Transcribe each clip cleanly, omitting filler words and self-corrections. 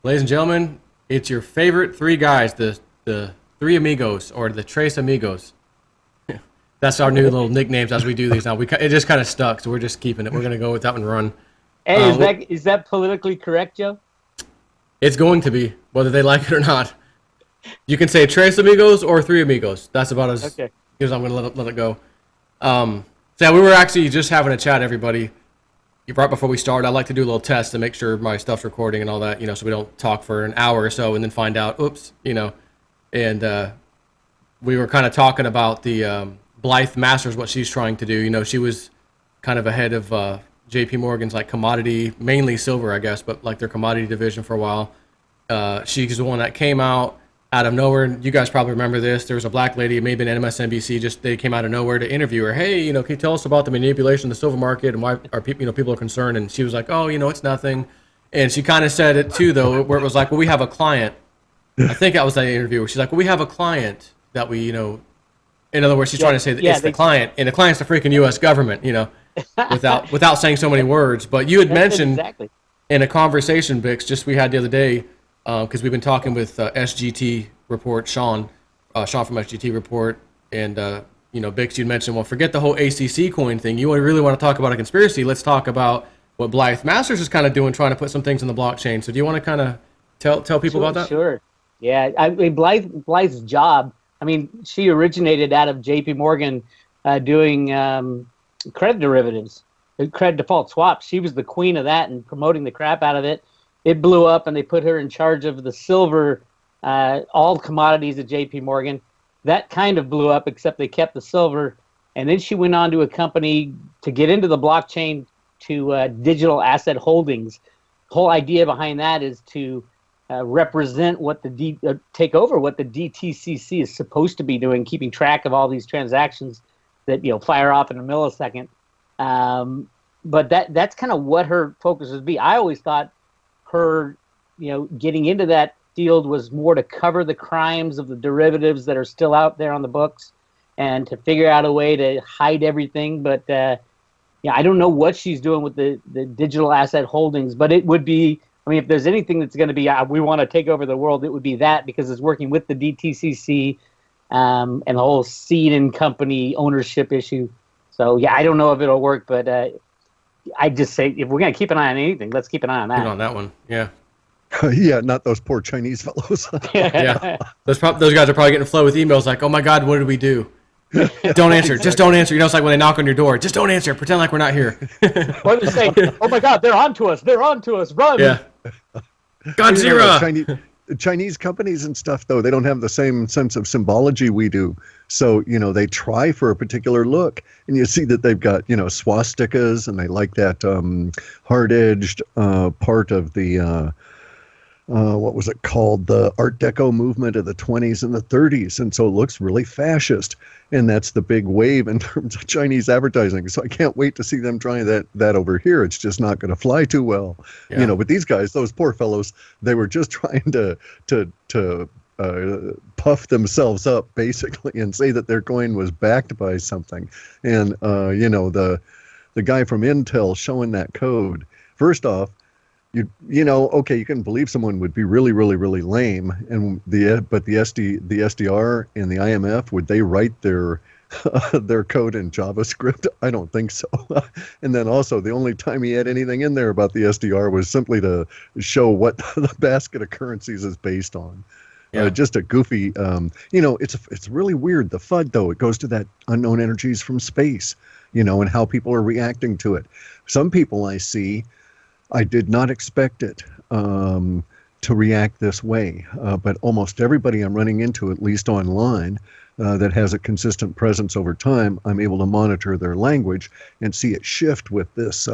Ladies and gentlemen, it's your favorite three guys, the three amigos, or the Tres Amigos. That's our new little nicknames as we do these now. It just kind of stuck, so we're just keeping it. We're going to go with that and run. Hey, is that politically correct, Joe? It's going to be, whether they like it or not. You can say Tres Amigos or Three Amigos. That's about as good as I'm going to let it go. So yeah, we were actually just having a chat, everybody. Right before we start, I like to do a little test to make sure my stuff's recording and all that, so we don't talk for an hour or so and then find out, oops, And we were kind of talking about the Blythe Masters, what she's trying to do. She was kind of ahead of JP Morgan's like commodity, mainly silver, I guess, but like their commodity division for a while. She's the one that came out of nowhere. You guys probably remember this. There was a black lady, it may have been MSNBC, they came out of nowhere to interview her. Hey, can you tell us about the manipulation of the silver market and why are people are concerned? And she was like, oh, it's nothing. And she kind of said it too, though, where it was like, well, we have a client. I think that was that interview. She's like, well, we have a client that we, in other words, she's trying to say that it's the client, and the client's the freaking U.S. government, without saying so many words. But you had mentioned in a conversation, Bix, just we had the other day, because we've been talking with SGT Report, Sean from SGT Report, and Bix, you'd mentioned, well, forget the whole ACC coin thing. You really want to talk about a conspiracy? Let's talk about what Blythe Masters is kind of doing, trying to put some things in the blockchain. So do you want to kind of tell people about that? Sure. Yeah, I mean Blythe's job. I mean, she originated out of JP Morgan doing credit derivatives, credit default swaps. She was the queen of that and promoting the crap out of it. It blew up, and they put her in charge of the silver, all commodities at JP Morgan. That kind of blew up, except they kept the silver. And then she went on to a company to get into the blockchain to digital asset holdings. The whole idea behind that is to represent what take over what the DTCC is supposed to be doing, keeping track of all these transactions that fire off in a millisecond. But that's kind of what her focus would be. I always thought her, getting into that field was more to cover the crimes of the derivatives that are still out there on the books, and to figure out a way to hide everything. But I don't know what she's doing with the digital asset holdings, but it would be. I mean, if there's anything that's going to be, we want to take over the world, it would be that, because it's working with the DTCC and the whole seed and company ownership issue. So, yeah, I don't know if it'll work, but I just say if we're going to keep an eye on anything, let's keep an eye on that. Keep on that one, yeah. Yeah, not those poor Chinese fellows. Yeah, those guys are probably getting flooded with emails like, oh, my God, what did we do? Don't answer. Just don't answer. It's like when they knock on your door. Just don't answer. Pretend like we're not here. Or they say, oh, my God, they're on to us. They're on to us. Run. Yeah. Godzilla. Chinese companies and stuff, though, they don't have the same sense of symbology we do. So, they try for a particular look, and you see that they've got, swastikas, and they like that hard-edged part of the, what was it called? The Art Deco movement of the 20s and the 30s. And so it looks really fascist. And that's the big wave in terms of Chinese advertising. So I can't wait to see them try that over here. It's just not going to fly too well. Yeah. But these guys, those poor fellows, they were just trying to puff themselves up, basically, and say that their coin was backed by something. And, the guy from Intel showing that code, first off, okay, you can believe someone would be really, really, really lame, but the SDR and the IMF, would they write their code in JavaScript? I don't think so. And then also, the only time he had anything in there about the SDR was simply to show what the basket of currencies is based on. Yeah. Just a goofy, it's really weird. The FUD, though, it goes to that unknown energies from space, and how people are reacting to it. Some people I see, I did not expect it to react this way, but almost everybody I'm running into, at least online, that has a consistent presence over time, I'm able to monitor their language and see it shift with this,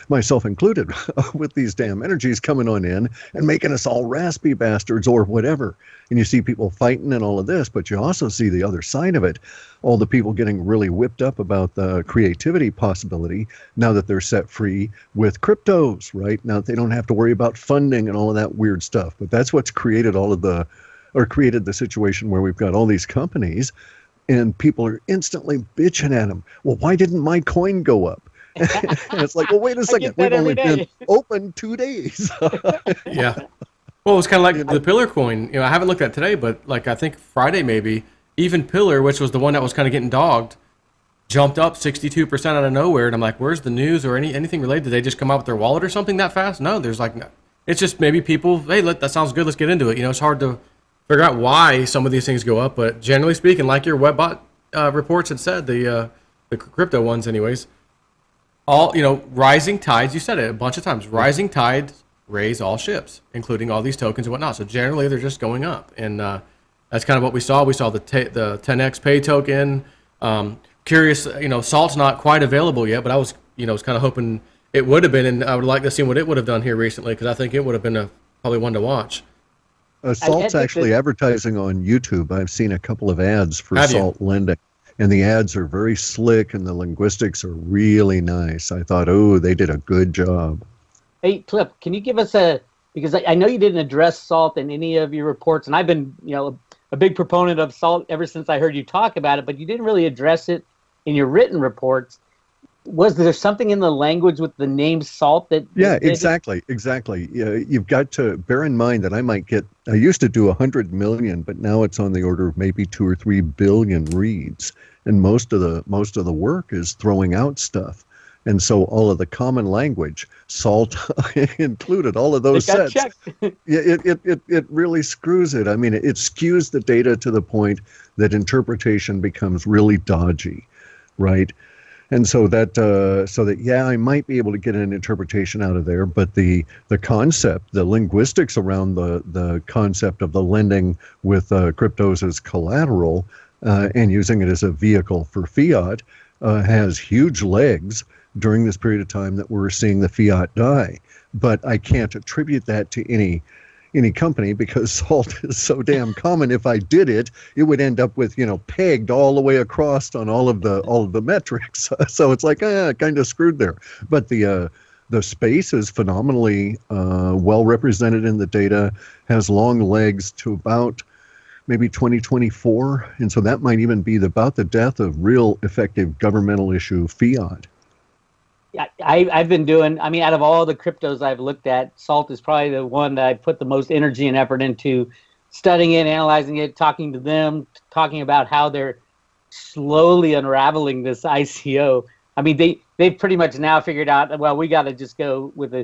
myself included, with these damn energies coming on in and making us all raspy bastards or whatever. And you see people fighting and all of this, but you also see the other side of it, all the people getting really whipped up about the creativity possibility now that they're set free with cryptos, right? Now they don't have to worry about funding and all of that weird stuff. But that's what's created created the situation where we've got all these companies and people are instantly bitching at them. Well, why didn't my coin go up? And it's like, well, wait a second. We've only been open 2 days. Yeah. Well, it was kind of like the Pillar coin. You know, I haven't looked at today, but like I think Friday maybe, even Pillar, which was the one that was kind of getting dogged, jumped up 62% out of nowhere. And I'm like, where's the news or anything related? Did they just come out with their wallet or something that fast? No, there's like, no. It's just maybe people, hey, that sounds good. Let's get into it. You know, it's hard to figure out why some of these things go up, but generally speaking, like your Webbot reports had said, the crypto ones, anyways, all, you know, rising tides. You said it a bunch of times. Rising tides raise all ships, including all these tokens and whatnot. So generally, they're just going up, and that's kind of what we saw. We saw the 10x pay token. Curious, you know, Salt's not quite available yet, but I was, you know, was kind of hoping it would have been, and I would like to see what it would have done here recently, because I think it would have been probably one to watch. Salt's actually advertising on YouTube. I've seen a couple of ads for Salt lending, and the ads are very slick, and the linguistics are really nice. I thought, oh, they did a good job. Hey, Clif, can you give us because I know you didn't address Salt in any of your reports, and I've been, you know, a big proponent of Salt ever since I heard you talk about it, but you didn't really address it in your written reports. Was there something in the language with the name Salt that? Yeah, exactly. Yeah, you've got to bear in mind that I used to do 100 million, but now it's on the order of maybe 2 or 3 billion reads, and most of the work is throwing out stuff. And so all of the common language, Salt included, all of those sets. It really screws it. I mean, it skews the data to the point that interpretation becomes really dodgy, right? And so that yeah, I might be able to get an interpretation out of there, but the concept, the linguistics around the concept of the lending with cryptos as collateral and using it as a vehicle for fiat has huge legs during this period of time that we're seeing the fiat die. But I can't attribute that to any company, because Salt is so damn common. If I did it, it would end up with, you know, pegged all the way across on all of the metrics. So it's like kind of screwed there. But the space is phenomenally well represented in the data, has long legs to about maybe 2024, and so that might even be about the death of real effective governmental issue fiat. Yeah, I've been doing, I mean, out of all the cryptos I've looked at, Salt is probably the one that I put the most energy and effort into studying it, analyzing it, talking to them, talking about how they're slowly unraveling this ICO. I mean, they've pretty much now figured out, well, we got to just go with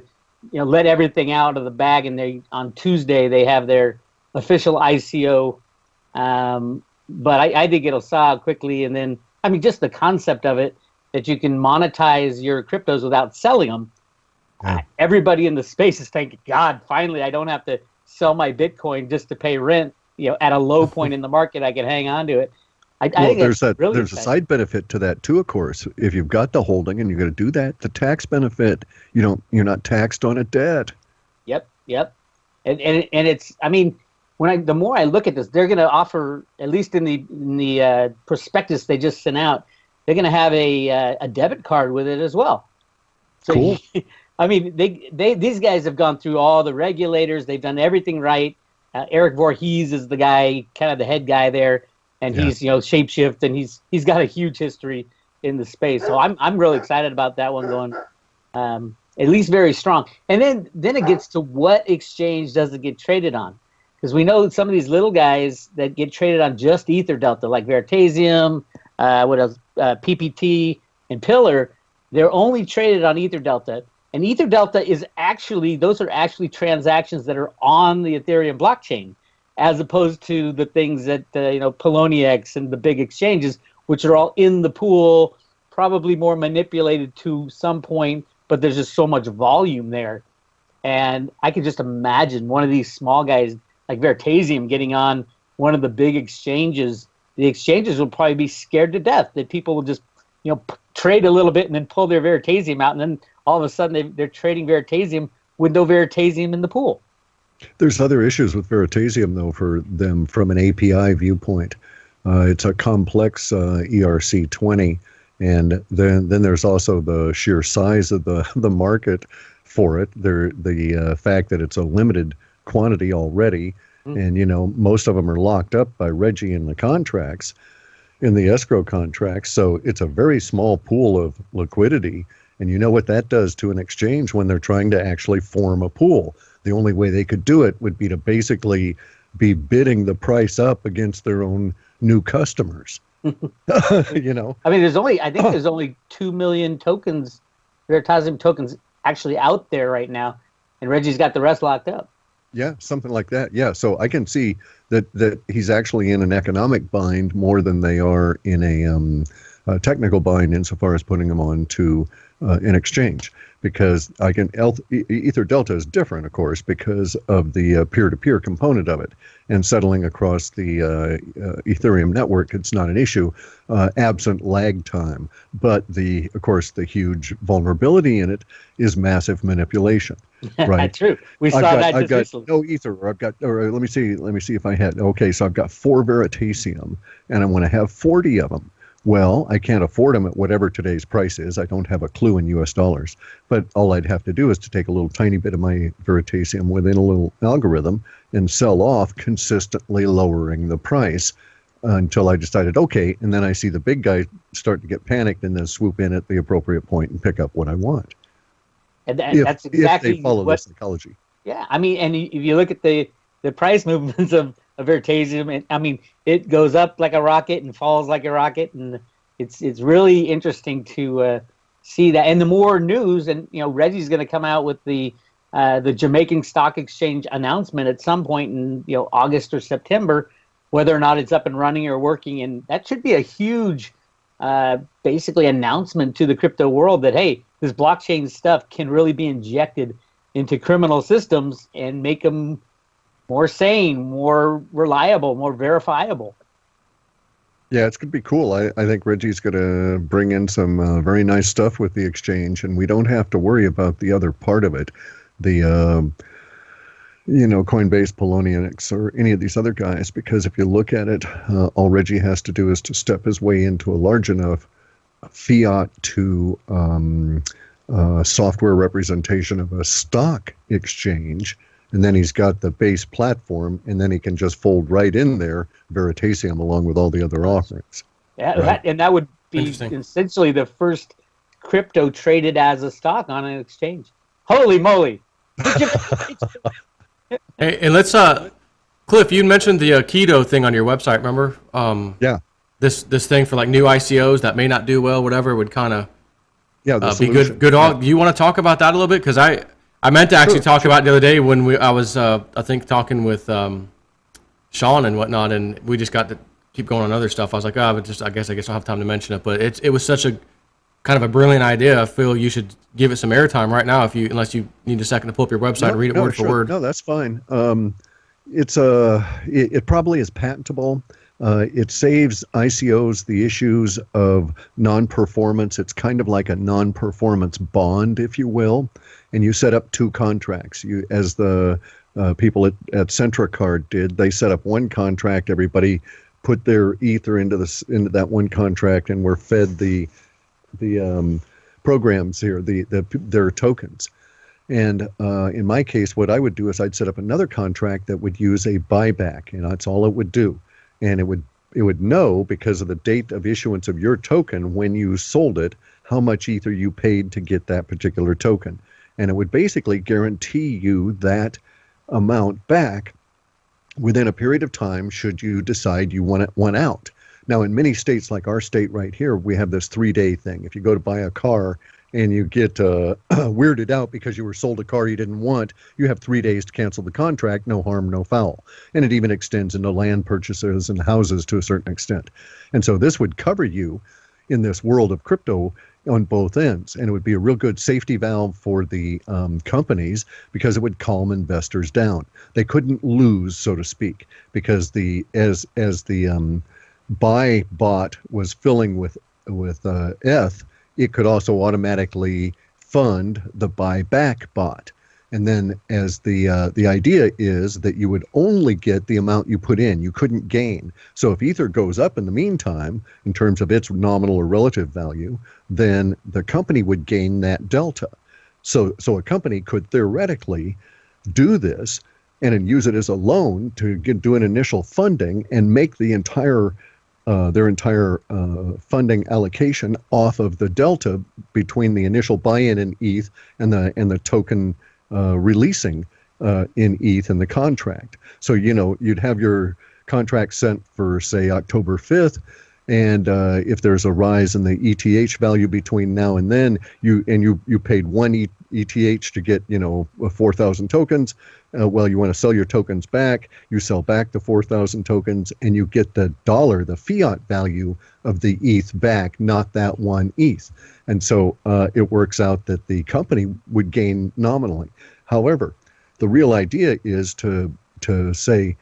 let everything out of the bag. And on Tuesday, they have their official ICO. But I think it'll sell out quickly. And then, I mean, just the concept of it, that you can monetize your cryptos without selling them. Yeah. Everybody in the space is thinking, God, finally, I don't have to sell my Bitcoin just to pay rent. You know, at a low point in the market, I can hang on to it. I think there's a side benefit to that too, of course. If you've got the holding and you're going to do that, the tax benefit, you're not taxed on a debt. Yep. And it's, I mean, the more I look at this, they're going to offer, at least in the prospectus they just sent out, they're going to have a debit card with it as well. So, cool. I mean, these guys have gone through all the regulators. They've done everything right. Eric Voorhees is the guy, kind of the head guy there, and he's Shapeshift, and he's got a huge history in the space. So I'm really excited about that one going, at least very strong. And then it gets to what exchange does it get traded on? Because we know some of these little guys that get traded on just Ether Delta, like Veritasium, what else? PPT and Pillar, they're only traded on Ether Delta. And Ether Delta those are actually transactions that are on the Ethereum blockchain, as opposed to the things that, Poloniex and the big exchanges, which are all in the pool, probably more manipulated to some point, but there's just so much volume there. And I could just imagine one of these small guys like Veritasium getting on one of the big exchanges. The exchanges will probably be scared to death that people will just, trade a little bit and then pull their Veritasium out, and then all of a sudden they're trading Veritasium with no Veritasium in the pool. There's other issues with Veritasium, though, for them from an API viewpoint. It's a complex ERC20, and then there's also the sheer size of the market for it. The fact that it's a limited quantity already. And, most of them are locked up by Reggie in the contracts, in the escrow contracts. So it's a very small pool of liquidity. And you know what that does to an exchange when they're trying to actually form a pool. The only way they could do it would be to basically be bidding the price up against their own new customers. You know, I mean, I think there's only 2 million tokens, Veritasium tokens, actually out there right now, and Reggie's got the rest locked up. Yeah, something like that. Yeah, so I can see that he's actually in an economic bind more than they are in a technical bind insofar as putting them on to an exchange. Because Ether Delta is different, of course, because of the peer-to-peer component of it, and settling across the Ethereum network, it's not an issue, absent lag time. But of course, the huge vulnerability in it is massive manipulation. Right? True. We saw that just recently. No Ether. Let me see if I had. Okay, so I've got 4 Veritasium, and I want to have 40 of them. Well, I can't afford them at whatever today's price is. I don't have a clue in US dollars. But all I'd have to do is to take a little tiny bit of my Veritasium within a little algorithm and sell off, consistently lowering the price until I decided, okay, and then I see the big guy start to get panicked and then swoop in at the appropriate point and pick up what I want. And that's exactly if they follow the psychology. Yeah, I mean, and if you look at the price movements of Veritasium, and I mean, it goes up like a rocket and falls like a rocket, and it's really interesting to see that. And the more news, and Reggie's going to come out with the Jamaican Stock Exchange announcement at some point in August or September, whether or not it's up and running or working, and that should be a huge, basically announcement to the crypto world that hey, this blockchain stuff can really be injected into criminal systems and make them more sane, more reliable, more verifiable. Yeah, it's going to be cool. I think Reggie's going to bring in some very nice stuff with the exchange, and we don't have to worry about the other part of it, the Coinbase, Poloniex, or any of these other guys, because if you look at it, all Reggie has to do is to step his way into a large enough fiat to software representation of a stock exchange, and then he's got the base platform, and then he can just fold right in there Veritasium along with all the other offerings. Yeah, right? that would be essentially the first crypto traded as a stock on an exchange. Holy moly! Hey, and let's Cliff, you mentioned the keto thing on your website, remember? Yeah. This thing for like new ICOs that may not do well, whatever, would kind of be good. Yeah. Do you want to talk about that a little bit? Because I meant to actually talk about it the other day when I was I think talking with Sean and whatnot, and we just got to keep going on other stuff. I was like, I guess I'll have time to mention it. But it was such a kind of a brilliant idea. I feel you should give it some airtime right now, unless you need a second to pull up your website and read it word for word. No, that's fine. It probably is patentable. It saves ICOs the issues of non-performance. It's kind of like a non-performance bond, if you will. And you set up 2 contracts. As the people at CentraCard did, they set up one contract. Everybody put their ether into that one contract, and were fed the programs here, their tokens. And in my case, what I would do is I'd set up another contract that would use a buyback, and that's all it would do. And it would know, because of the date of issuance of your token when you sold it, how much ether you paid to get that particular token. And it would basically guarantee you that amount back within a period of time should you decide you want out. Now, in many states like our state right here, we have this 3-day thing. If you go to buy a car and you get weirded out because you were sold a car you didn't want, you have 3 days to cancel the contract, no harm, no foul. And it even extends into land purchases and houses to a certain extent. And so this would cover you in this world of crypto on both ends. And it would be a real good safety valve for the companies, because it would calm investors down. They couldn't lose, so to speak, because as the buy bot was filling with ETH, it could also automatically fund the buyback bot. And then as the idea is that you would only get the amount you put in, you couldn't gain. So if Ether goes up in the meantime, in terms of its nominal or relative value, then the company would gain that delta. So a company could theoretically do this and then use it as a loan to do an initial funding and make the their entire funding allocation off of the delta between the initial buy-in in ETH and the token releasing in ETH in the contract. So, you'd have your contract sent for, say, October 5th. And if there's a rise in the ETH value between now and then, you paid one ETH to get 4,000 tokens. Well, you want to sell your tokens back. You sell back the 4,000 tokens, and you get the fiat value of the ETH back, not that one ETH. And so it works out that the company would gain nominally. However, the real idea is to say,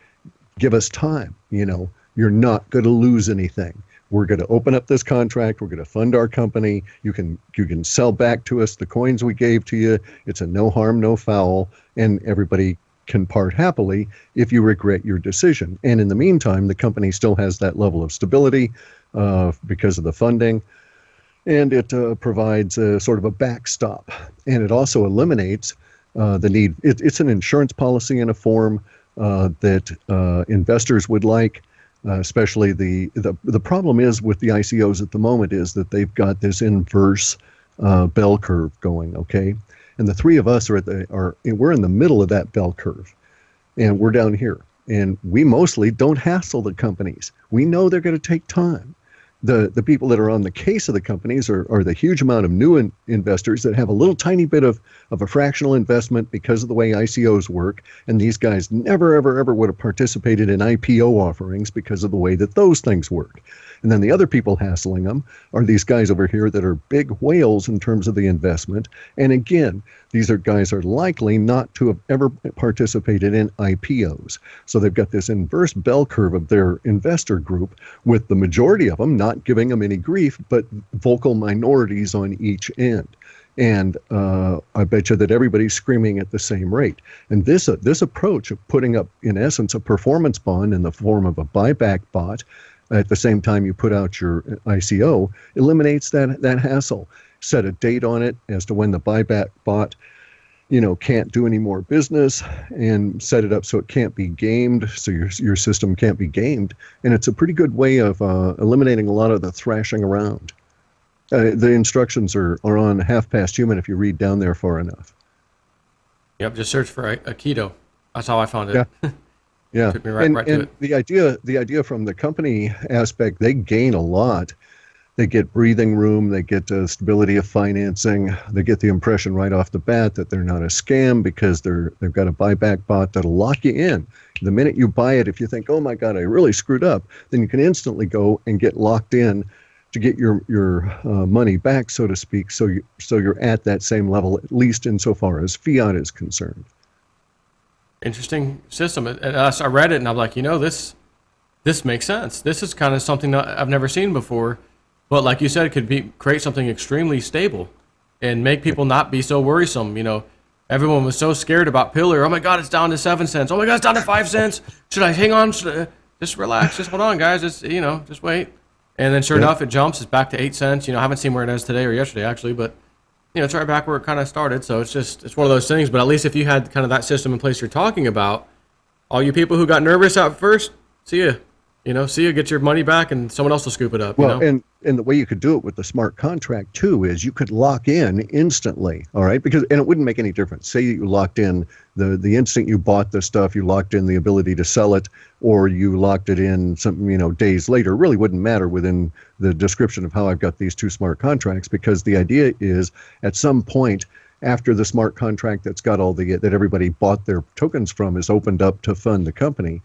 give us time. You're not going to lose anything. We're going to open up this contract. We're going to fund our company. You can sell back to us the coins we gave to you. It's a no harm, no foul, and everybody can part happily if you regret your decision. And in the meantime, the company still has that level of stability because of the funding, and it provides sort of a backstop. And it also eliminates the need. It's an insurance policy in a form that investors would like. Especially the problem is with the ICOs at the moment is that they've got this inverse bell curve going, okay? And the three of us we're in the middle of that bell curve, and we're down here. And we mostly don't hassle the companies. We know they're going to take time. The people that are on the case of the companies are the huge amount of new investors that have a little tiny bit of a fractional investment because of the way ICOs work. And these guys never, ever, ever would have participated in IPO offerings because of the way that those things work. And then the other people hassling them are these guys over here that are big whales in terms of the investment. And again, these guys are likely not to have ever participated in IPOs. So they've got this inverse bell curve of their investor group, with the majority of them not giving them any grief, but vocal minorities on each end. And I bet you that everybody's screaming at the same rate. And this approach of putting up, in essence, a performance bond in the form of a buyback bot at the same time you put out your ICO eliminates that hassle. Set a date on it as to when the buyback bot can't do any more business, and set it up so it can't be gamed, so your system can't be gamed. And it's a pretty good way of eliminating a lot of the thrashing around. The instructions are on HalfPastHuman if you read down there far enough. Yep, just search for a keto. That's how I found it. Yeah. Yeah, Took me right to it. The idea from the company aspect, they gain a lot. They get breathing room, they get stability of financing, they get the impression right off the bat that they're not a scam because they've got a buyback bot that'll lock you in. The minute you buy it, if you think, oh my God, I really screwed up, then you can instantly go and get locked in to get your money back, so to speak. So you're at that same level, at least insofar as fiat is concerned. Interesting system. I read it and I'm like, this makes sense. This is kind of something that I've never seen before. But like you said, it could create something extremely stable and make people not be so worrisome. Everyone was so scared about Pillar. Oh my God, it's down to 7 cents. Oh my God, it's down to 5 cents. Should I hang on? Just relax. Just hold on, guys. Just wait. And then sure enough, it jumps. It's back to 8 cents. I haven't seen where it is today or yesterday actually, but it's right back where it kind of started. So it's one of those things. But at least if you had kind of that system in place you're talking about, all you people who got nervous at first, see ya. Get your money back and someone else will scoop it up. Well, and the way you could do it with the smart contract too is you could lock in instantly, all right? And it wouldn't make any difference. Say you locked in the instant you bought the stuff, you locked in the ability to sell it, or you locked it in some days later. It really wouldn't matter within the description of how I've got these two smart contracts, because the idea is at some point after the smart contract that's got all that everybody bought their tokens from is opened up to fund the company.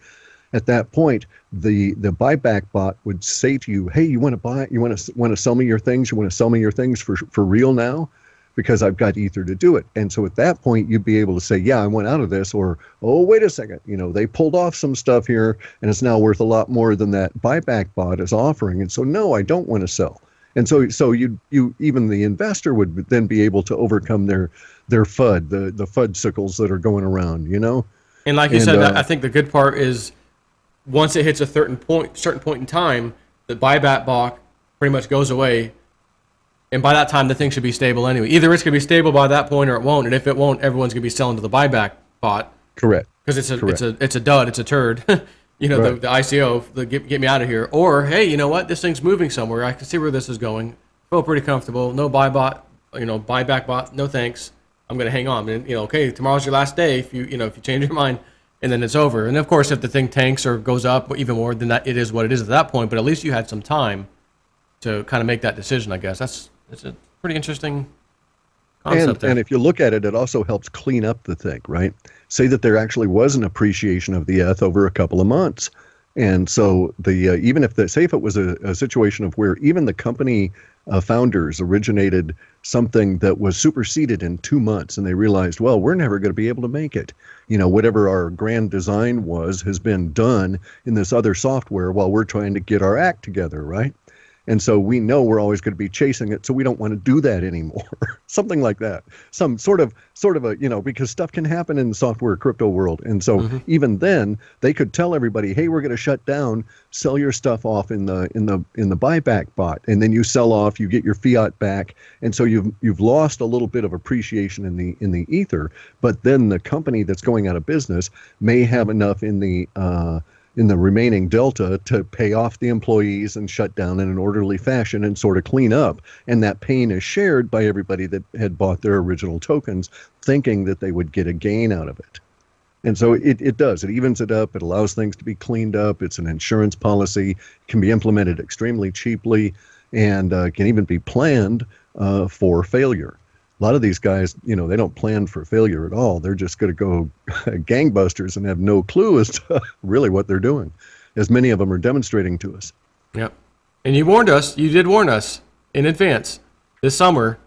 At that point, the buyback bot would say to you, "Hey, you want to sell me your things? You want to sell me your things for real now? Because I've got Ether to do it." And so at that point, you'd be able to say, "Yeah, I went out of this," or, "Oh, wait a second, they pulled off some stuff here, and it's now worth a lot more than that buyback bot is offering. And so no, I don't want to sell." And so you even the investor would then be able to overcome their FUD, the FUD sickles that are going around, And like you said, I think the good part is, once it hits a certain point in time, the buyback bot pretty much goes away, and by that time the thing should be stable anyway. Either it's going to be stable by that point or it won't, and if it won't, everyone's going to be selling to the buyback bot. Correct. Because it's a dud, it's a turd. Right. The ICO, get me out of here. Or hey, you know what? This thing's moving somewhere. I can see where this is going. Feel pretty comfortable. No buyback bot. No thanks. I'm going to hang on. And, okay, tomorrow's your last day. If you change your mind, and then it's over. And of course, if the thing tanks or goes up even more, then it is what it is at that point. But at least you had some time to kind of make that decision, I guess. It's a pretty interesting concept there. And if you look at it, it also helps clean up the thing, right? Say that there actually was an appreciation of the ETH over a couple of months. And so even if say if it was a situation of where even the company founders originated something that was superseded in 2 months, and they realized, well, we're never going to be able to make it. Whatever our grand design has been done in this other software while we're trying to get our act together, right? And so we know we're always going to be chasing it, so we don't want to do that anymore. Something like that. Some sort of a, because stuff can happen in the software crypto world. And so even then, they could tell everybody, hey, we're going to shut down, sell your stuff off in the buyback bot, and then you sell off, you get your fiat back, and so you've lost a little bit of appreciation in the ether. But then the company that's going out of business may have enough in the remaining delta to pay off the employees and shut down in an orderly fashion and sort of clean up. And that pain is shared by everybody that had bought their original tokens, thinking that they would get a gain out of it. And so it does. It evens it up. It allows things to be cleaned up. It's an insurance policy, can be implemented extremely cheaply, and can even be planned for failure. A lot of these guys, they don't plan for failure at all. They're just going to go gangbusters and have no clue as to really what they're doing, as many of them are demonstrating to us. Yep. And you warned us. You did warn us in advance this summer.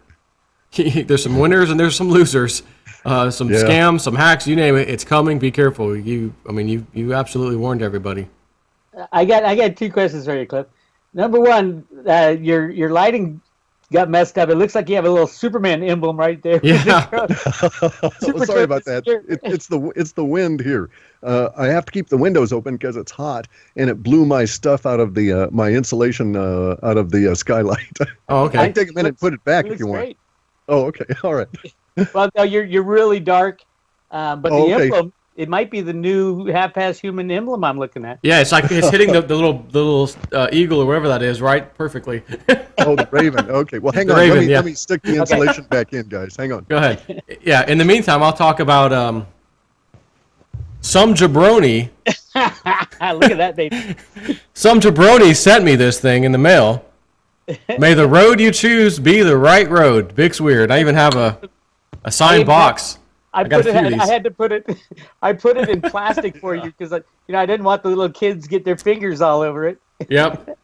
There's some winners and there's some losers, some scams, some hacks, you name it. It's coming. Be careful. You absolutely warned everybody. I got 2 questions for you, Clif. Number one, your lighting got messed up. It looks like you have a little Superman emblem right there. Yeah. Sorry about that. It's the wind here. I have to keep the windows open because it's hot, and it blew my stuff out of the my insulation out of the skylight. Oh, okay. I can take a minute and put it back if you want. Great. Oh, okay. All right. Well, no, you're really dark, but the emblem. It might be the new half-past human emblem I'm looking at. Yeah, it's like it's hitting the little eagle or whatever that is, right? Perfectly. Oh, the raven. Okay. Well, hang on. Let me stick the insulation back in, guys. Hang on. Go ahead. Yeah. In the meantime, I'll talk about some jabroni. Look at that, baby. Some jabroni sent me this thing in the mail. May the road you choose be the right road. Bix Weird. I even have a signed box. I had to put it in plastic for you because I didn't want the little kids get their fingers all over it. Yep.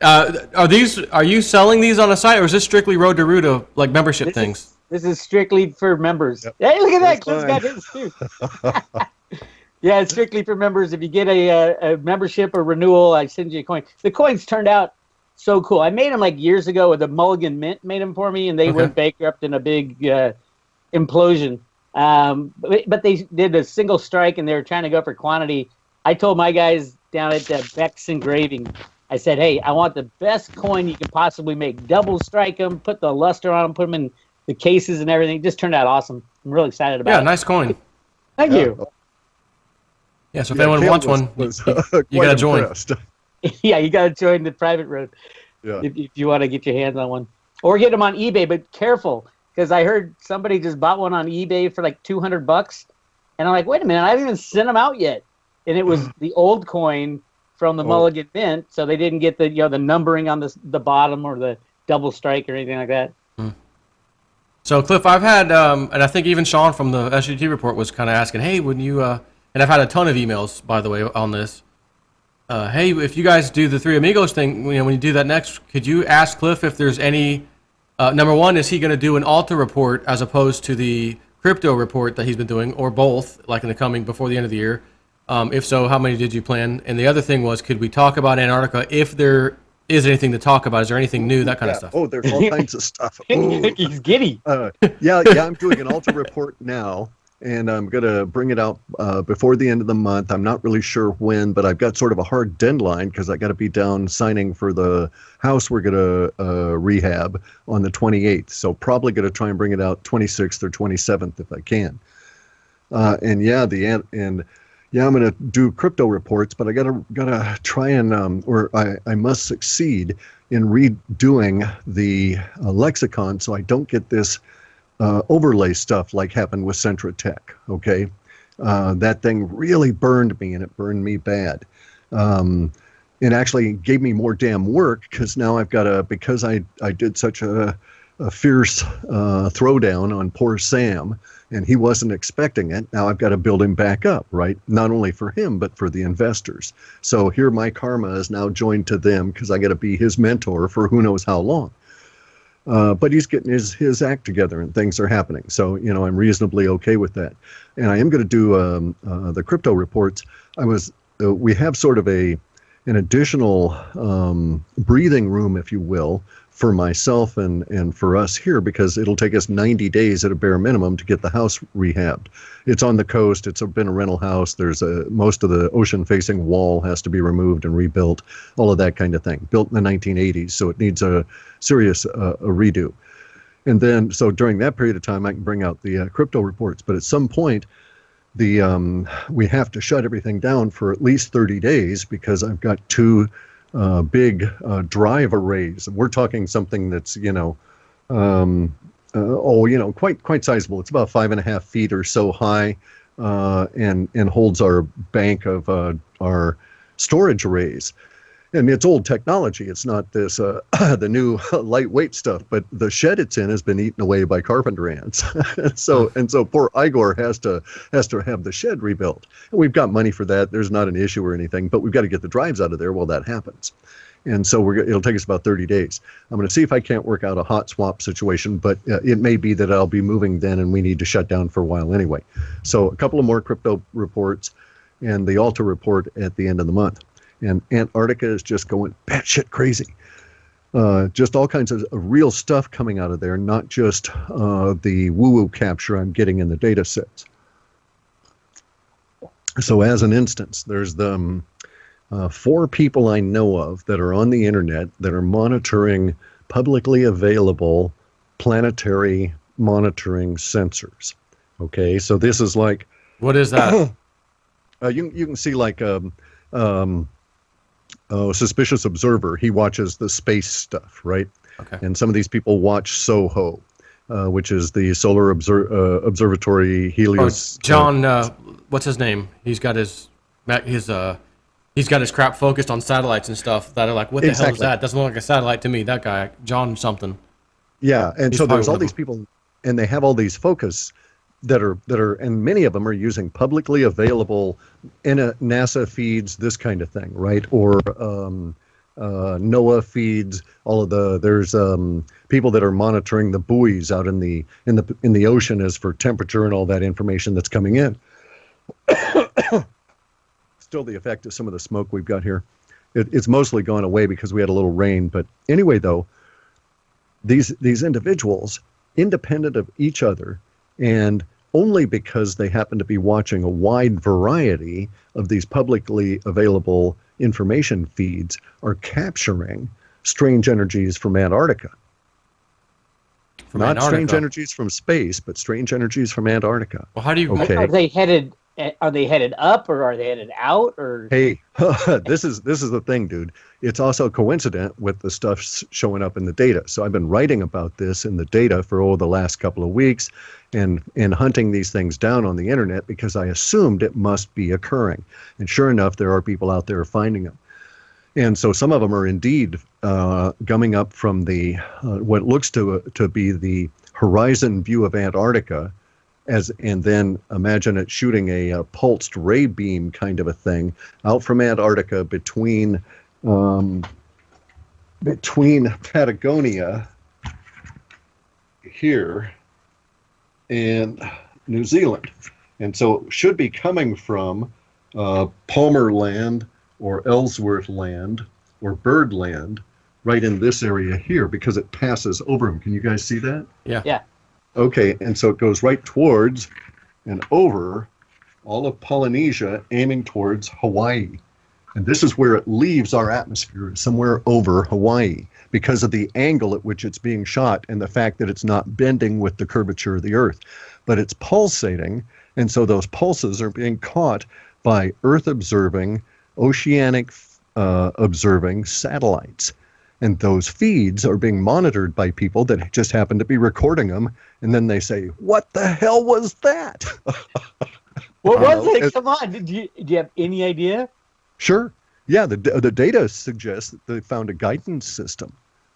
Are you selling these on a site, or is this strictly Road to Ruta, like membership things? This is strictly for members. Yep. Hey, look at that! Clif's got his too. Yeah, it's strictly for members. If you get a membership or renewal, I send you a coin. The coins turned out so cool. I made them like years ago with the Mulligan Mint made them for me, and they went bankrupt in a big implosion. But they did a single strike, and they were trying to go for quantity. I told my guys down at Beck's Engraving, I said, hey, I want the best coin you can possibly make. Double strike them, put the luster on them, put them in the cases and everything. It just turned out awesome. I'm really excited about it. Yeah, nice coin. Thank you. Yeah, so if anyone wants one, you got to join. Yeah, you got to join the private road if you want to get your hands on one. Or get them on eBay, but careful. Because I heard somebody just bought one on eBay for like $200, and I'm like, wait a minute, I haven't even sent them out yet. And it was the old coin from the Mulligan Mint, so they didn't get the the numbering on the bottom or the double strike or anything like that. So Clif, I've had, and I think even Sean from the SGT report was kind of asking, hey, when you, and I've had a ton of emails by the way on this. Hey, if you guys do the 3 Amigos thing, when you do that next, could you ask Clif if there's any? Number one, is he going to do an Alta report as opposed to the crypto report that he's been doing, or both, like in the coming before the end of the year? If so, how many did you plan? And the other thing was, could we talk about Antarctica if there is anything to talk about? Is there anything new, that kind of stuff? Oh, there's all kinds of stuff. He's giddy. Yeah, I'm doing an Alta report now, and I'm going to bring it out before the end of the month. I'm not really sure when, but I've got sort of a hard deadline because I got to be down signing for the house we're going to rehab on the 28th. So probably going to try and bring it out 26th or 27th if I can. I'm going to do crypto reports, but I gotta try and I must succeed in redoing the lexicon so I don't get this overlay stuff like happened with Centra Tech. Okay, that thing really burned me, and it burned me bad. It actually gave me more damn work because now I've got because I did such a fierce throwdown on poor Sam, and he wasn't expecting it. Now I've got to build him back up, right? Not only for him, but for the investors. So here my karma is now joined to them because I got to be his mentor for who knows how long. But he's getting his act together and things are happening. So, I'm reasonably okay with that. And I am going to do the crypto reports. We have sort of an additional breathing room, if you will, for myself and for us here, because it'll take us 90 days at a bare minimum to get the house rehabbed. It's on the coast. It's been a rental house. There's most of the ocean-facing wall has to be removed and rebuilt, all of that kind of thing. Built in the 1980s, so it needs a serious redo. And then, so during that period of time, I can bring out the crypto reports. But at some point, we have to shut everything down for at least 30 days because I've got two big drive arrays. We're talking something that's quite sizable. It's about 5.5 feet or so high, and holds our bank of our storage arrays. And it's old technology. It's not this the new lightweight stuff, but the shed it's in has been eaten away by carpenter ants. so poor Igor has to have the shed rebuilt. And we've got money for that. There's not an issue or anything, but we've got to get the drives out of there while that happens. And so it'll take us about 30 days. I'm going to see if I can't work out a hot swap situation, but it may be that I'll be moving then and we need to shut down for a while anyway. So a couple of more crypto reports and the Alta report at the end of the month. And Antarctica is just going batshit crazy. Just all kinds of real stuff coming out of there, not just the woo-woo capture I'm getting in the data sets. So as an instance, there's the 4 people I know of that are on the internet that are monitoring publicly available planetary monitoring sensors. Okay, so this is like... What is that? You can see like... Suspicious Observer, he watches the space stuff, right? Okay. And some of these people watch SOHO, which is the Solar Observatory Helios. John, what's his name? He's got his crap focused on satellites and stuff that are like, what the hell is that? Doesn't look like a satellite to me. That guy, John something. Yeah, and so there's all these people, and they have all these focus that are, and many of them are using publicly available NASA feeds, this kind of thing, right? Or NOAA feeds. There's people that are monitoring the buoys out in the ocean as for temperature and all that information that's coming in. Still the effect of some of the smoke we've got here. It's mostly gone away because we had a little rain. But anyway, though, these individuals, independent of each other, and only because they happen to be watching a wide variety of these publicly available information feeds, are capturing strange energies from Antarctica. Not strange energies from space, but strange energies from Antarctica. Well, how do you... Okay. Are they headed up, or are they headed out, or... Hey, this is the thing, dude. It's also coincident with the stuff showing up in the data. So I've been writing about this in the data for the last couple of weeks, and hunting these things down on the internet because I assumed it must be occurring. And sure enough, there are people out there finding them. And so some of them are indeed gumming up from the what looks to be the horizon view of Antarctica, and then imagine it shooting a pulsed ray beam kind of a thing out from Antarctica between Patagonia here and New Zealand. And so it should be coming from Palmer Land or Ellsworth Land or Bird Land right in this area here because it passes over them. Can you guys see that? Yeah. Okay, and so it goes right towards and over all of Polynesia, aiming towards Hawaii. And this is where it leaves our atmosphere, somewhere over Hawaii, because of the angle at which it's being shot and the fact that it's not bending with the curvature of the Earth. But it's pulsating, and so those pulses are being caught by Earth-observing, oceanic observing satellites. And those feeds are being monitored by people that just happen to be recording them. And then they say, what the hell was that? What was it? Come on. Do you have any idea? Sure. Yeah, the data suggests that they found a guidance system,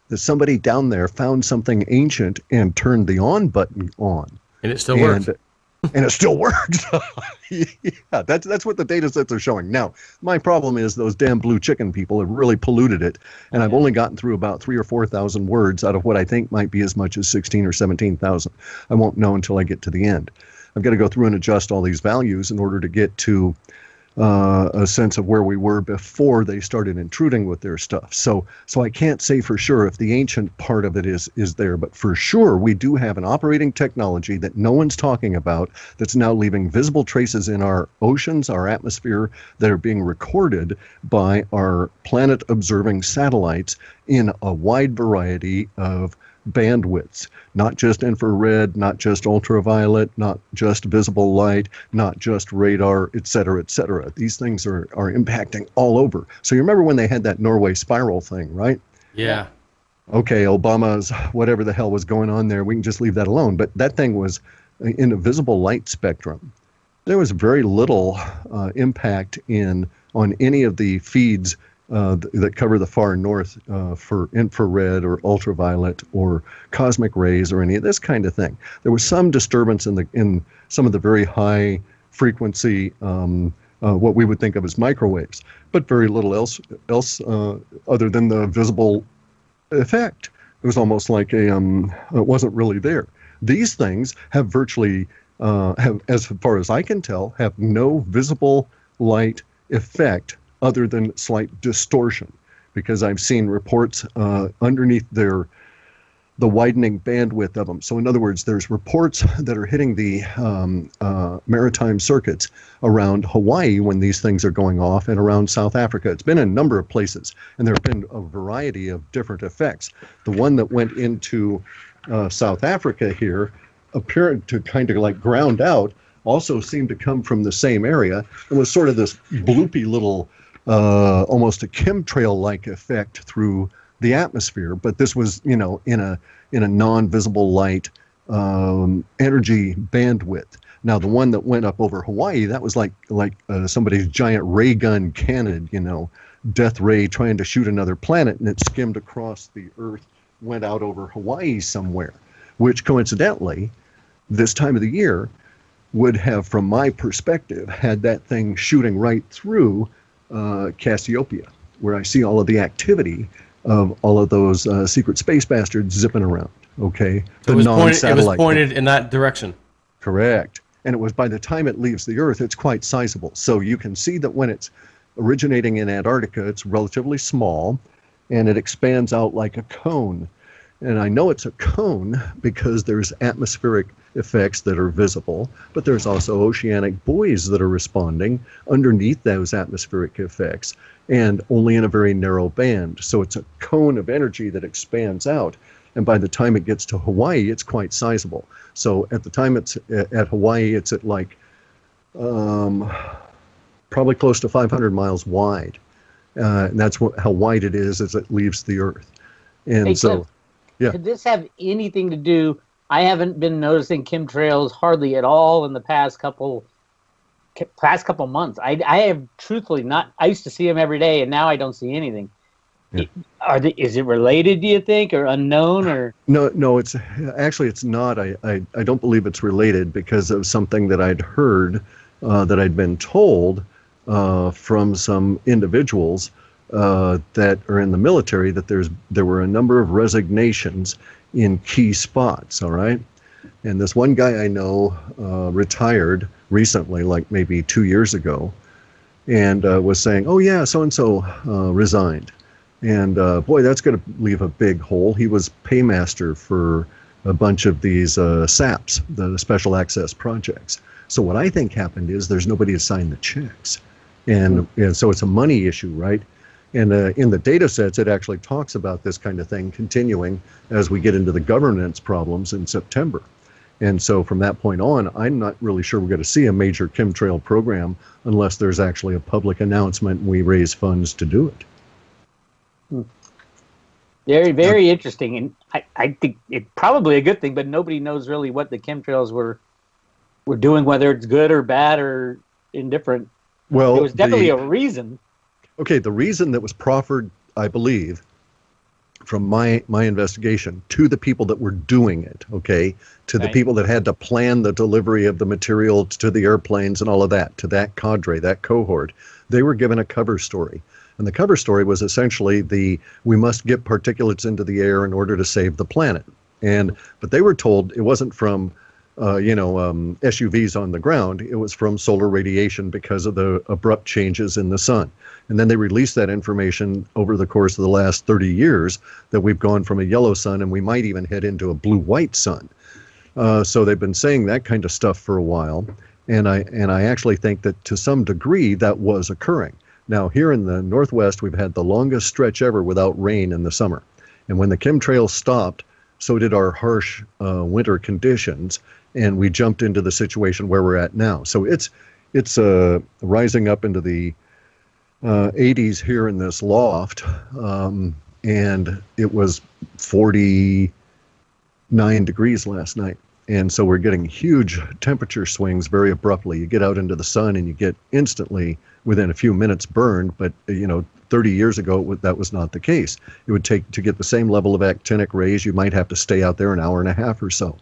that somebody down there found something ancient and turned the on button on. And it still works. And it still works. Yeah, that's what the data sets are showing. Now, my problem is those damn blue chicken people have really polluted it, and I've only gotten through about 3,000 or 4,000 words out of what I think might be as much as 16 or 17,000. I won't know until I get to the end. I've got to go through and adjust all these values in order to get to a sense of where we were before they started intruding with their stuff. So I can't say for sure if the ancient part of it is there, but for sure we do have an operating technology that no one's talking about that's now leaving visible traces in our oceans, our atmosphere, that are being recorded by our planet observing satellites in a wide variety of bandwidths, not just infrared, not just ultraviolet, not just visible light, not just radar, et cetera, et cetera. These things are impacting all over. So you remember when they had that Norway spiral thing, right? Yeah. Okay, Obama's whatever the hell was going on there, we can just leave that alone. But that thing was in a visible light spectrum. There was very little impact on any of the feeds that cover the far north for infrared or ultraviolet or cosmic rays or any of this kind of thing. There was some disturbance in some of the very high frequency, what we would think of as microwaves, but very little else other than the visible effect. It was almost like it wasn't really there. These things have virtually, as far as I can tell, have no visible light effect other than slight distortion, because I've seen reports underneath the widening bandwidth of them. So in other words, there's reports that are hitting the maritime circuits around Hawaii when these things are going off, and around South Africa. It's been in a number of places, and there have been a variety of different effects. The one that went into South Africa here appeared to kind of like ground out, also seemed to come from the same area, and was sort of this bloopy little almost a chemtrail-like effect through the atmosphere. But this was, in a non-visible light energy bandwidth. Now, the one that went up over Hawaii, that was like somebody's giant ray gun cannon, death ray trying to shoot another planet, and it skimmed across the Earth, went out over Hawaii somewhere, which coincidentally, this time of the year, would have, from my perspective, had that thing shooting right through Cassiopeia, where I see all of the activity of all of those secret space bastards zipping around. Okay, so it was pointed in that direction. Correct, and it was, by the time it leaves the Earth, it's quite sizable. So you can see that when it's originating in Antarctica, it's relatively small, and it expands out like a cone. And I know it's a cone because there's atmospheric effects that are visible, but there's also oceanic buoys that are responding underneath those atmospheric effects, and only in a very narrow band. So it's a cone of energy that expands out. And by the time it gets to Hawaii, it's quite sizable. So at the time it's at Hawaii, it's at like probably close to 500 miles wide. And that's how wide it is as it leaves the Earth. And hey, so... Clif, yeah. could this have anything to do? I haven't been noticing chemtrails hardly at all in the past couple months. I have truthfully not. I used to see them every day, and now I don't see anything. Yeah. Is it related, do you think, or unknown, or? No. It's not. I don't believe it's related because of something that I'd heard, that I'd been told from some individuals that are in the military, that there were a number of resignations in key spots. All right, and this one guy I know retired recently, like maybe 2 years ago, and was saying, "Oh yeah, so and so resigned," and boy, that's going to leave a big hole. He was paymaster for a bunch of these SAPs, the special access projects. So what I think happened is there's nobody to sign the checks, and so it's a money issue, right? And in the data sets, it actually talks about this kind of thing continuing as we get into the governance problems in September. And so from that point on, I'm not really sure we're going to see a major chemtrail program unless there's actually a public announcement and we raise funds to do it. Very, very interesting, and I think it's probably a good thing, but nobody knows really what the chemtrails were doing, whether it's good or bad or indifferent. Well, there was definitely a reason. Okay, the reason that was proffered, I believe, from my investigation to the people that were doing it, okay, to the people that had to plan the delivery of the material to the airplanes and all of that, to that cadre, that cohort, they were given a cover story. And the cover story was essentially we must get particulates into the air in order to save the planet. But they were told it wasn't from SUVs on the ground. It was from solar radiation because of the abrupt changes in the sun. And then they released that information over the course of the last 30 years that we've gone from a yellow sun and we might even head into a blue-white sun. So they've been saying that kind of stuff for a while. And I actually think that to some degree that was occurring. Now, here in the Northwest, we've had the longest stretch ever without rain in the summer. And when the chemtrails stopped, so did our harsh winter conditions. And we jumped into the situation where we're at now. So it's rising up into the 80s here in this loft, and it was 49 degrees last night. And so we're getting huge temperature swings very abruptly. You get out into the sun and you get instantly, within a few minutes, burned. But 30 years ago, that was not the case. It would take, to get the same level of actinic rays, you might have to stay out there an hour and a half or so.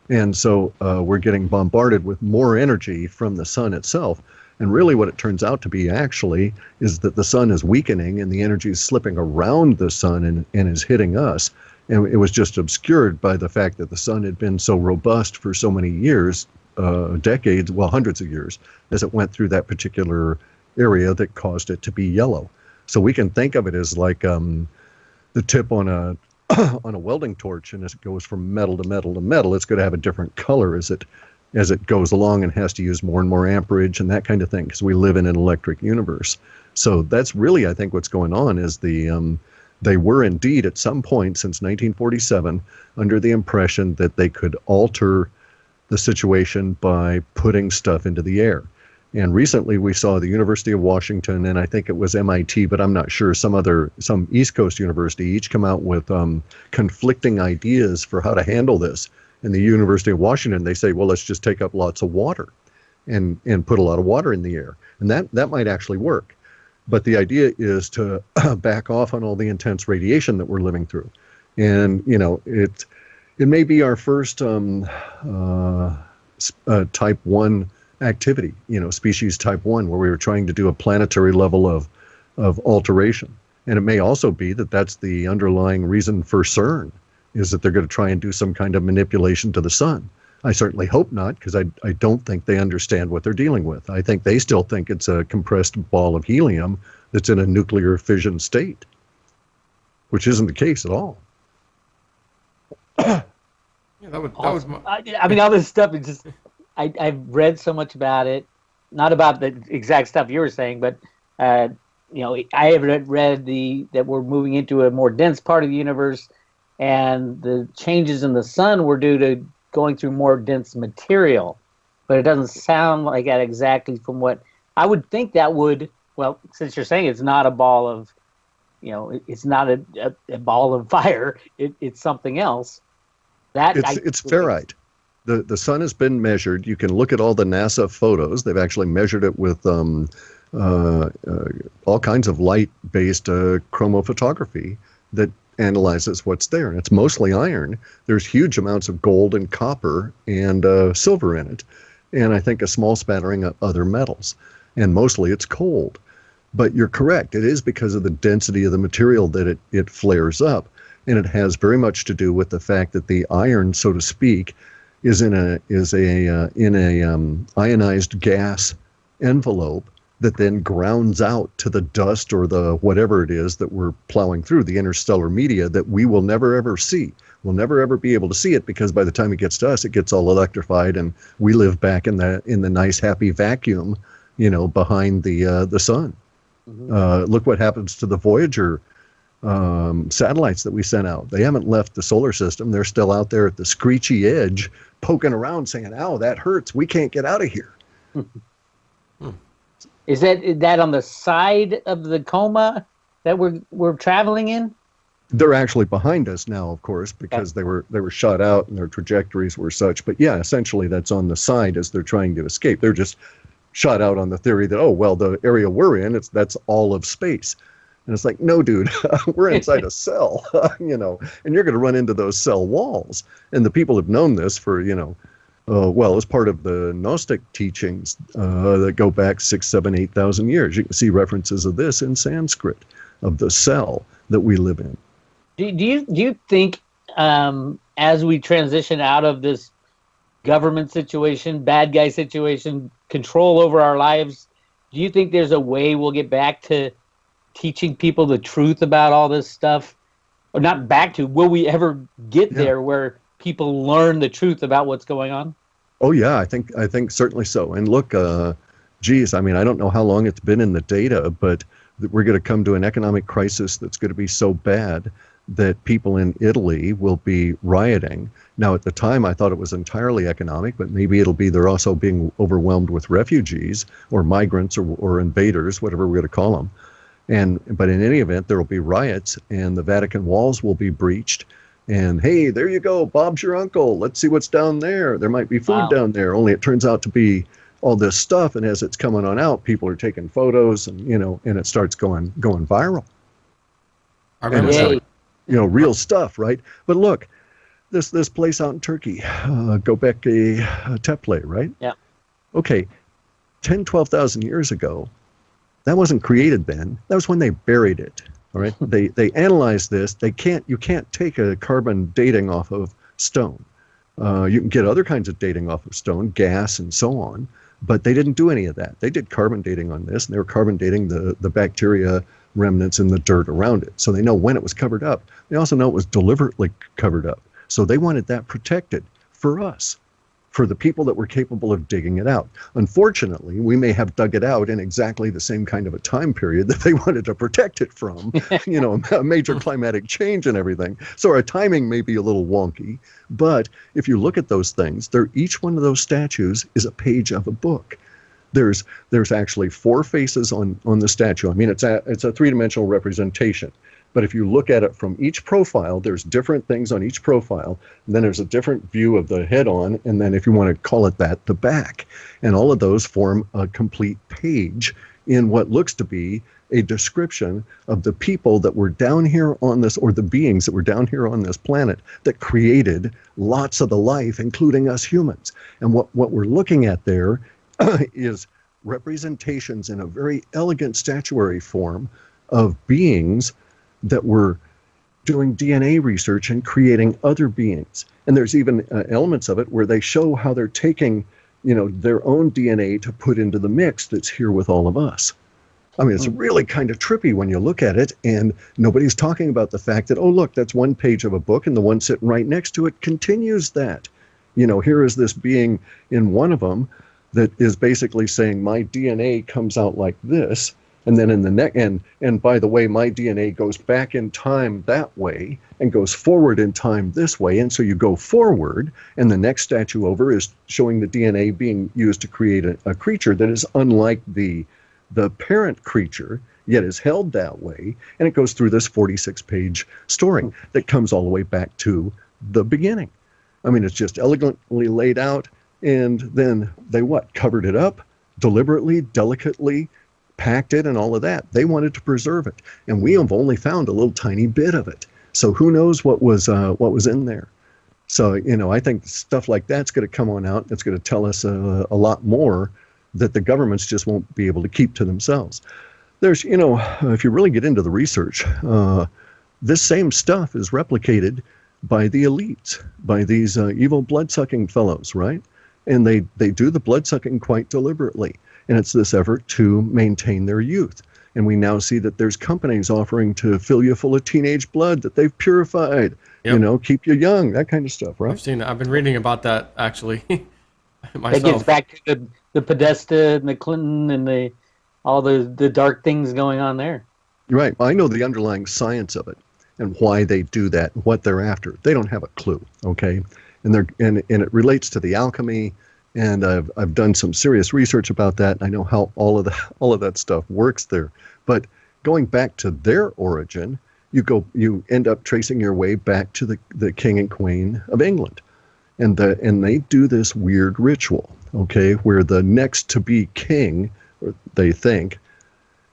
And so we're getting bombarded with more energy from the sun itself. And really what it turns out to be actually is that the sun is weakening and the energy is slipping around the sun and is hitting us. And it was just obscured by the fact that the sun had been so robust for so many years, decades, well, hundreds of years, as it went through that particular area that caused it to be yellow. So we can think of it as like the tip on a on a welding torch, and as it goes from metal to metal to metal, it's going to have a different color as it goes along and has to use more and more amperage and that kind of thing, because we live in an electric universe. So that's really, I think, what's going on is they were indeed at some point since 1947 under the impression that they could alter the situation by putting stuff into the air. And recently we saw the University of Washington, and I think it was MIT, but I'm not sure, some East Coast university, each come out with conflicting ideas for how to handle this. In the University of Washington, they say, well, let's just take up lots of water and put a lot of water in the air. And that might actually work. But the idea is to back off on all the intense radiation that we're living through. And, it may be our first type 1 activity, species type 1, where we were trying to do a planetary level of alteration. And it may also be that that's the underlying reason for CERN, is that they're going to try and do some kind of manipulation to the sun. I certainly hope not, because I don't think they understand what they're dealing with. I think they still think it's a compressed ball of helium that's in a nuclear fission state, which isn't the case at all. Yeah, that would I mean, all this stuff is just, I've read so much about it, not about the exact stuff you were saying, but I have read that we're moving into a more dense part of the universe, and the changes in the sun were due to going through more dense material. But it doesn't sound like that exactly from what I would think that would. Well, since you're saying it's not a ball of, it's not a ball of fire, it's something else. It's ferrite. The sun has been measured. You can look at all the NASA photos. They've actually measured it with all kinds of light-based chromophotography that analyzes what's there. And it's mostly iron. There's huge amounts of gold and copper and silver in it. And I think a small spattering of other metals. And mostly it's cold. But you're correct. It is because of the density of the material that it flares up. And it has very much to do with the fact that the iron, so to speak, is in a ionized gas envelope that then grounds out to the dust or the whatever it is that we're plowing through, the interstellar media that we will never ever see. We'll never ever be able to see it, because by the time it gets to us, it gets all electrified and we live back in the nice happy vacuum, behind the sun. Mm-hmm. Look what happens to the Voyager satellites that we sent out. They haven't left the solar system. They're still out there at the screechy edge, poking around saying, ow, that hurts. We can't get out of here. Is that on the side of the coma that we're traveling in? They're actually behind us now, of course, because they were shot out and their trajectories were such. But yeah, essentially that's on the side as they're trying to escape. They're just shot out on the theory that, oh, well, the area we're in, that's all of space. And it's like, no, dude, we're inside a cell, and you're going to run into those cell walls. And the people have known this for, as part of the Gnostic teachings that go back 6, 7, 8,000 years. You can see references of this in Sanskrit, of the cell that we live in. Do you think as we transition out of this government situation, bad guy situation, control over our lives, do you think there's a way we'll get back to teaching people the truth about all this stuff? Or not back to, will we ever get there where people learn the truth about what's going on? Oh yeah, I think certainly so. And look, I don't know how long it's been in the data, but we're going to come to an economic crisis that's going to be so bad that people in Italy will be rioting. Now, at the time, I thought it was entirely economic, but maybe it'll be they're also being overwhelmed with refugees or migrants or invaders, whatever we're going to call them. But in any event, there will be riots, and the Vatican walls will be breached. And hey, there you go, Bob's your uncle. Let's see what's down there. There might be food down there. Only it turns out to be all this stuff, and as it's coming on out, people are taking photos, and and it starts going viral. I remember that. Real stuff, right? But look, this place out in Turkey, Göbekli Tepe, right? Yeah. Okay, 10, 12,000 years ago, that wasn't created then. That was when they buried it. All right. They analyzed this. You can't take a carbon dating off of stone. You can get other kinds of dating off of stone, gas, and so on. But they didn't do any of that. They did carbon dating on this, and they were carbon dating the bacteria remnants in the dirt around it. So they know when it was covered up. They also know it was deliberately covered up. So they wanted that protected for us, for the people that were capable of digging it out. Unfortunately, we may have dug it out in exactly the same kind of a time period that they wanted to protect it from, a major climatic change and everything. So our timing may be a little wonky, but if you look at those things, each one of those statues is a page of a book. There's actually 4 faces on the statue. I mean, it's a three-dimensional representation. But if you look at it from each profile, there's different things on each profile. And then there's a different view of the head-on, and then if you want to call it that, the back. And all of those form a complete page in what looks to be a description of the people that were down here on this, or the beings that were down here on this planet that created lots of the life, including us humans. And what we're looking at there is representations in a very elegant statuary form of beings that were doing DNA research and creating other beings. And there's even elements of it where they show how they're taking, their own DNA to put into the mix that's here with all of us. I mean, it's really kind of trippy when you look at it, and nobody's talking about the fact that, oh, look, that's one page of a book, and the one sitting right next to it continues that. Here is this being in one of them that is basically saying my DNA comes out like this, and then in the neck, and by the way, my DNA goes back in time that way and goes forward in time this way, and so you go forward, and the next statue over is showing the DNA being used to create a creature that is unlike the parent creature, yet is held that way, and it goes through this 46-page story that comes all the way back to the beginning. I mean, it's just elegantly laid out. And then they covered it up deliberately, delicately, packed it, and all of that. They wanted to preserve it, and we have only found a little tiny bit of it. So who knows what was in there? So I think stuff like that's going to come on out. It's going to tell us a lot more that the governments just won't be able to keep to themselves. There's if you really get into the research, this same stuff is replicated by the elites, by these evil blood-sucking fellows, right? And they do the blood-sucking quite deliberately. And it's this effort to maintain their youth. And we now see that there's companies offering to fill you full of teenage blood that they've purified, keep you young, that kind of stuff, right? I've been reading about that, actually, myself. It gets back to the Podesta and the Clinton and all the dark things going on there. Right. I know the underlying science of it and why they do that, what they're after. They don't have a clue, okay? And it relates to the alchemy, and I've done some serious research about that. I know how all of that stuff works there. But going back to their origin, you end up tracing your way back to the king and queen of England. And they do this weird ritual, okay, where the next to be king, or they think,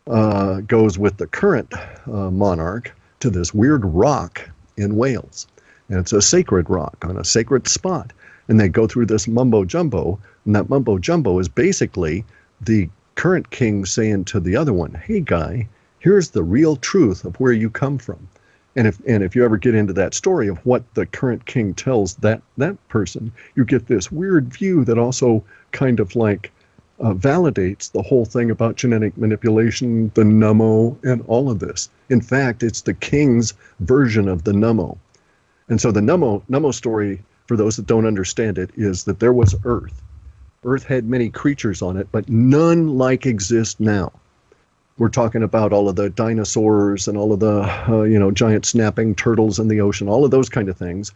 goes with the current monarch to this weird rock in Wales. And it's a sacred rock on a sacred spot. And they go through this mumbo jumbo, and that mumbo jumbo is basically the current king saying to the other one, hey guy, here's the real truth of where you come from. And if you ever get into that story of what the current king tells that person, you get this weird view that also kind of like validates the whole thing about genetic manipulation, the nummo, and all of this. In fact, it's the king's version of the nummo. And so the nummo story, for those that don't understand it, is that there was Earth. Earth had many creatures on it, but none like exist now. We're talking about all of the dinosaurs and all of the giant snapping turtles in the ocean, all of those kind of things.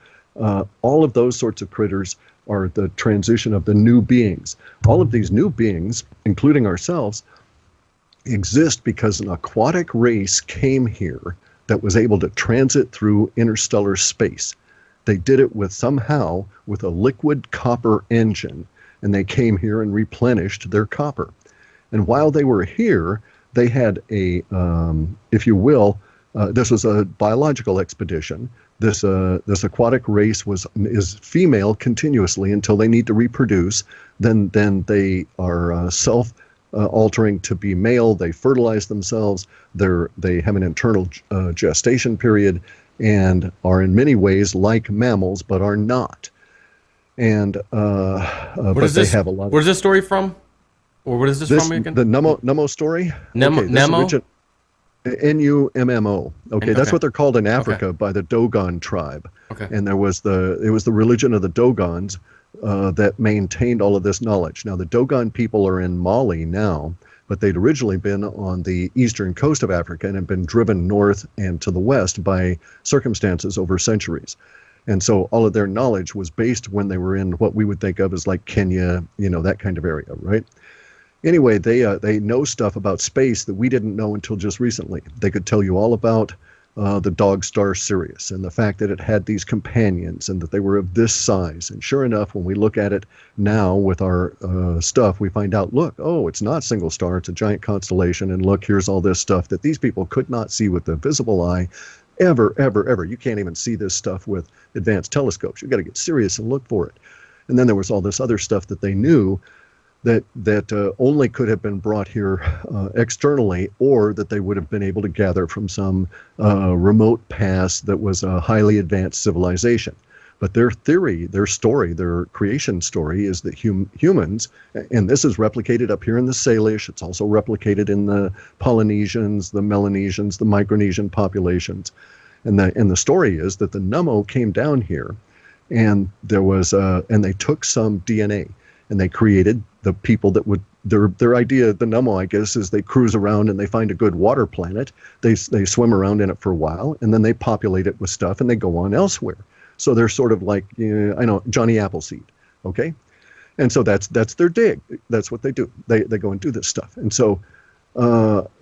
All of those sorts of critters are the transition of the new beings. All of these new beings, including ourselves, exist because an aquatic race came here that was able to transit through interstellar space. They did it somehow with a liquid copper engine, and they came here and replenished their copper. And while they were here, they had a, if you will, this was a biological expedition. This aquatic race is female continuously until they need to reproduce. Then they are self-altering to be male. They fertilize themselves. They have an internal gestation period and are in many ways like mammals, but are not. And but they have a lot. Where's this story from? Or what is this from again? The Nummo story? Nemo? N-U-M-M-O. Okay, that's what they're called in Africa by the Dogon tribe. Okay. And it was the religion of the Dogons that maintained all of this knowledge. Now, the Dogon people are in Mali now, but they'd originally been on the eastern coast of Africa and had been driven north and to the west by circumstances over centuries. And so all of their knowledge was based when they were in what we would think of as like Kenya, that kind of area, right? Anyway, they know stuff about space that we didn't know until just recently. They could tell you all about the dog star Sirius and the fact that it had these companions and that they were of this size. And sure enough, when we look at it now with our stuff, we find out, look, it's not single star, it's a giant constellation. And look, here's all this stuff that these people could not see with the visible eye ever. You can't even see this stuff with advanced telescopes. You've got to get serious and look for it. And then there was all this other stuff that they knew that only could have been brought here externally, or that they would have been able to gather from some remote past that was a highly advanced civilization. But their theory, their story, their creation story is that humans, and this is replicated up here in the Salish, it's also replicated in the Polynesians, the Melanesians, the Micronesian populations. And the story is that the Nummo came down here, and there was and they took some DNA, and they created the people that would, their idea, the Nummo, I guess, is they cruise around and they find a good water planet, they swim around in it for a while, and then they populate it with stuff and they go on elsewhere. So they're sort of like, Johnny Appleseed, okay? And so that's their dig. That's what they do. They go and do this stuff. And so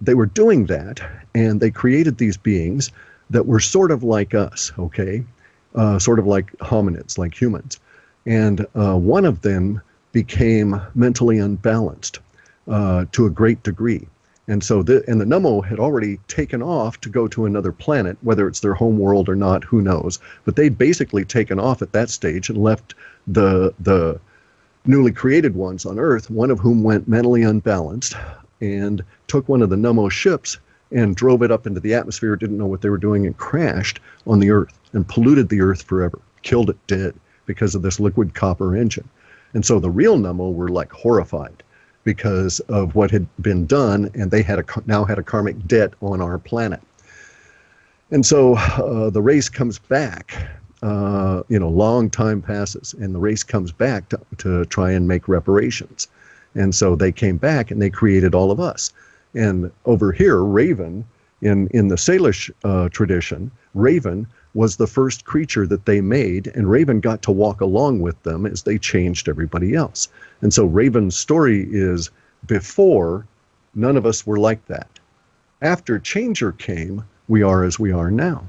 they were doing that, and they created these beings that were sort of like us, okay? Sort of like hominids, like humans. And one of them became mentally unbalanced to a great degree. And so the Nummo had already taken off to go to another planet, whether it's their home world or not, who knows. But they'd basically taken off at that stage and left the newly created ones on Earth, one of whom went mentally unbalanced and took one of the Nummo ships and drove it up into the atmosphere, didn't know what they were doing, and crashed on the Earth and polluted the Earth forever, killed it dead because of this liquid copper engine. And so the real Nummo were like horrified because of what had been done, and they now had a karmic debt on our planet. And so the race comes back, long time passes, and the race comes back to try and make reparations. And so they came back and they created all of us. And over here, Raven, in the Salish tradition, Raven was the first creature that they made, and Raven got to walk along with them as they changed everybody else. And so Raven's story is, before, none of us were like that. After Changer came, we are as we are now.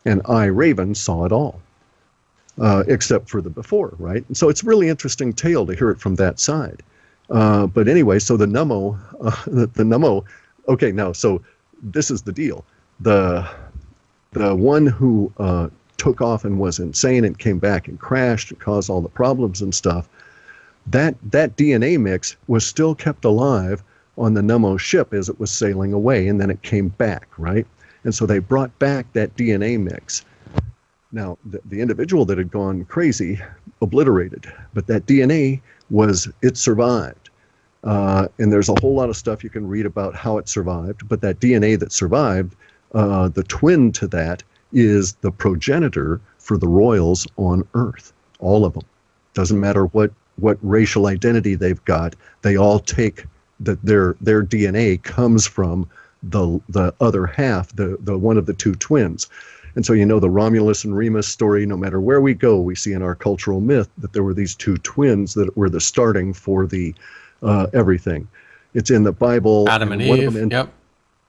And I, Raven, saw it all, except for the before, right? And so it's a really interesting tale to hear it from that side. But anyway, so the Nummo, okay, now, so this is the deal. The one who took off and was insane and came back and crashed and caused all the problems and stuff, that DNA mix was still kept alive on the Nummo ship as it was sailing away, and then it came back, right? And so they brought back that DNA mix. Now, the individual that had gone crazy obliterated, but that DNA it survived. And there's a whole lot of stuff you can read about how it survived, but that DNA that survived, the twin to that is the progenitor for the royals on Earth, all of them. Doesn't matter what racial identity they've got, they all take that their DNA comes from the other half, the one of the two twins. And so, the Romulus and Remus story, no matter where we go, we see in our cultural myth that there were these two twins that were the starting for the everything. It's in the Bible. Adam and Eve,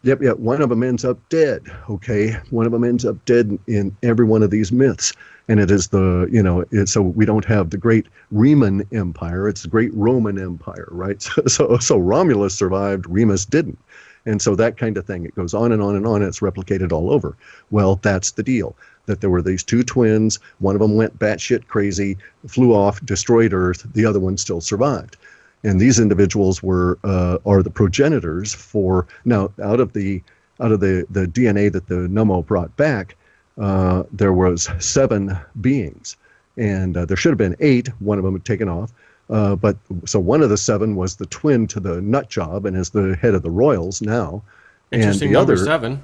Yep. One of them ends up dead, okay? One of them ends up dead in every one of these myths. And it is so we don't have the great Reman Empire, it's the great Roman Empire, right? So Romulus survived, Remus didn't. And so that kind of thing, it goes on and on and on, and it's replicated all over. Well, that's the deal, that there were these two twins, one of them went batshit crazy, flew off, destroyed Earth, the other one still survived. And these individuals are the progenitors for, now out of the DNA that the Nummo brought back, there was 7 beings, and there should have been 8. One of them had taken off, but so one of the 7 was the twin to the nut job and is the head of the royals now. Interesting, and the number other 7.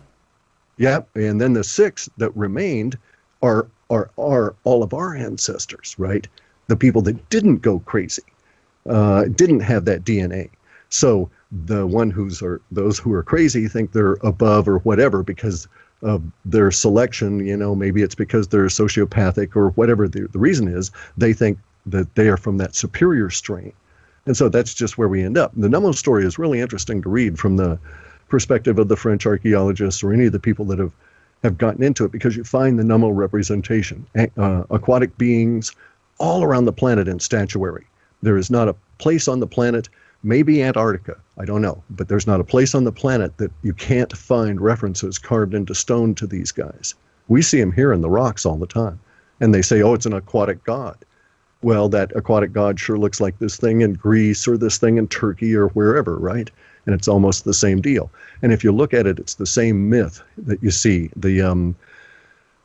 Yep, and then the 6 that remained are all of our ancestors, right? The people that didn't go crazy. Didn't have that DNA. So the those who are crazy think they're above or whatever because of their selection, maybe it's because they're sociopathic or whatever the reason is, they think that they are from that superior strain. And so that's just where we end up. The Nummo story is really interesting to read from the perspective of the French archaeologists or any of the people that have gotten into it, because you find the Nummo representation, aquatic beings all around the planet in statuary. There is not a place on the planet, maybe Antarctica, I don't know, but there's not a place on the planet that you can't find references carved into stone to these guys. We see them here in the rocks all the time. And they say, oh, it's an aquatic god. Well, that aquatic god sure looks like this thing in Greece or this thing in Turkey or wherever, right? And it's almost the same deal. And if you look at it, it's the same myth that you see, the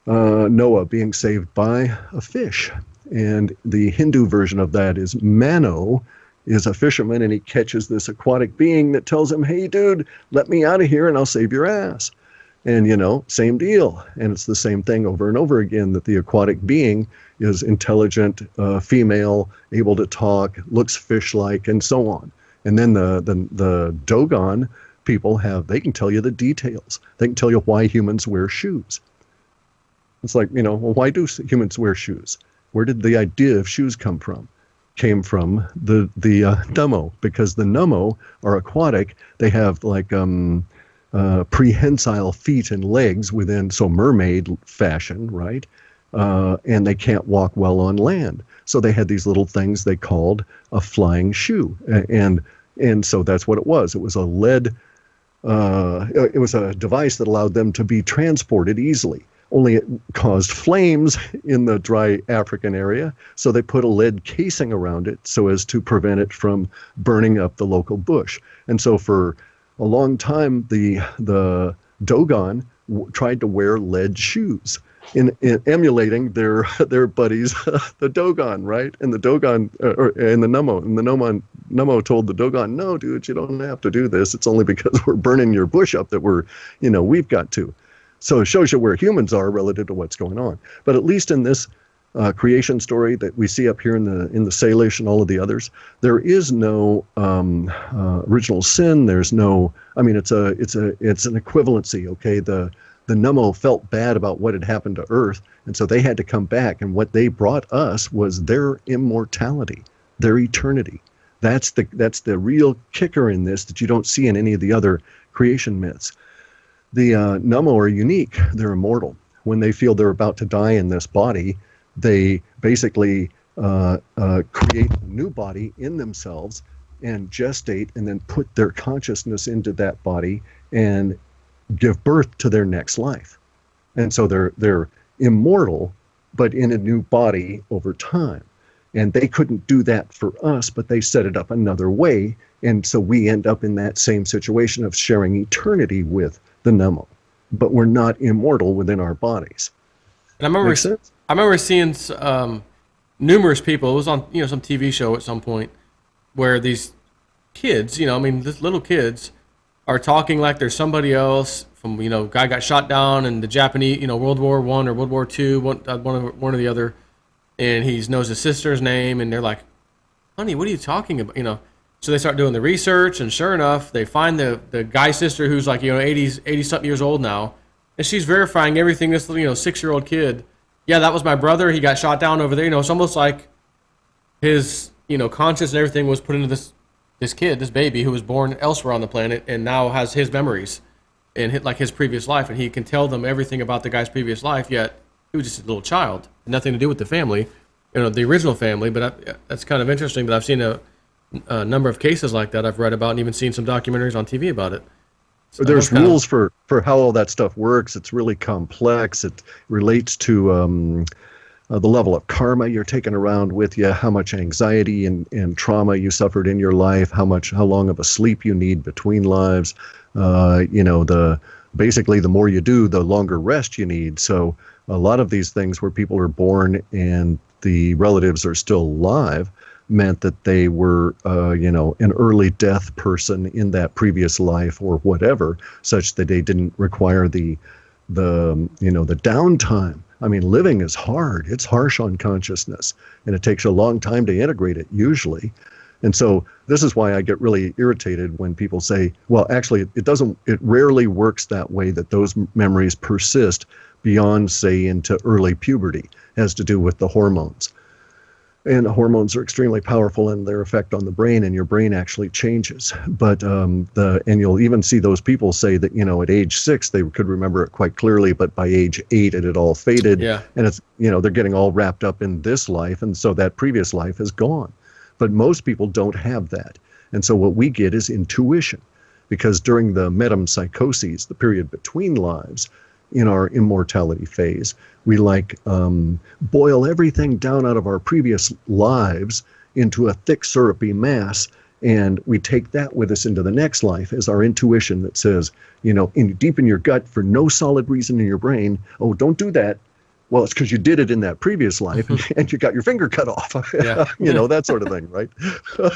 Noah being saved by a fish. And the Hindu version of that is Mano is a fisherman, and he catches this aquatic being that tells him, hey, dude, let me out of here and I'll save your ass. And, same deal. And it's the same thing over and over again, that the aquatic being is intelligent, female, able to talk, looks fish-like, and so on. And then the Dogon people they can tell you the details. They can tell you why humans wear shoes. It's like, well, why do humans wear shoes? Where did the idea of shoes come from? Came from the Nummo, because the Nummo are aquatic. They have like prehensile feet and legs so mermaid fashion, right? And they can't walk well on land. So they had these little things they called a flying shoe. And so that's what it was. It was a lead, it was a device that allowed them to be transported easily. Only it caused flames in the dry African area, so they put a lead casing around it so as to prevent it from burning up the local bush. And so for a long time, the Dogon tried to wear lead shoes in emulating their buddies, the Dogon, right? And the Dogon, and the Nummo, and the Nummo told the Dogon, no, dude, you don't have to do this. It's only because we're burning your bush up that we've got to. So it shows you where humans are relative to what's going on. But at least in this creation story that we see up here in the Salish and all of the others, there is no original sin. There's no. I mean, it's an equivalency. Okay, the Nummo felt bad about what had happened to Earth, and so they had to come back. And what they brought us was their immortality, their eternity. That's the real kicker in this that you don't see in any of the other creation myths. The Nummo are unique. They're immortal. When they feel they're about to die in this body, they basically create a new body in themselves and gestate and then put their consciousness into that body and give birth to their next life. And so they're immortal, but in a new body over time. And they couldn't do that for us, but they set it up another way. And so we end up in that same situation of sharing eternity with the Nummo. But we're not immortal within our bodies. And I remember seeing numerous people. It was on some TV show at some point where these kids, these little kids are talking like there's somebody else from guy got shot down in the Japanese World War I or World War II, one or the other, and he knows his sister's name, and they're like, "Honey, what are you talking about?" So they start doing the research, and sure enough, they find the guy's sister who's like 80 something years old now, and she's verifying everything this 6-year-old kid. Yeah, that was my brother. He got shot down over there. It's almost like his conscience and everything was put into this kid, this baby who was born elsewhere on the planet and now has his memories and his previous life, and he can tell them everything about the guy's previous life. Yet he was just a little child, nothing to do with the family, the original family. But that's kind of interesting. But I've seen a number of cases like that I've read about, and even seen some documentaries on TV about it. So there's rules for how all that stuff works. It's really complex. It relates to the level of karma you're taking around with you, how much anxiety and trauma you suffered in your life, how long of a sleep you need between lives. Basically the more you do, the longer rest you need. So a lot of these things where people are born and the relatives are still alive meant that they were, an early death person in that previous life or whatever, such that they didn't require the downtime. I mean, living is hard. It's harsh on consciousness, and it takes a long time to integrate it usually. And so this is why I get really irritated when people say, well, actually, it rarely works that way, that those memories persist beyond, say, into early puberty. It has to do with the hormones. And hormones are extremely powerful in their effect on the brain, and your brain actually changes. But and you'll even see those people say that at age 6 they could remember it quite clearly, but by age 8 it had all faded. Yeah. And it's they're getting all wrapped up in this life, and so that previous life is gone. But most people don't have that, and so what we get is intuition, because during the metempsychoses, the period between lives, in our immortality phase, we boil everything down out of our previous lives into a thick syrupy mass, and we take that with us into the next life as our intuition that says, deep in your gut, for no solid reason in your brain, oh, don't do that. Well, it's because you did it in that previous life and you got your finger cut off, Yeah. That sort of thing, right?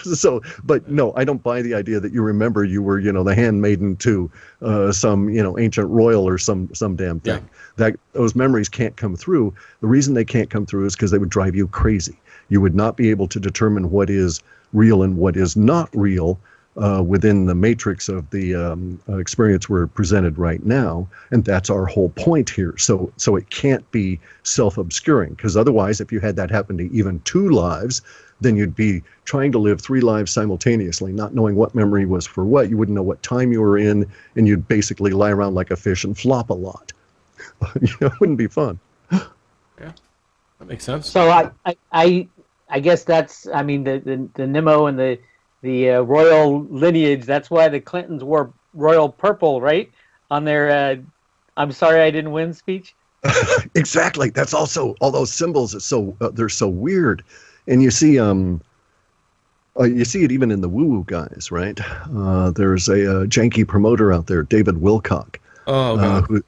So, but no, I don't buy the idea that you remember you were, the handmaiden to some, ancient royal or some damn thing. Yeah. That those memories can't come through. The reason they can't come through is because they would drive you crazy. You would not be able to determine what is real and what is not real within the matrix of the experience we're presented right now, and that's our whole point here. So it can't be self-obscuring, because otherwise, if you had that happen to even 2 lives, then you'd be trying to live 3 lives simultaneously, not knowing what memory was for what. You wouldn't know what time you were in, and you'd basically lie around like a fish and flop a lot. It wouldn't be fun. Yeah, that makes sense. So I guess that's the Nimmo and the royal lineage. That's why the Clintons wore royal purple, right, on their "I'm sorry I didn't win" speech. Exactly. That's also, all those symbols are they're so weird, and you see it even in the woo-woo guys, right? There's a janky promoter out there, David Wilcock. Oh, God.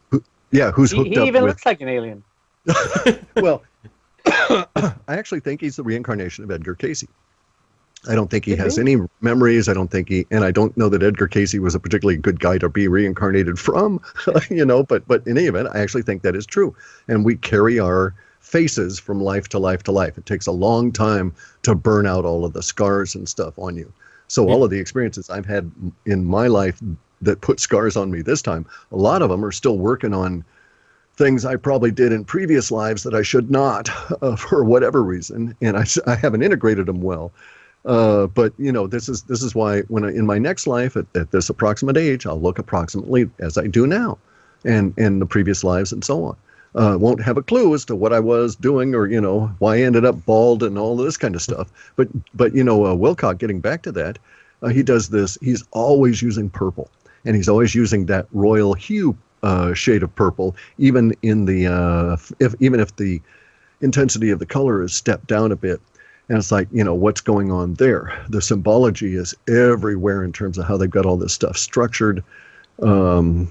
Who's hooked He up even with. looks like an alien. Well, I actually think he's the reincarnation of Edgar Cayce. I don't think he has any memories. I don't know that Edgar Cayce was a particularly good guy to be reincarnated from, but in any event, I actually think that is true. And we carry our faces from life to life to life. It takes a long time to burn out all of the scars and stuff on you. So all of the experiences I've had in my life that put scars on me this time, a lot of them are still working on things I probably did in previous lives that I should not, for whatever reason, and I haven't integrated them well. But this is why in my next life at this approximate age, I'll look approximately as I do now. and the previous lives and so on. Won't have a clue as to what I was doing or, why I ended up bald and all this kind of stuff. But Wilcock, getting back to that, he does this. He's always using purple, and he's always using that royal hue shade of purple, even in the even if the intensity of the color is stepped down a bit. And it's like, what's going on there? The symbology is everywhere in terms of how they've got all this stuff structured. It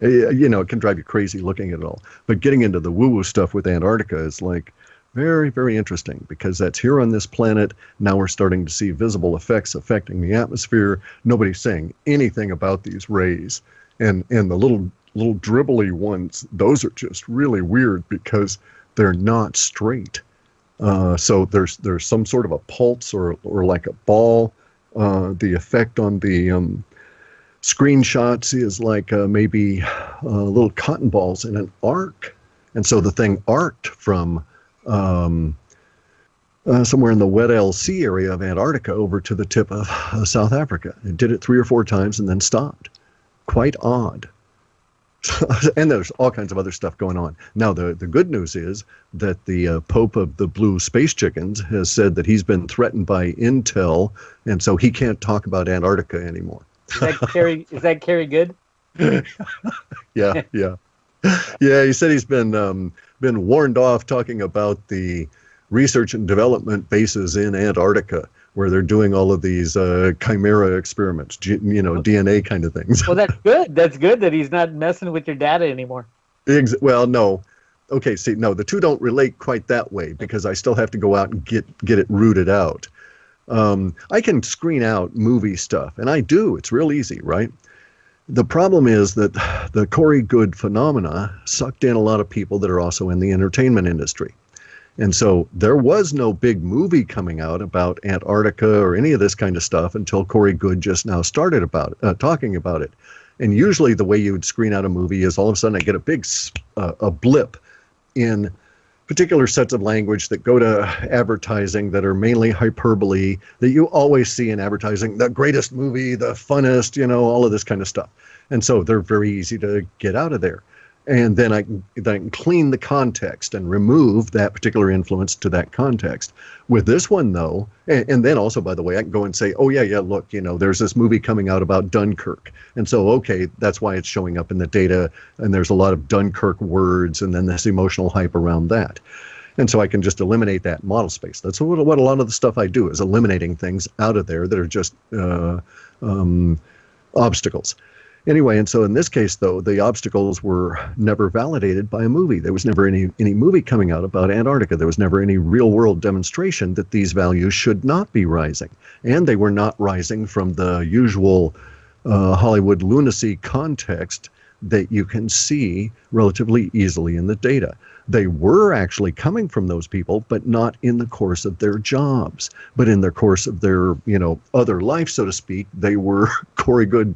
can drive you crazy looking at it all. But getting into the woo-woo stuff with Antarctica is like very, very interesting, because that's here on this planet. Now we're starting to see visible effects affecting the atmosphere. Nobody's saying anything about these rays. And the little dribbly ones, those are just really weird because they're not straight. So there's some sort of a pulse or like a ball. The effect on the screenshots is like maybe little cotton balls in an arc. And so the thing arced from somewhere in the Weddell Sea area of Antarctica over to the tip of South Africa. It did it 3 or 4 times and then stopped. Quite odd. And there's all kinds of other stuff going on. Now, the good news is that the Pope of the Blue Space Chickens has said that he's been threatened by Intel, and so he can't talk about Antarctica anymore. Is that Kerry Good? Yeah. Yeah, he said he's been warned off talking about the research and development bases in Antarctica, where they're doing all of these chimera experiments, DNA kind of things. Well, that's good. That's good that he's not messing with your data anymore. Well, no. Okay, see, no, the two don't relate quite that way, because I still have to go out and get it rooted out. I can screen out movie stuff, and I do. It's real easy, right? The problem is that the Corey Goode phenomena sucked in a lot of people that are also in the entertainment industry. And so there was no big movie coming out about Antarctica or any of this kind of stuff until Corey Goode just now started talking about it. And usually the way you would screen out a movie is all of a sudden I get a big a blip in particular sets of language that go to advertising that are mainly hyperbole that you always see in advertising, the greatest movie, the funnest, all of this kind of stuff. And so they're very easy to get out of there. And then I can clean the context and remove that particular influence to that context. With this one, though, and then also, by the way, I can go and say, oh, yeah, look, there's this movie coming out about Dunkirk. And so, okay, that's why it's showing up in the data. And there's a lot of Dunkirk words and then this emotional hype around that. And so I can just eliminate that model space. That's what a lot of the stuff I do is eliminating things out of there that are just obstacles. Anyway, and so in this case, though, the obstacles were never validated by a movie. There was never any movie coming out about Antarctica. There was never any real-world demonstration that these values should not be rising. And they were not rising from the usual Hollywood lunacy context that you can see relatively easily in the data. They were actually coming from those people, but not in the course of their jobs, but in the course of their, other life, so to speak. They were Corey Goode,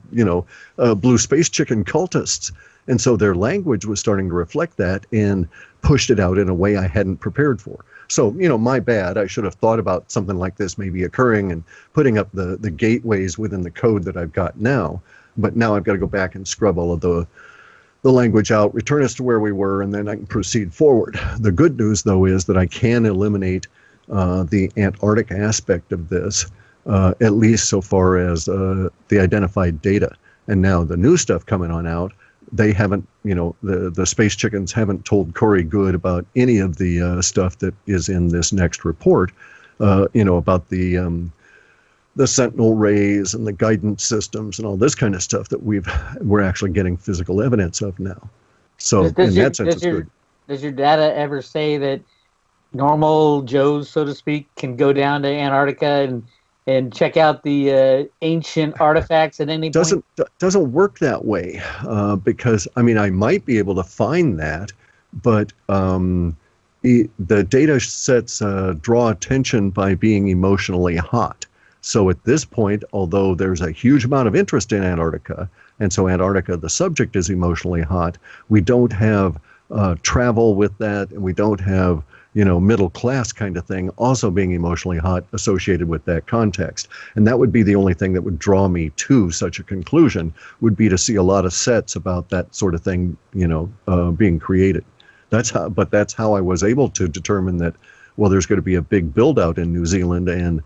blue space chicken cultists. And so their language was starting to reflect that and pushed it out in a way I hadn't prepared for. So, my bad. I should have thought about something like this maybe occurring and putting up the gateways within the code that I've got now. But now I've got to go back and scrub all of the language out, return us to where we were, and then I can proceed forward. The good news, though, is that I can eliminate the Antarctic aspect of this, at least so far as the identified data. And now the new stuff coming on out, they haven't, the space chickens haven't told Corey Goode about any of the stuff that is in this next report, about the sentinel rays and the guidance systems and all this kind of stuff that we're actually getting physical evidence of now. So in that sense, it's good. Does your data ever say that normal Joes, so to speak, can go down to Antarctica and check out the ancient artifacts at any point? Doesn't work that way because, I might be able to find that, but the data sets draw attention by being emotionally hot. So at this point, although there's a huge amount of interest in Antarctica, and so Antarctica, the subject, is emotionally hot, we don't have travel with that, and we don't have, middle class kind of thing also being emotionally hot associated with that context. And that would be the only thing that would draw me to such a conclusion, would be to see a lot of sets about that sort of thing, being created. That's how I was able to determine that, well, there's going to be a big build out in New Zealand and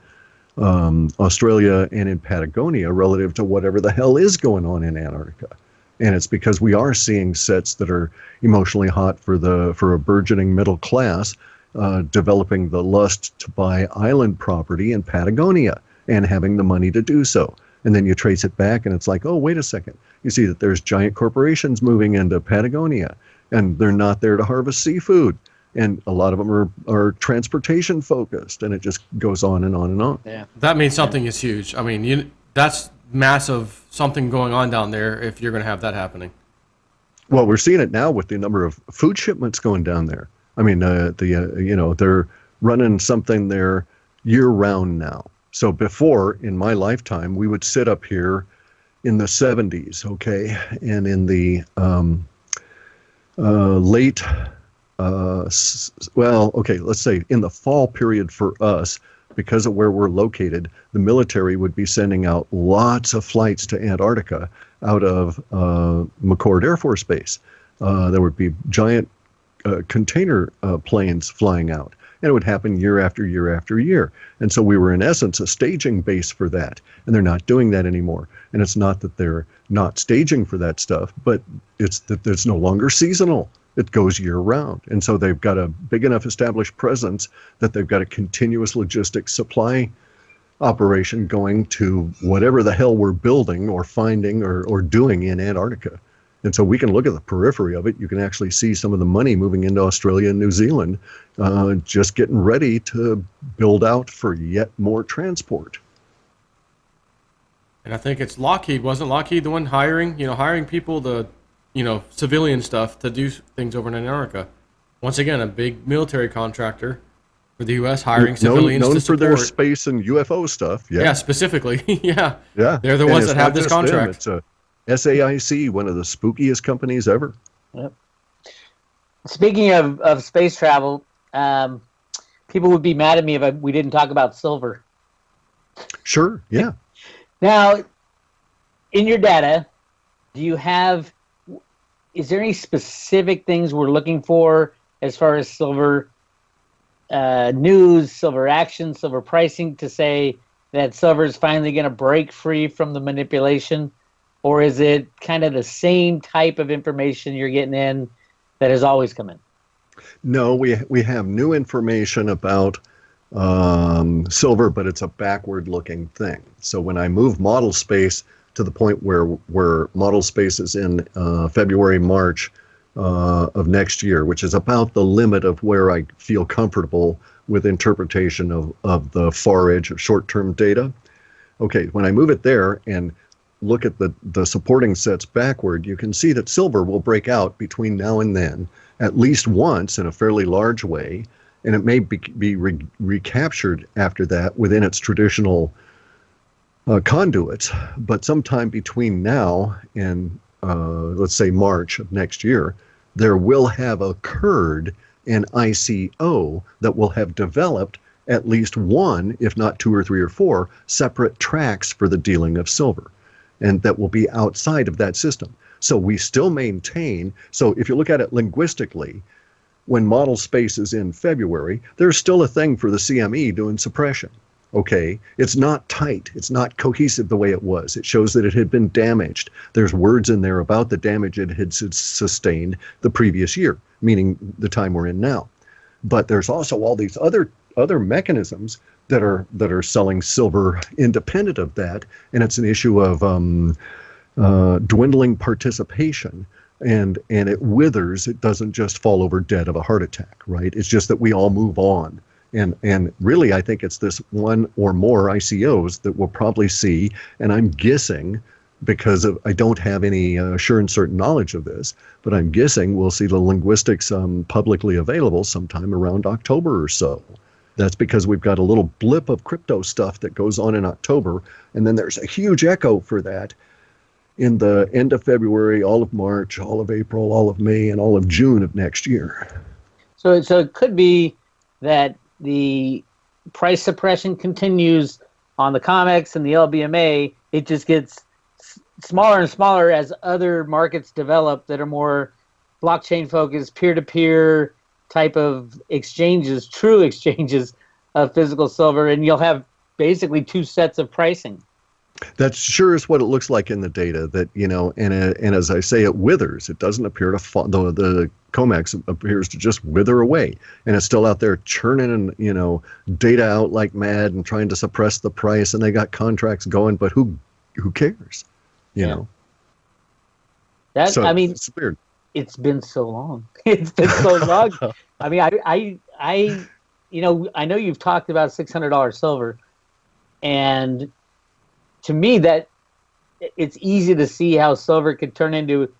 Australia and in Patagonia relative to whatever the hell is going on in Antarctica. And it's because we are seeing sets that are emotionally hot for a burgeoning middle class, developing the lust to buy island property in Patagonia and having the money to do so. And then you trace it back and it's like, oh, wait a second. You see that there's giant corporations moving into Patagonia and they're not there to harvest seafood. And a lot of them are transportation focused, and it just goes on and on and on. Yeah, that means something is huge. I mean, that's massive, something going on down there if you're going to have that happening. Well, we're seeing it now with the number of food shipments going down there. I mean, they're running something there year round now. So before, in my lifetime, we would sit up here in the 70s, okay, and in the late. Let's say in the fall period for us, because of where we're located, the military would be sending out lots of flights to Antarctica out of McChord Air Force Base. There would be giant container planes flying out, and it would happen year after year after year. And so we were, in essence, a staging base for that, and they're not doing that anymore. And it's not that they're not staging for that stuff, but it's that it's no longer seasonal. It goes year round. And so they've got a big enough established presence that they've got a continuous logistics supply operation going to whatever the hell we're building or finding or doing in Antarctica. And so we can look at the periphery of it. You can actually see some of the money moving into Australia and New Zealand, just getting ready to build out for yet more transport. And I think it's Lockheed. Wasn't Lockheed the one hiring people civilian stuff to do things over in Antarctica? Once again, a big military contractor for the U.S. hiring civilians known to for support. their space and UFO stuff. Yeah, specifically. yeah. They're the ones that have this contract. It's a SAIC, one of the spookiest companies ever. Yep. Speaking of space travel, people would be mad at me if we didn't talk about silver. Sure, yeah. Now, in your data, is there any specific things we're looking for as far as silver news, silver action, silver pricing, to say that silver is finally going to break free from the manipulation? Or is it kind of the same type of information you're getting in that has always come in? No, we have new information about silver, but it's a backward-looking thing. So when I move model space to the point where model space is in February, March of next year, which is about the limit of where I feel comfortable with interpretation of the far edge of short-term data. Okay, when I move it there and look at the supporting sets backward, you can see that silver will break out between now and then, at least once in a fairly large way, and it may be recaptured after that within its traditional conduits. But sometime between now and let's say March of next year, there will have occurred an ICO that will have developed at least one, if not two or three or four, separate tracks for the dealing of silver, and that will be outside of that system. So we still maintain, so if you look at it linguistically, when model space is in February, there's still a thing for the CME doing suppression. Okay, it's not tight, it's not cohesive the way it was. It shows that it had been damaged. There's words in there about the damage it had sustained the previous year, meaning the time we're in now. But there's also all these other mechanisms that are selling silver independent of that, and it's an issue of dwindling participation, and it withers. It doesn't just fall over dead of a heart attack, right? It's just that we all move on. And really, I think it's this one or more ICOs that we'll probably see, and I'm guessing, because I don't have any sure and certain knowledge of this, but I'm guessing we'll see the linguistics publicly available sometime around October or so. That's because we've got a little blip of crypto stuff that goes on in October, and then there's a huge echo for that in the end of February, all of March, all of April, all of May, and all of June of next year. So it could be that the price suppression continues on the COMEX and the LBMA. It just gets smaller and smaller as other markets develop that are more blockchain focused, peer-to-peer type of exchanges, true exchanges of physical silver, and you'll have basically two sets of pricing. That sure is what it looks like in the data. That, you know, and as I say, it withers. It doesn't appear to fall. The COMEX appears to just wither away, and it's still out there churning, you know, data out like mad and trying to suppress the price. And they got contracts going, but who cares? You know. That, so I mean, it's weird. It's been so long. It's been so long. I mean, I you know, I know you've talked about $600 silver, and to me, that it's easy to see how silver could turn into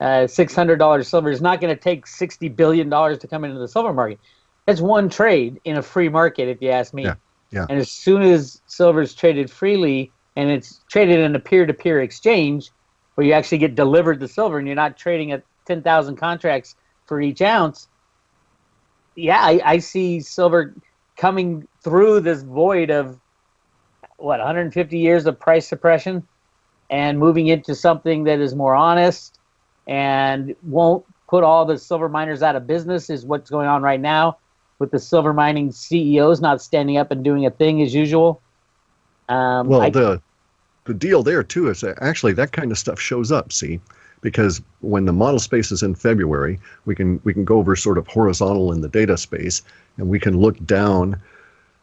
$600 silver. It's not going to take $60 billion to come into the silver market. That's one trade in a free market, if you ask me. Yeah. And as soon as silver is traded freely and it's traded in a peer-to-peer exchange where you actually get delivered the silver and you're not trading at 10,000 contracts for each ounce, I see silver coming through this void of 150 years of price suppression and moving into something that is more honest and won't put all the silver miners out of business, is what's going on right now with the silver mining CEOs not standing up and doing a thing as usual. The deal there too is that actually that kind of stuff shows up, see, because when the model space is in February, we can go over sort of horizontal in the data space, and we can look down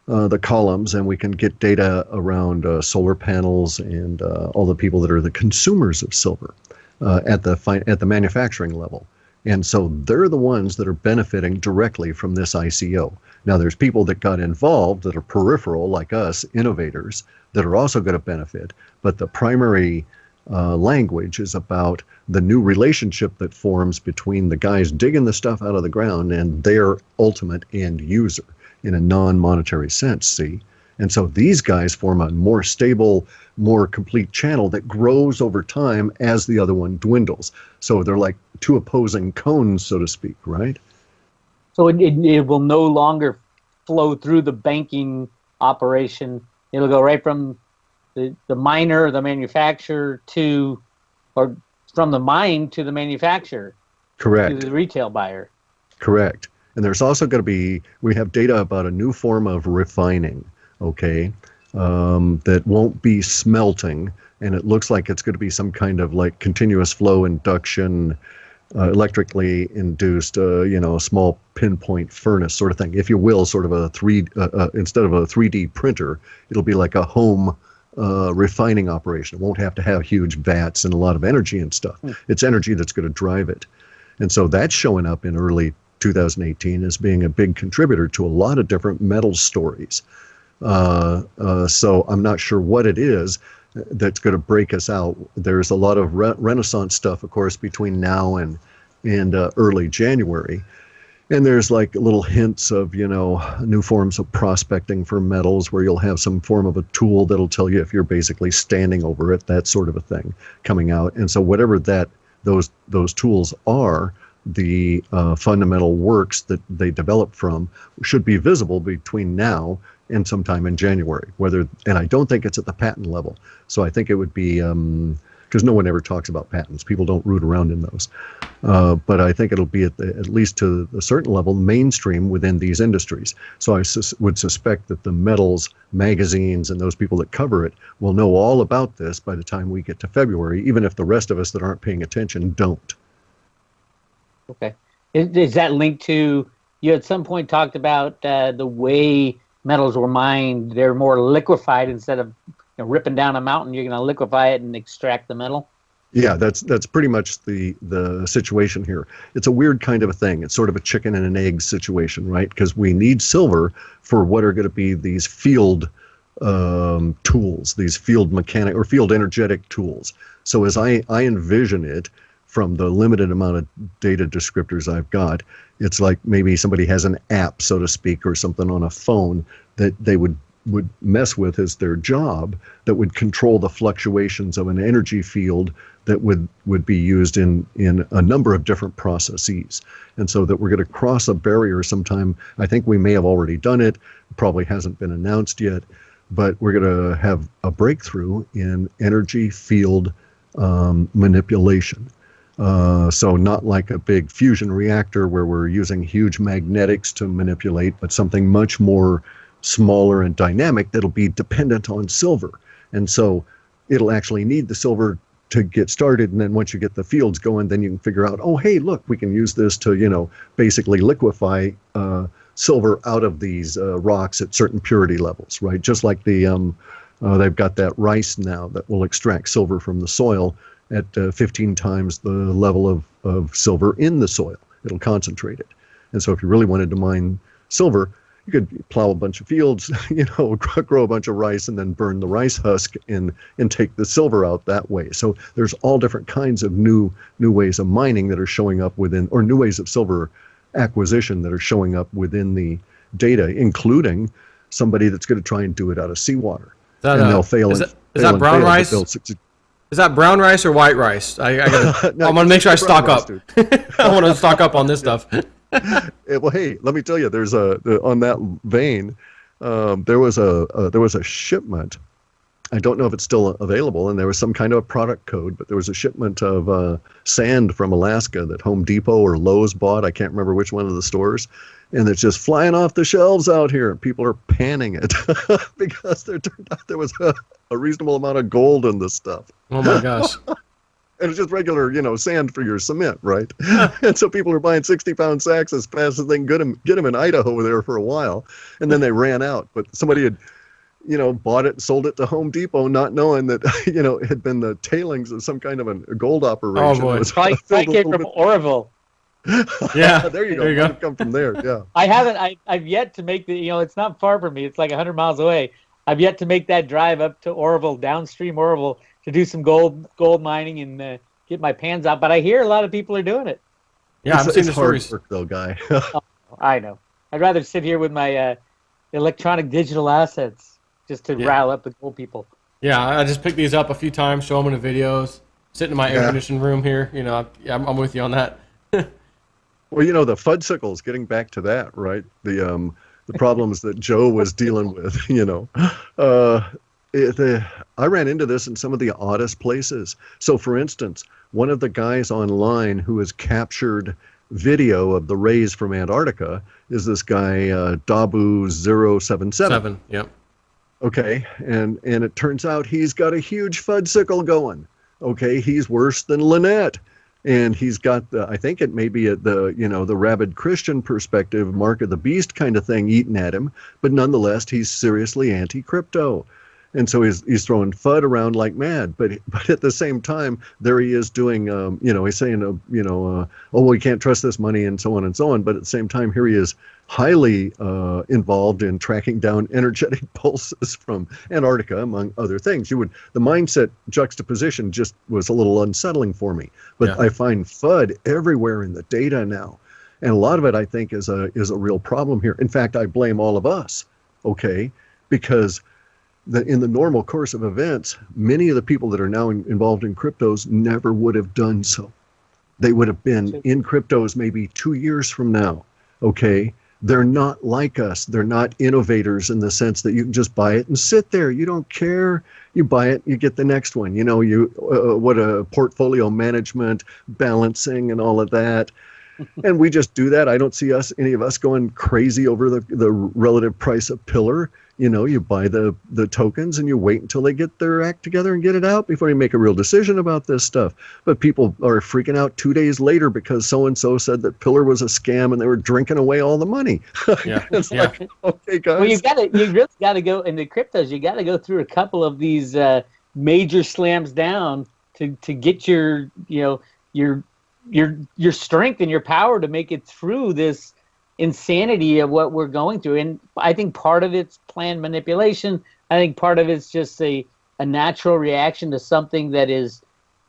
the columns, and we can get data around solar panels and all the people that are the consumers of silver at the manufacturing level. And so they're the ones that are benefiting directly from this ICO. Now, there's people that got involved that are peripheral, like us, innovators, that are also going to benefit. But the primary language is about the new relationship that forms between the guys digging the stuff out of the ground and their ultimate end user in a non-monetary sense, see? And so these guys form a more stable, more complete channel that grows over time as the other one dwindles. So they're like two opposing cones, so to speak, right? So it will no longer flow through the banking operation. It'll go right from the miner, the manufacturer or from the mine to the manufacturer. Correct. To the retail buyer. Correct. And there's also going to be, we have data about a new form of refining, okay, that won't be smelting, and it looks like it's going to be some kind of like continuous flow induction, electrically induced, small pinpoint furnace sort of thing, if you will, sort of instead of a 3D printer, it'll be like a home refining operation. It won't have to have huge vats and a lot of energy and stuff. It's energy that's going to drive it. And so that's showing up in early 2018 as being a big contributor to a lot of different metal stories. So I'm not sure what it is that's going to break us out. There's a lot of Renaissance stuff, of course, between now and early January. And there's like little hints of, new forms of prospecting for metals where you'll have some form of a tool that'll tell you if you're basically standing over it, that sort of a thing coming out. And so whatever those tools are, the fundamental works that they develop from should be visible between now and sometime in January. And I don't think it's at the patent level. So I think it would be, because no one ever talks about patents. People don't root around in those. But I think it'll be at least to a certain level mainstream within these industries. So I would suspect that the metals magazines and those people that cover it will know all about this by the time we get to February, even if the rest of us that aren't paying attention don't. Okay. Is that linked to, you at some point talked about the way metals were mined? They're more liquefied instead of ripping down a mountain. You're going to liquefy it and extract the metal? Yeah, that's pretty much the situation here. It's a weird kind of a thing. It's sort of a chicken and an egg situation, right? Because we need silver for what are going to be these field tools, these field mechanic or field energetic tools. So as I envision it, from the limited amount of data descriptors I've got, it's like maybe somebody has an app, so to speak, or something on a phone that they would would mess with as their job that would control the fluctuations of an energy field that would be used in a number of different processes. And so that we're going to cross a barrier sometime. I think we may have already done it. Probably hasn't been announced yet, but we're going to have a breakthrough in energy field manipulation. So not like a big fusion reactor where we're using huge magnetics to manipulate, but something much more smaller and dynamic that'll be dependent on silver. And so it'll actually need the silver to get started. And then once you get the fields going, then you can figure out, oh, hey, look, we can use this to, basically liquefy silver out of these rocks at certain purity levels, right? Just like they've got that rice now that will extract silver from the soil at 15 times the level of silver in the soil. It'll concentrate it. And so if you really wanted to mine silver, you could plow a bunch of fields, grow a bunch of rice and then burn the rice husk and take the silver out that way. So there's all different kinds of new ways of mining that are showing up within, or new ways of silver acquisition that are showing up within the data, including somebody that's going to try and do it out of seawater. And they'll fail. Is that brown rice? Is that brown rice or white rice? I want to make sure I stock up. I want to stock up on this stuff. Well, hey, let me tell you, there's on that vein, there was a shipment. I don't know if it's still available, and there was some kind of a product code, but there was a shipment of sand from Alaska that Home Depot or Lowe's bought. I can't remember which one of the stores, and it's just flying off the shelves out here. People are panning it because there turned out there was a reasonable amount of gold in this stuff. Oh my gosh. And it's just regular, sand for your cement, right? And so people are buying 60-pound sacks as fast as they can get them in Idaho there for a while. And then they ran out. But somebody had, bought it and sold it to Home Depot, not knowing that, it had been the tailings of some kind of a gold operation. Oh, boy. Probably came from Oroville. Yeah, there you go. Come from there, yeah. I've yet to make it's not far from me. It's like 100 miles away. I've yet to make that drive up to Oroville, downstream Oroville, to do some gold mining and get my pans out. But I hear a lot of people are doing it. Yeah, I've seen the hard stories. work, though, guy. I know. I'd rather sit here with my electronic digital assets just to rile up the gold people. Yeah, I just picked these up a few times, show them in the videos, sit in my air conditioned room here. I'm with you on that. Well, the fudgsicles, getting back to that, right? The problems that Joe was dealing with, I ran into this in some of the oddest places. So, for instance, one of the guys online who has captured video of the rays from Antarctica is this guy, Dabu077. Yep. Okay, and it turns out he's got a huge fudsicle going. Okay, he's worse than Lynette. And he's got I think it may be the rabid Christian perspective, Mark of the Beast kind of thing eating at him, but nonetheless, he's seriously anti-crypto. And so he's throwing FUD around like mad, but at the same time, there he is doing, he's saying, oh, we can't trust this money and so on and so on. But at the same time, here he is highly involved in tracking down energetic pulses from Antarctica, among other things. The mindset juxtaposition just was a little unsettling for me. But I find FUD everywhere in the data now. And a lot of it, I think, is a real problem here. In fact, I blame all of us, okay, because in the normal course of events, many of the people that are now involved in cryptos never would have done so. They would have been in cryptos maybe 2 years from now, okay? They're not like us. They're not innovators in the sense that you can just buy it and sit there. You don't care. You buy it, you get the next one. What a portfolio management, balancing and all of that. And we just do that. I don't see any of us going crazy over the relative price of Pillar. You buy the tokens and you wait until they get their act together and get it out before you make a real decision about this stuff. But people are freaking out 2 days later because so-and-so said that Pillar was a scam and they were drinking away all the money. It's like, okay, guys. Well, you really got to go in the cryptos. You got to go through a couple of these major slams down to get your strength and your power to make it through this insanity of what we're going through. And I think part of it's planned manipulation. I think part of it's just a natural reaction to something that is,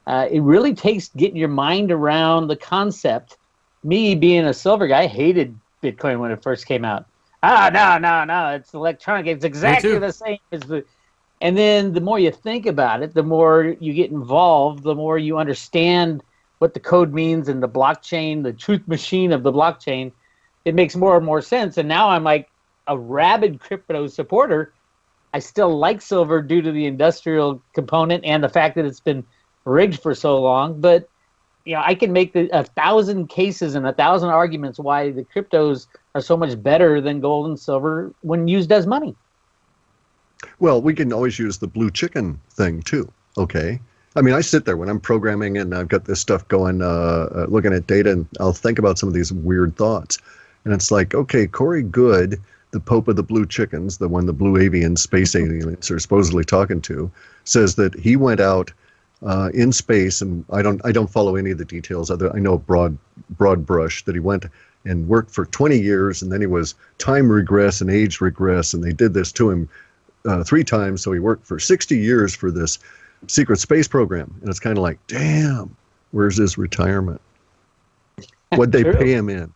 it really takes getting your mind around the concept. Me being a silver guy, I hated Bitcoin when it first came out. no, it's electronic. It's exactly the same as the. And then the more you think about it, the more you get involved, the more you understand what the code means and the blockchain, the truth machine of the blockchain. It makes more and more sense. And now I'm like a rabid crypto supporter. I still like silver due to the industrial component and the fact that it's been rigged for so long. But I can make 1,000 cases and 1,000 arguments why the cryptos are so much better than gold and silver when used as money. Well, we can always use the blue chicken thing too. Okay. I mean, I sit there when I'm programming and I've got this stuff going, looking at data, and I'll think about some of these weird thoughts. And it's like, okay, Corey Goode, the Pope of the Blue Chickens, the one the blue avian space aliens are supposedly talking to, says that he went out in space, and I don't follow any of the details. I know broad brush that he went and worked for 20 years, and then he was time regress and age regress, and they did this to him 3 times. So he worked for 60 years for this secret space program, and it's kind of like, damn, where's his retirement? What'd they pay him in?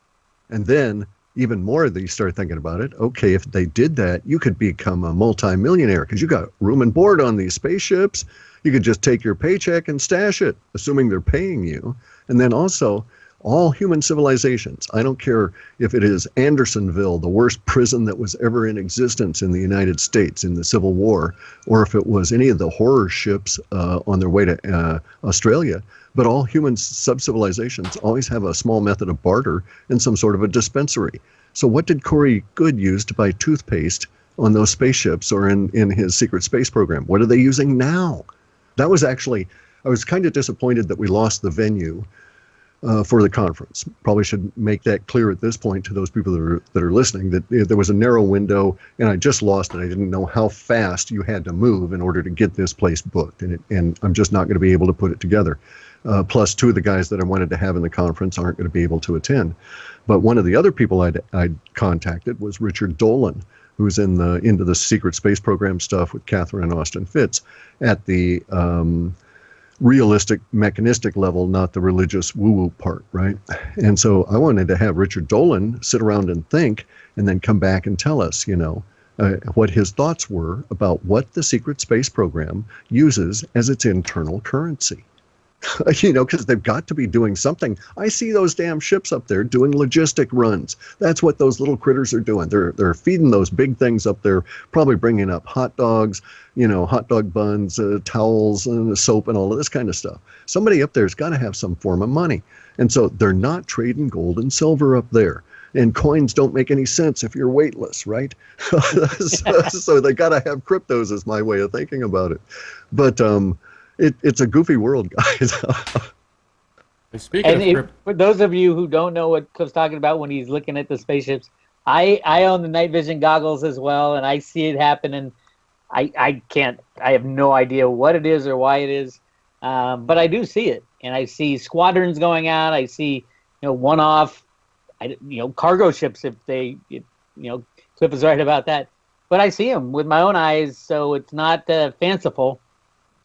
And then even more that you start thinking about it, okay, if they did that, you could become a multimillionaire because you got room and board on these spaceships. You could just take your paycheck and stash it, assuming they're paying you. And then also, all human civilizations, I don't care if it is Andersonville, the worst prison that was ever in existence in the United States in the Civil War, or if it was any of the horror ships on their way to Australia, but all human sub-civilizations always have a small method of barter and some sort of a dispensary. So what did Corey Goode use to buy toothpaste on those spaceships or in his secret space program? What are they using now? That was actually, I was kind of disappointed that we lost the venue for the conference. Probably should make that clear at this point to those people that are listening, that there was a narrow window and I just lost it. I didn't know how fast you had to move in order to get this place booked, and I'm just not going to be able to put it together. Plus 2 of the guys that I wanted to have in the conference aren't going to be able to attend. But one of the other people I'd contacted was Richard Dolan, who's into the secret space program stuff with Catherine and Austin Fitz at the realistic, mechanistic level, not the religious woo-woo part, right? And so I wanted to have Richard Dolan sit around and think, and then come back and tell us, what his thoughts were about what the secret space program uses as its internal currency. Because they've got to be doing something. I see those damn ships up there doing logistic runs. That's what those little critters are doing. They're feeding those big things up there, probably bringing up hot dogs, hot dog buns, towels, and soap, and all of this kind of stuff. Somebody up there's got to have some form of money. And so they're not trading gold and silver up there. And coins don't make any sense if you're weightless, right? So they got to have cryptos, is my way of thinking about it. But it's a goofy world, guys. For those of you who don't know what Clif's talking about when he's looking at the spaceships, I own the night vision goggles as well, and I see it happen, and I have no idea what it is or why it is, but I do see it, and I see squadrons going out. I see one-off, cargo ships if Clif is right about that, but I see them with my own eyes, so it's not fanciful.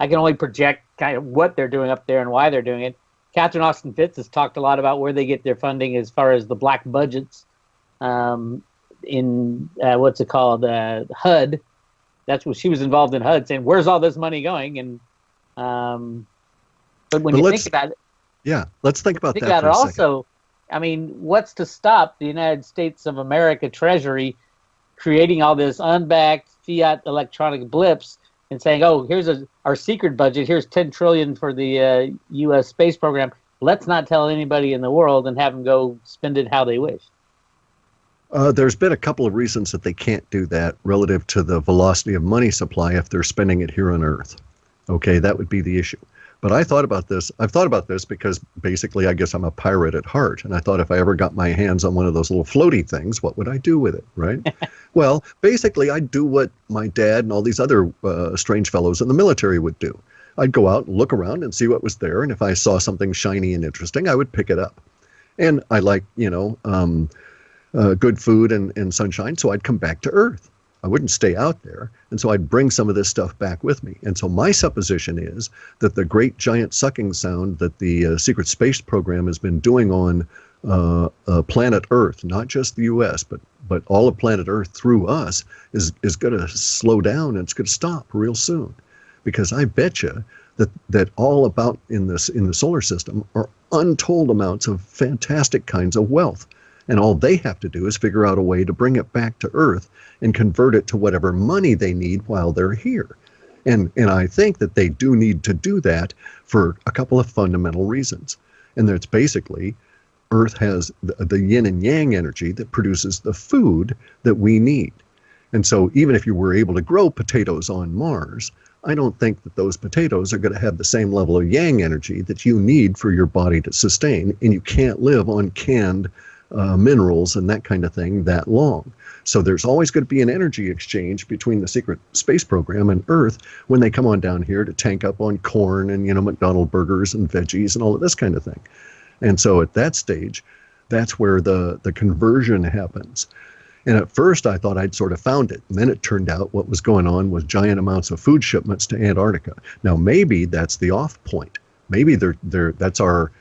I can only project kind of what they're doing up there and why they're doing it. Catherine Austin Fitz has talked a lot about where they get their funding as far as the black budgets in what's it called, HUD. That's what she was involved in HUD, saying where's all this money going? And but when you think about it, let's think about that. For a also, I mean, what's to stop the United States of America Treasury creating all this unbacked fiat electronic blips and saying, oh, here's our secret budget. Here's $10 trillion for the U.S. space program. Let's not tell anybody in the world and have them go spend it how they wish. There's been a couple of reasons that they can't do that relative to the velocity of money supply if they're spending it here on Earth. Okay, that would be the issue. But I've thought about this because basically I guess I'm a pirate at heart. And I thought if I ever got my hands on one of those little floaty things, what would I do with it, right? Well, basically I'd do what my dad and all these other strange fellows in the military would do. I'd go out and look around and see what was there. And if I saw something shiny and interesting, I would pick it up. And I like, good food and sunshine. So I'd come back to Earth. I wouldn't stay out there. And so I'd bring some of this stuff back with me. And so my supposition is that the great giant sucking sound that the secret space program has been doing on planet Earth, not just the U.S., but all of planet Earth through us, is going to slow down, and it's going to stop real soon. Because I bet you that all about in the solar system are untold amounts of fantastic kinds of wealth. And all they have to do is figure out a way to bring it back to Earth and convert it to whatever money they need while they're here. And I think that they do need to do that for a couple of fundamental reasons. And that's basically, Earth has the yin and yang energy that produces the food that we need. And so even if you were able to grow potatoes on Mars, I don't think that those potatoes are going to have the same level of yang energy that you need for your body to sustain. And you can't live on canned minerals and that kind of thing that long. So there's always going to be an energy exchange between the secret space program and Earth when they come on down here to tank up on corn and, McDonald's burgers and veggies and all of this kind of thing. And so at that stage, that's where the conversion happens. And at first I thought I'd sort of found it. And then it turned out what was going on was giant amounts of food shipments to Antarctica. Now, maybe that's the off point. Maybe that's our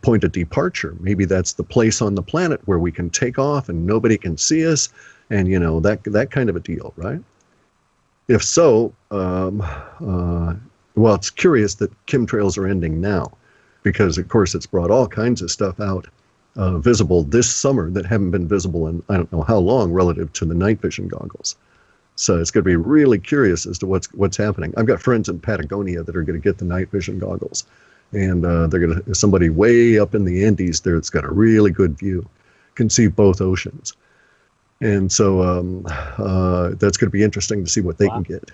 point of departure. Maybe that's the place on the planet where we can take off and nobody can see us, and that kind of a deal, right? If so, well, it's curious that chemtrails are ending now, because of course it's brought all kinds of stuff out visible this summer that haven't been visible in I don't know how long relative to the night vision goggles. So it's going to be really curious as to what's happening. I've got friends in Patagonia that are going to get the night vision goggles. And they're going to, somebody way up in the Andes there that's got a really good view, can see both oceans. And so that's going to be interesting to see what they can get.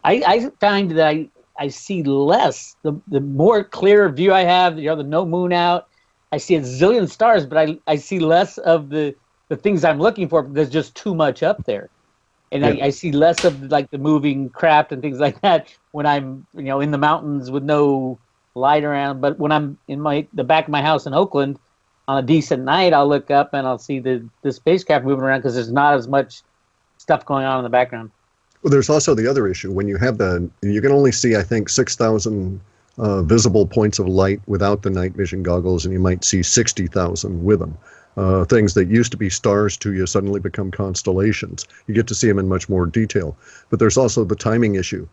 I find that I see less, the more clear view I have, the no moon out, I see a zillion stars, but I see less of the things I'm looking for. There's just too much up there. And yeah. I see less of like the moving craft and things like that when I'm, in the mountains with no light around. But when I'm in the back of my house in Oakland on a decent night, I'll look up and I'll see the spacecraft moving around because there's not as much stuff going on in the background. Well, there's also the other issue. When you have you can only see, I think, 6,000 visible points of light without the night vision goggles, and you might see 60,000 with them. Things that used to be stars to you suddenly become constellations. You get to see them in much more detail. But there's also the timing issue.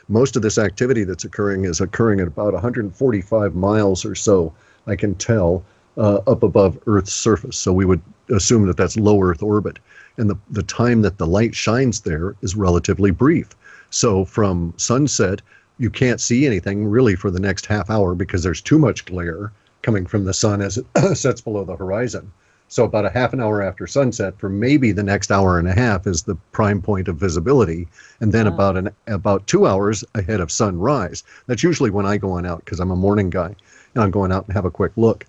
Most of this activity that's occurring is occurring at about 145 miles or so, I can tell, up above Earth's surface. So we would assume that that's low Earth orbit. And the time that the light shines there is relatively brief. So from sunset, you can't see anything really for the next half hour because there's too much glare coming from the sun as it sets below the horizon. So about a half an hour after sunset, for maybe the next hour and a half, is the prime point of visibility. And then about 2 hours ahead of sunrise. That's usually when I go on out, because I'm a morning guy, and I'm going out and have a quick look.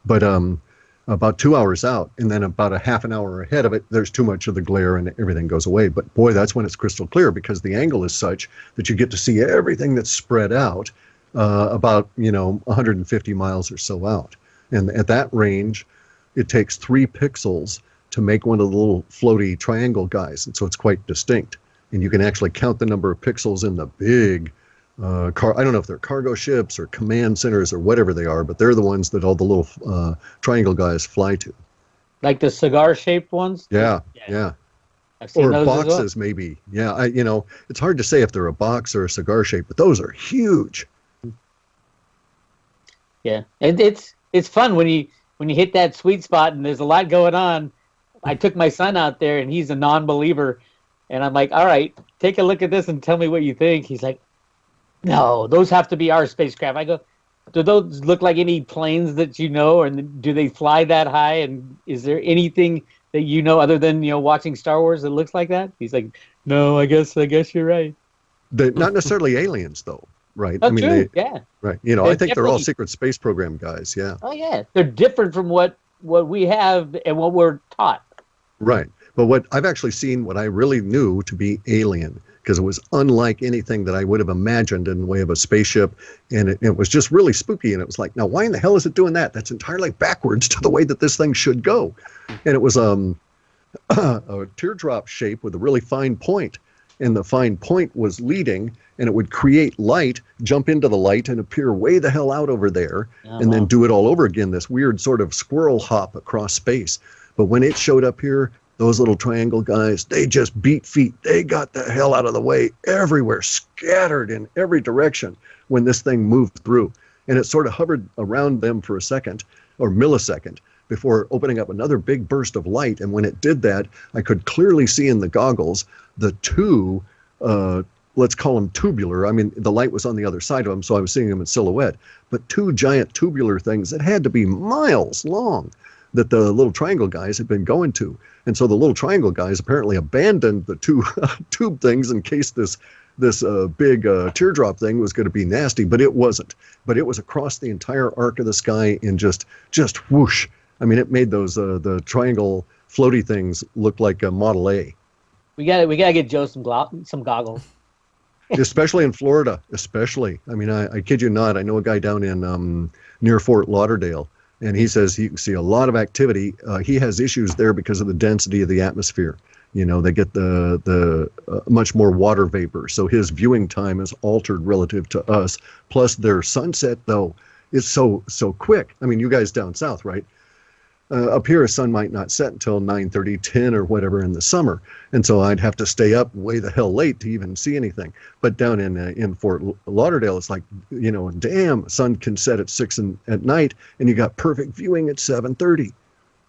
But about 2 hours out, and then about a half an hour ahead of it, there's too much of the glare and everything goes away. But boy, that's when it's crystal clear, because the angle is such that you get to see everything that's spread out about 150 miles or so out. And at that range, it takes 3 pixels to make one of the little floaty triangle guys. And so it's quite distinct. And you can actually count the number of pixels in the big I don't know if they're cargo ships or command centers or whatever they are, but they're the ones that all the little triangle guys fly to. Like the cigar-shaped ones? Yeah. I've seen or those boxes, as well. maybe. Yeah, it's hard to say if they're a box or a cigar shape, but those are huge. Yeah, and it's fun when you hit that sweet spot and there's a lot going on. I took my son out there and he's a non-believer, and I'm like, all right, take a look at this and tell me what you think. He's like, no, those have to be our spacecraft. I go, do those look like any planes that you know, and do they fly that high? And is there anything that you know other than watching Star Wars that looks like that? He's like, no, I guess you're right. They're not necessarily aliens, though, right? Oh, true. Yeah. Right. I think they're all secret space program guys. Yeah. Oh yeah, they're different from what we have and what we're taught. Right. But what I've actually seen, what I really knew to be alien, because it was unlike anything that I would have imagined in the way of a spaceship, and it was just really spooky. And it was like, now why in the hell is it doing that? That's entirely backwards to the way that this thing should go. And it was a teardrop shape with a really fine point, and the fine point was leading, and it would create light, jump into the light, and appear way the hell out over there, and then do it all over again, this weird sort of squirrel hop across space. But when it showed up here, those little triangle guys, they just beat feet. They got the hell out of the way everywhere, scattered in every direction when this thing moved through. And it sort of hovered around them for a second, or millisecond, before opening up another big burst of light. And when it did that, I could clearly see in the goggles the two, let's call them tubular. I mean, the light was on the other side of them, so I was seeing them in silhouette. But two giant tubular things that had to be miles long that the little triangle guys had been going to. And so the little triangle guys apparently abandoned the two tube things in case this big teardrop thing was going to be nasty, but it wasn't. But it was across the entire arc of the sky in just whoosh. I mean, it made those the triangle floaty things look like a Model A. We gotta get Joe some goggles. Especially in Florida, especially. I mean, I kid you not. I know a guy down in near Fort Lauderdale, and he says he can see a lot of activity. He has issues there because of the density of the atmosphere. You know, they get the much more water vapor, so his viewing time is altered relative to us. Plus, their sunset though is so quick. I mean, you guys down south, right? Up here, a sun might not set until 9:30, 10, or whatever in the summer, and so I'd have to stay up way the hell late to even see anything. But down in Fort Lauderdale, it's like, you know, damn, sun can set at 6 at night, and you got perfect viewing at 7:30.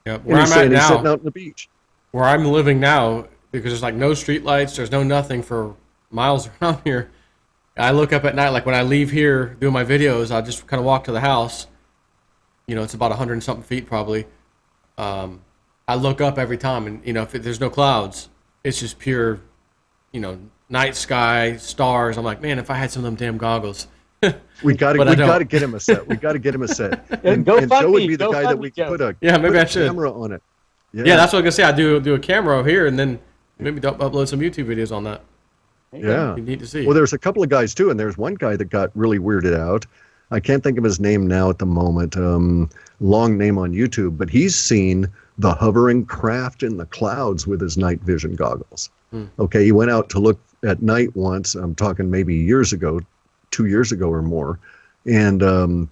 Yep. Where I'm at He's now, sitting out on the beach. where I'm living now, because there's like no street lights, there's no nothing for miles around here. I look up at night, like when I leave here doing my videos, I just kind of walk to the house. You know, it's about 100 and something feet probably. I look up every time, and you know, if there's no clouds, it's just pure, you know, night sky, stars. I'm like, man, if I had some of them damn goggles. We got to get him a set. We got to get him a set. And Joe would be the guy that we could put a camera on it. Yeah, that's what I was gonna say. I do a camera here, and then maybe upload some YouTube videos on that. Yeah, you need to see. Well, there's a couple of guys too, and there's one guy that got really weirded out. I can't think of his name now at the moment. Long name on YouTube, but he's seen the hovering craft in the clouds with his night vision goggles. Okay, he went out to look at night once. I'm talking maybe years ago, 2 years ago or more, and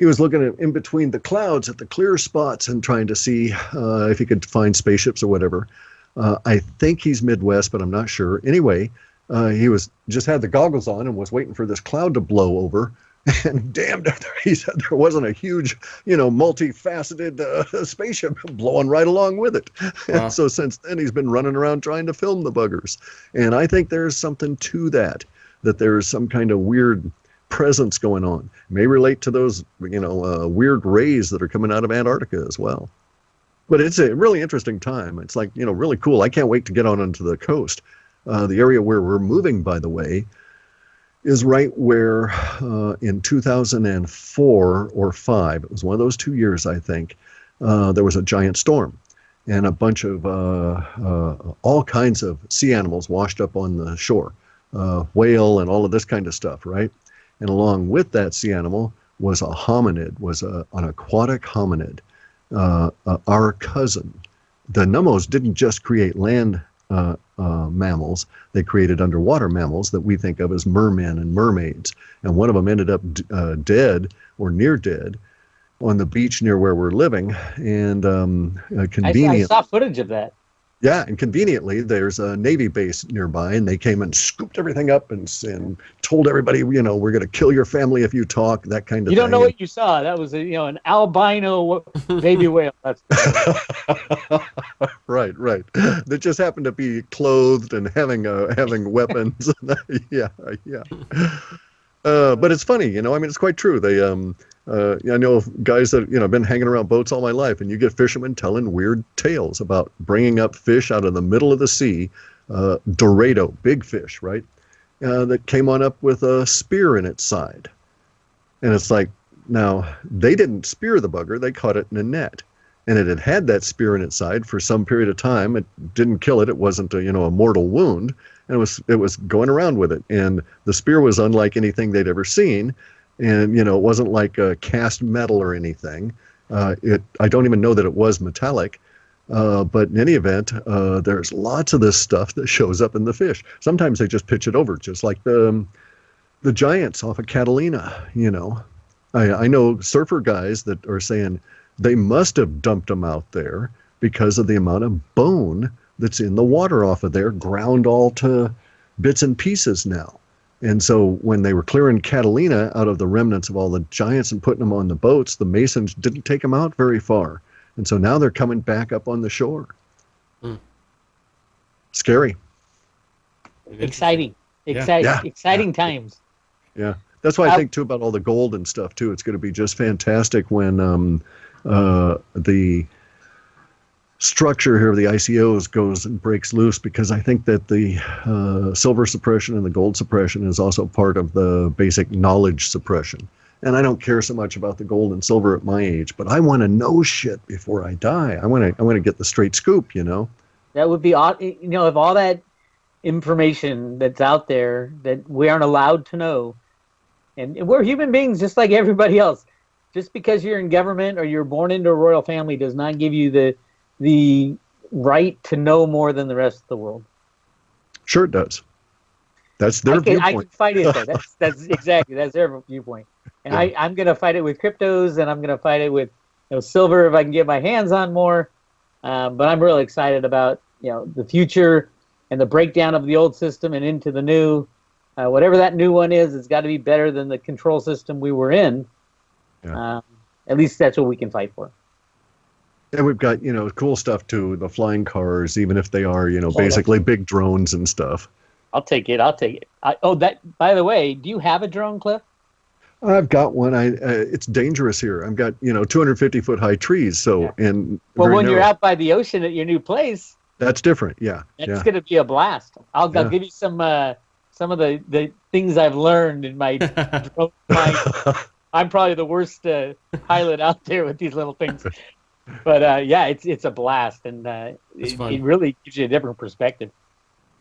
he was looking at in between the clouds at the clear spots and trying to see if he could find spaceships or whatever. I think he's Midwest, but I'm not sure. Anyway, he was just had the goggles on and was waiting for this cloud to blow over. And damn, he said there wasn't a huge, you know, multifaceted spaceship blowing right along with it. Wow. And so since then, he's been running around trying to film the buggers. And I think there's something to that there is some kind of weird presence going on. It may relate to those, you know, weird rays that are coming out of Antarctica as well. But it's a really interesting time. It's like, you know, really cool. I can't wait to get on onto the coast. The area where we're moving, by the way, is right where in 2004 or 5, it was one of those 2 years, I think, there was a giant storm. And a bunch of all kinds of sea animals washed up on the shore. Whale and all of this kind of stuff, right? And along with that sea animal was a hominid, was an aquatic hominid, our cousin. The Nummos didn't just create land mammals, they created underwater mammals that we think of as mermen and mermaids. And one of them ended up dead or near dead on the beach near where we're living. And convenient. I saw footage of that. Yeah, and conveniently, there's a Navy base nearby, and they came and scooped everything up and told everybody, you know, we're going to kill your family if you talk, that kind of thing. You don't know what you saw. That was an albino baby whale. That's right. That just happened to be clothed and having weapons. yeah. But it's funny, you know. I mean, it's quite true. They I know guys that, you know, been hanging around boats all my life, and you get fishermen telling weird tales about bringing up fish out of the middle of the sea, Dorado, big fish, right? That came on up with a spear in its side. And it's like, now, they didn't spear the bugger, they caught it in a net. And it had that spear in its side for some period of time. It didn't kill it. It wasn't a mortal wound. And it was going around with it. And the spear was unlike anything they'd ever seen. And, you know, it wasn't like cast metal or anything. I don't even know that it was metallic. But in any event, there's lots of this stuff that shows up in the fish. Sometimes they just pitch it over, just like the giants off of Catalina. I know surfer guys that are saying they must have dumped them out there because of the amount of bone that's in the water off of there, ground all to bits and pieces now. And so when they were clearing Catalina out of the remnants of all the giants and putting them on the boats, the masons didn't take them out very far. And so now they're coming back up on the shore. Scary. Exciting times. Yeah. That's why I think, too, about all the gold and stuff, too. It's going to be just fantastic when the structure here of the ICOs goes and breaks loose, because I think that the silver suppression and the gold suppression is also part of the basic knowledge suppression. And I don't care so much about the gold and silver at my age, but I want to know shit before I die. I want to get the straight scoop, That would be, if all that information that's out there that we aren't allowed to know, and we're human beings just like everybody else. Just because you're in government or you're born into a royal family does not give you the right to know more than the rest of the world. Sure it does. That's their viewpoint. I can fight it though. That's their viewpoint. And yeah. I'm going to fight it with cryptos, and I'm going to fight it with silver if I can get my hands on more. But I'm really excited about the future and the breakdown of the old system and into the new. Whatever that new one is, it's got to be better than the control system we were in. Yeah. At least that's what we can fight for. And we've got, cool stuff too, the flying cars, even if they are, basically big drones and stuff. I'll take it. By the way, do you have a drone, Clif? I've got one. It's dangerous here. I've got, 250-foot high trees. So, yeah. And well, when you're out by the ocean at your new place, that's different. Yeah. That's going to be a blast. I'll give you some of the things I've learned in my drone flight. I'm probably the worst pilot out there with these little things. But it's a blast, and it really gives you a different perspective.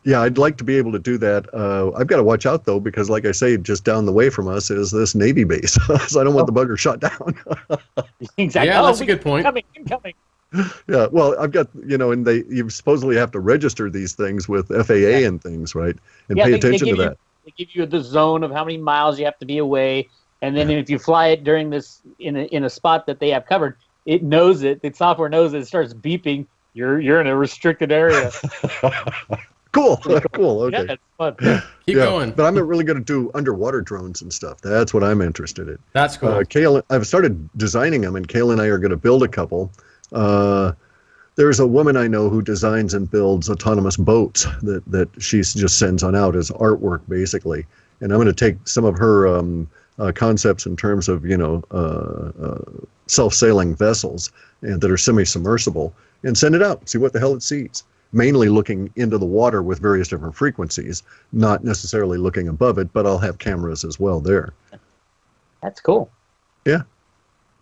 Yeah, I'd like to be able to do that. I've got to watch out, though, because like I say, just down the way from us is this Navy base. So I don't want the bugger shot down. Exactly. Yeah, that's a good point. Incoming. Yeah, well, I've got, and you supposedly have to register these things with FAA and things, right? And pay attention to that. They give you the zone of how many miles you have to be away. And then if you fly it during this in a spot that they have covered, it knows it. The software knows it. It starts beeping. You're in a restricted area. Cool. Okay. Yeah, that's fun. Keep going. But I'm really going to do underwater drones and stuff. That's what I'm interested in. That's cool. Kayla, I've started designing them, and Kayla and I are going to build a couple. There's a woman I know who designs and builds autonomous boats that she just sends on out as artwork, basically. And I'm going to take some of her concepts in terms of self-sailing vessels and that are semi-submersible and send it out, see what the hell it sees. Mainly looking into the water with various different frequencies, not necessarily looking above it, but I'll have cameras as well there. That's cool. Yeah.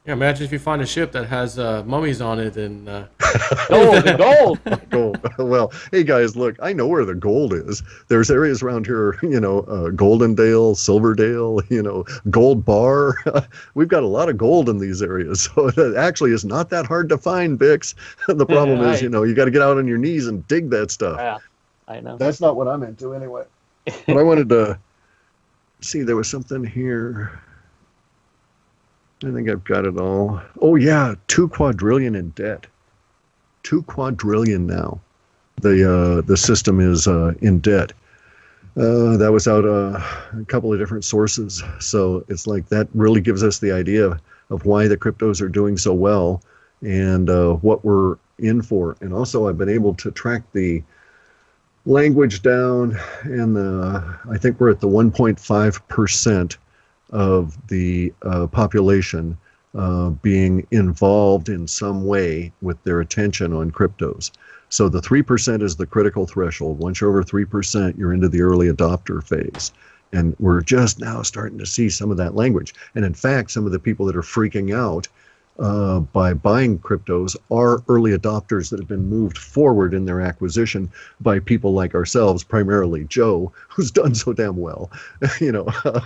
Yeah, imagine if you find a ship that has mummies on it and gold. Well, hey guys, look, I know where the gold is. There's areas around here, Goldendale, Silverdale, Gold Bar. We've got a lot of gold in these areas, so it actually is not that hard to find, Bix. The problem is, you got to get out on your knees and dig that stuff. Yeah, I know. That's not what I'm into anyway. But I wanted to see, there was something here. I think I've got it all. Oh, yeah, 2 quadrillion in debt. 2 quadrillion now. The system is in debt. That was out a couple of different sources. So it's like that really gives us the idea of why the cryptos are doing so well and what we're in for. And also I've been able to track the language down, and I think we're at the 1.5% of the population being involved in some way with their attention on cryptos. So the 3% is the critical threshold. Once you're over 3%, you're into the early adopter phase. And we're just now starting to see some of that language. And in fact, some of the people that are freaking out by buying cryptos are early adopters that have been moved forward in their acquisition by people like ourselves, primarily Joe, who's done so damn well,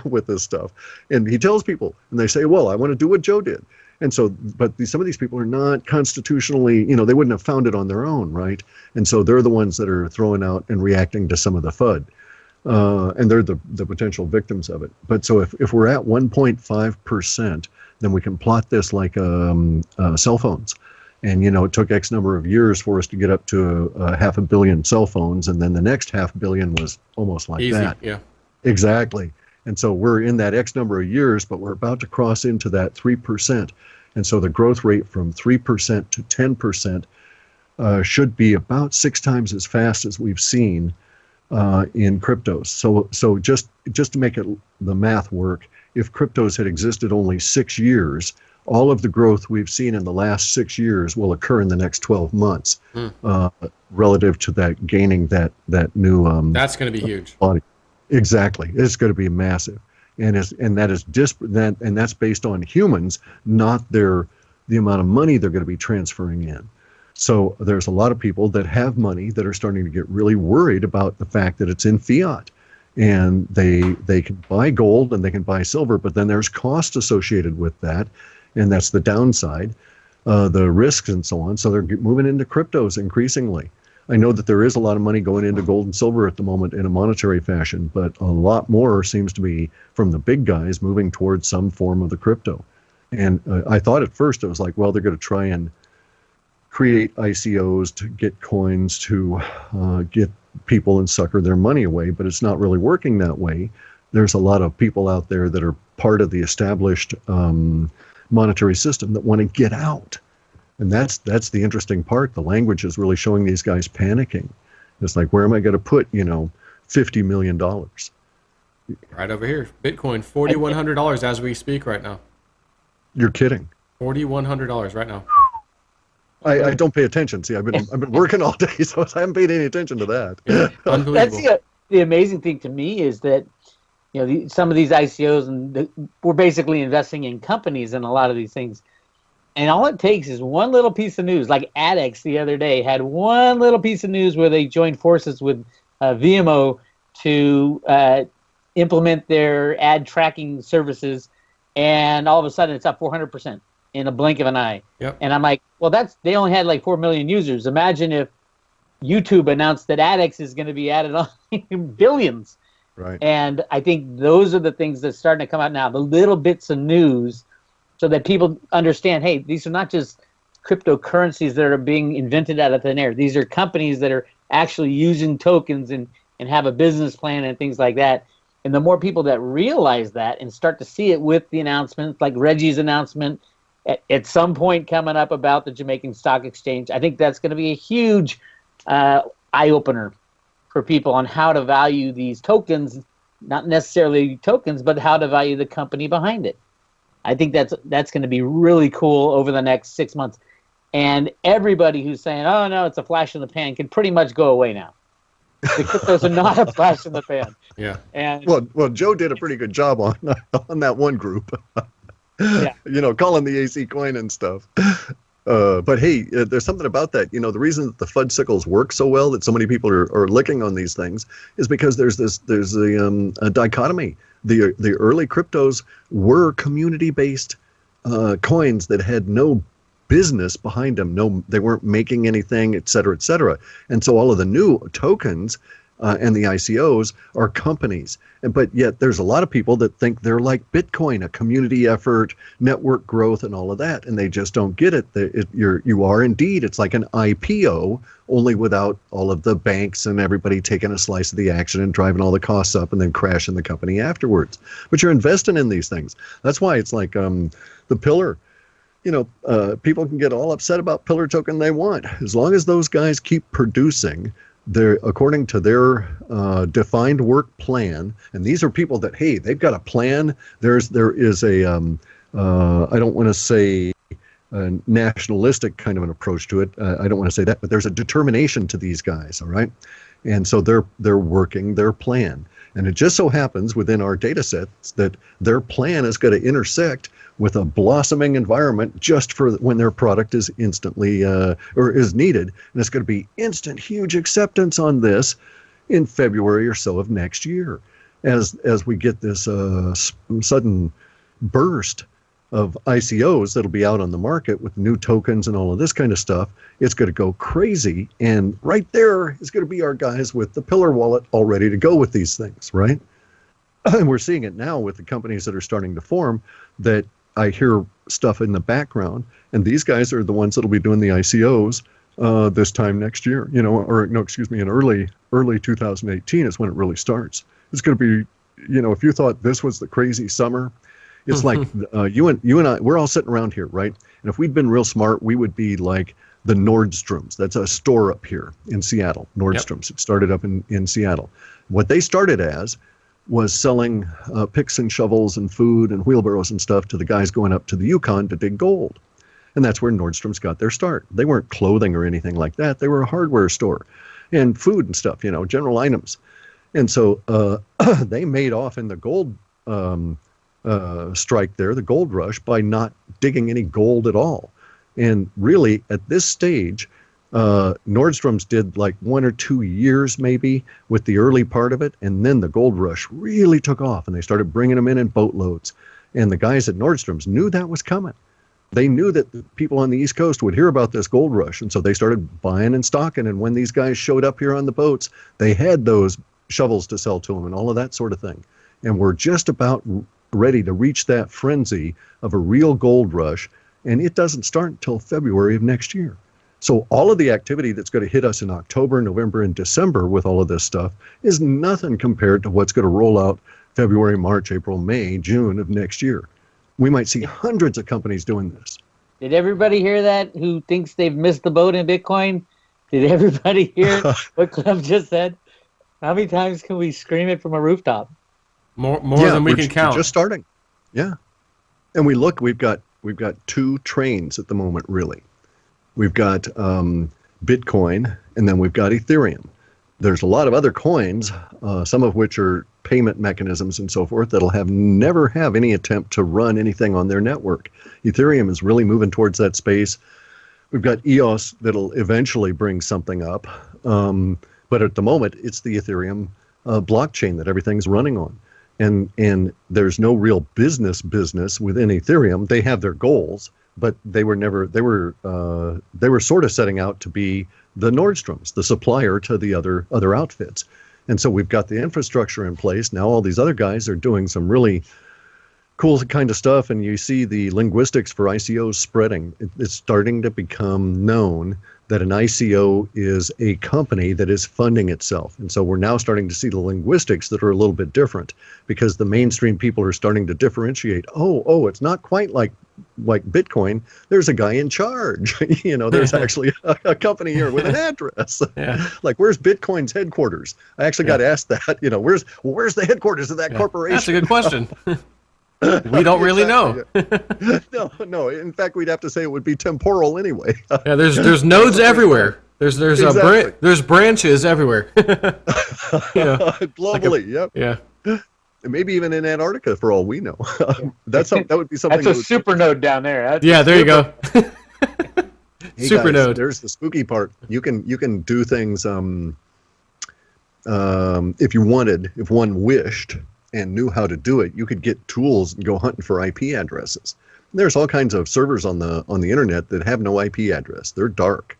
with this stuff. And he tells people, and they say, well, I want to do what Joe did. And so, but some of these people are not constitutionally, they wouldn't have found it on their own, right? And so they're the ones that are throwing out and reacting to some of the FUD. And they're the potential victims of it. But so if we're at 1.5%, then we can plot this like cell phones. And, it took X number of years for us to get up to 500 million cell phones. And then the next 500 million was almost like easy, that. Yeah. Exactly. And so we're in that X number of years, but we're about to cross into that 3%. And so the growth rate from 3% to 10% should be about 6 times as fast as we've seen in cryptos. So just to make the math work, if cryptos had existed only 6 years, all of the growth we've seen in the last 6 years will occur in the next 12 months, relative to that gaining that new. That's going to be huge. Body. Exactly, it's going to be massive, and that's based on humans, not the amount of money they're going to be transferring in. So there's a lot of people that have money that are starting to get really worried about the fact that it's in fiat, and they can buy gold and they can buy silver, but then there's cost associated with that, and that's the downside, the risks and so on. So they're moving into cryptos increasingly. I know that there is a lot of money going into gold and silver at the moment in a monetary fashion, but a lot more seems to be from the big guys moving towards some form of the crypto. And I thought at first it was like, well, they're going to try and create ICOs to get coins to get people and sucker their money away, but it's not really working that way. There's a lot of people out there that are part of the established monetary system that want to get out. And that's the interesting part. The language is really showing these guys panicking. It's like, where am I going to put, $50 million? Right over here. Bitcoin, $4,100 as we speak right now. You're kidding. $4,100 right now. I don't pay attention. See, I've been working all day, so I haven't paid any attention to that. Yeah, unbelievable. That's the amazing thing to me is that, some of these ICOs, we're basically investing in companies in a lot of these things. And all it takes is one little piece of news, like ADX the other day had one little piece of news where they joined forces with VMO to implement their ad tracking services, and all of a sudden it's up 400% in a blink of an eye. Yep. And I'm like, well, they only had like 4 million users. Imagine if YouTube announced that ADX is going to be added on billions. Right. And I think those are the things that's starting to come out now, the little bits of news, so that people understand, hey, these are not just cryptocurrencies that are being invented out of thin air. These are companies that are actually using tokens and have a business plan and things like that. And the more people that realize that and start to see it with the announcements, like Reggie's announcement at some point coming up about the Jamaican Stock Exchange, I think that's going to be a huge eye-opener for people on how to value these tokens, not necessarily tokens, but how to value the company behind it. I think that's going to be really cool over the next 6 months. And everybody who's saying, oh, no, it's a flash in the pan can pretty much go away now. The cryptos are not a flash in the pan. Yeah. And well, Joe did a pretty good job on that one group. Yeah. Calling the AC coin and stuff. But hey, there's something about that. The reason that the FUD sickles work so well, that so many people are licking on these things, is because there's a dichotomy. The early cryptos were community-based coins that had no business behind them. No, they weren't making anything, et cetera, et cetera. And so all of the new tokens and the ICOs are companies. But yet there's a lot of people that think they're like Bitcoin, a community effort, network growth, and all of that, and they just don't get it. You are indeed, it's like an IPO, only without all of the banks and everybody taking a slice of the action and driving all the costs up and then crashing the company afterwards. But you're investing in these things. That's why it's like the Pillar. People can get all upset about Pillar token they want. As long as those guys keep producing according to their defined work plan, and these are people that, hey, they've got a plan. There is a I don't want to say a nationalistic kind of an approach to it. I don't want to say that, but there's a determination to these guys. All right, and so they're working their plan, and it just so happens within our data sets that their plan is going to intersect with a blossoming environment just for when their product is instantly or is needed. And it's going to be instant, huge acceptance on this in February or so of next year, as we get this sudden burst of ICOs that'll be out on the market with new tokens and all of this kind of stuff. It's going to go crazy. And right there is going to be our guys with the Pillar wallet all ready to go with these things, right? And we're seeing it now with the companies that are starting to form, that I hear stuff in the background, and these guys are the ones that'll be doing the ICOs this time next year, in early 2018 is when it really starts. It's going to be, if you thought this was the crazy summer, it's like you and I, we're all sitting around here, right? And if we'd been real smart, we would be like the Nordstroms. That's a store up here in Seattle, Nordstrom's. Yep. It started up in Seattle. What they started as was selling picks and shovels and food and wheelbarrows and stuff to the guys going up to the Yukon to dig gold. And that's where Nordstrom's got their start. They weren't clothing or anything like that. They were a hardware store and food and stuff, general items. And so they made off in the gold strike there, the gold rush, by not digging any gold at all. And really, at this stage, Nordstrom's did like 1 or 2 years maybe with the early part of it, and then the gold rush really took off, and they started bringing them in boatloads. And the guys at Nordstrom's knew that was coming. They knew that the people on the East Coast would hear about this gold rush, and so they started buying and stocking. And when these guys showed up here on the boats, they had those shovels to sell to them and all of that sort of thing. And we're just about ready to reach that frenzy of a real gold rush, and it doesn't start until February of next year. So all of the activity that's going to hit us in October, November, and December with all of this stuff is nothing compared to what's going to roll out February, March, April, May, June of next year. We might see hundreds of companies doing this. Did everybody hear that who thinks they've missed the boat in Bitcoin? Did everybody hear what Clif just said? How many times can we scream it from a rooftop? More than we can count. Just starting. Yeah. And we've got 2 trains at the moment, really. We've got Bitcoin, and then we've got Ethereum. There's a lot of other coins, some of which are payment mechanisms and so forth, that'll never have any attempt to run anything on their network. Ethereum is really moving towards that space. We've got EOS that'll eventually bring something up. But at the moment, it's the Ethereum blockchain that everything's running on. And there's no real business within Ethereum. They have their goals, but they were sort of setting out to be the Nordstroms, the supplier to the other outfits. And so we've got the infrastructure in place. Now all these other guys are doing some really cool kind of stuff, and you see the linguistics for ICOs spreading. It's starting to become known that an ICO is a company that is funding itself. And so we're now starting to see the linguistics that are a little bit different, because the mainstream people are starting to differentiate. Oh, it's not quite like Bitcoin. There's a guy in charge. There's actually a company here with an address. Yeah. Like, where's Bitcoin's headquarters? I actually got asked that. Where's the headquarters of that corporation? That's a good question. We don't really know. No. In fact, we'd have to say it would be temporal anyway. Yeah, there's nodes everywhere. There's exactly. There's branches everywhere. Globally, yep. Yeah. And maybe even in Antarctica, for all we know. That would be something. That's a super node down there. There you go. Hey super guys, node. There's the spooky part. You can do things if you wanted, if one wished and knew how to do it, you could get tools and go hunting for IP addresses. There's all kinds of servers on the internet that have no IP address. They're dark,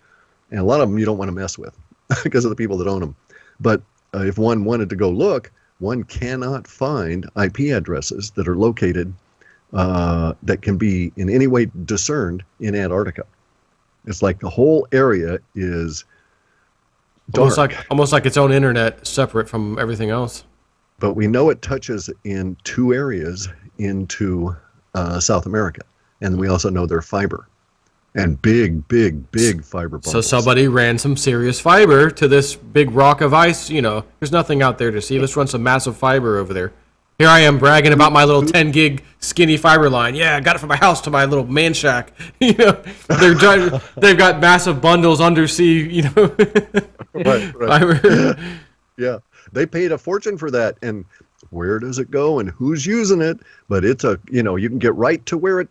and a lot of them you don't want to mess with because of the people that own them. But if one wanted to go look, one cannot find IP addresses that are located that can be in any way discerned in Antarctica. It's like the whole area is dark. Almost like its own internet, separate from everything else. But we know it touches in 2 areas into South America. And we also know they're fiber. And big fiber bundles. So somebody ran some serious fiber to this big rock of ice. There's nothing out there to see. Let's run some massive fiber over there. Here I am bragging about my little 10 gig skinny fiber line. Yeah, I got it from my house to my little man shack. They've got massive bundles undersea, Right. Fiber. Yeah. They paid a fortune for that, and where does it go and who's using it? But it's you can get right to where it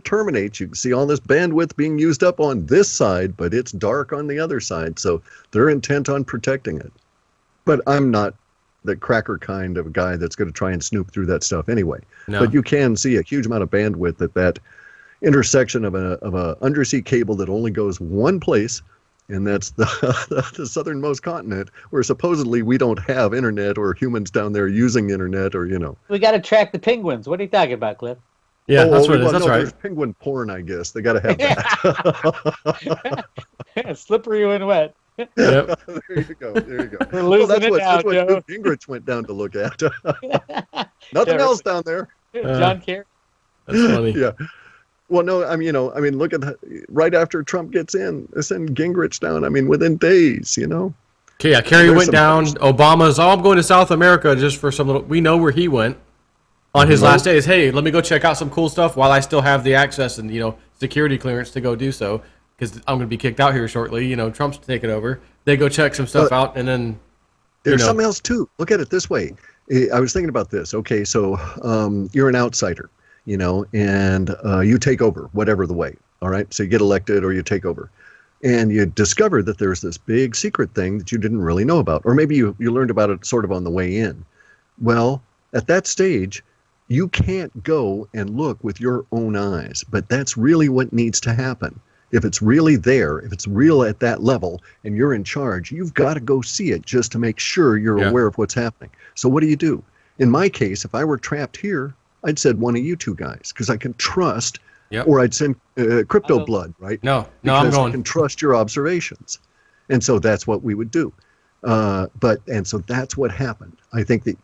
terminates. You can see all this bandwidth being used up on this side, but it's dark on the other side. So they're intent on protecting it. But I'm not cracker kind of guy that's going to try and snoop through that stuff anyway. No. But you can see a huge amount of bandwidth at that intersection of a undersea cable that only goes one place, and that's the southernmost continent, where supposedly we don't have internet or humans down there using internet, or We got to track the penguins. What are you talking about, Cliff? Yeah, that's what it is. That's right. There's penguin porn, I guess. They got to have that. Slippery when wet. Yep. There you go. There you go. We're losing that's it what, now, that's what Joe. Gingrich went down to look at. Nothing else down there. John Kerry. That's funny. Yeah. Well, no, I mean, look at right after Trump gets in, they send Gingrich down. I mean, within days, Okay, yeah, Kerry There's went some down. things. Obama's, I'm going to South America just for some little. We know where he went on his last days. Hey, let me go check out some cool stuff while I still have the access and security clearance to go do so, because I'm going to be kicked out here shortly. Trump's taking over. They go check some stuff out, and then There's something else too. Look at it this way. I was thinking about this. Okay, so you're an outsider, and you take over whatever the way. All right, so you get elected or you take over, and you discover that there's this big secret thing that you didn't really know about, or maybe you learned about it sort of on the way in. Well, at that stage, you can't go and look with your own eyes, but that's really what needs to happen. If it's really there, if it's real at that level, and you're in charge, you've got to go see it just to make sure you're aware of what's happening. So what do? In my case, if I were trapped here, I'd send one of you two guys, because I can trust, or I'd send Crypto Blood, right? No, because I'm going. I can trust your observations. And so that's what we would do. And so that's what happened. I think that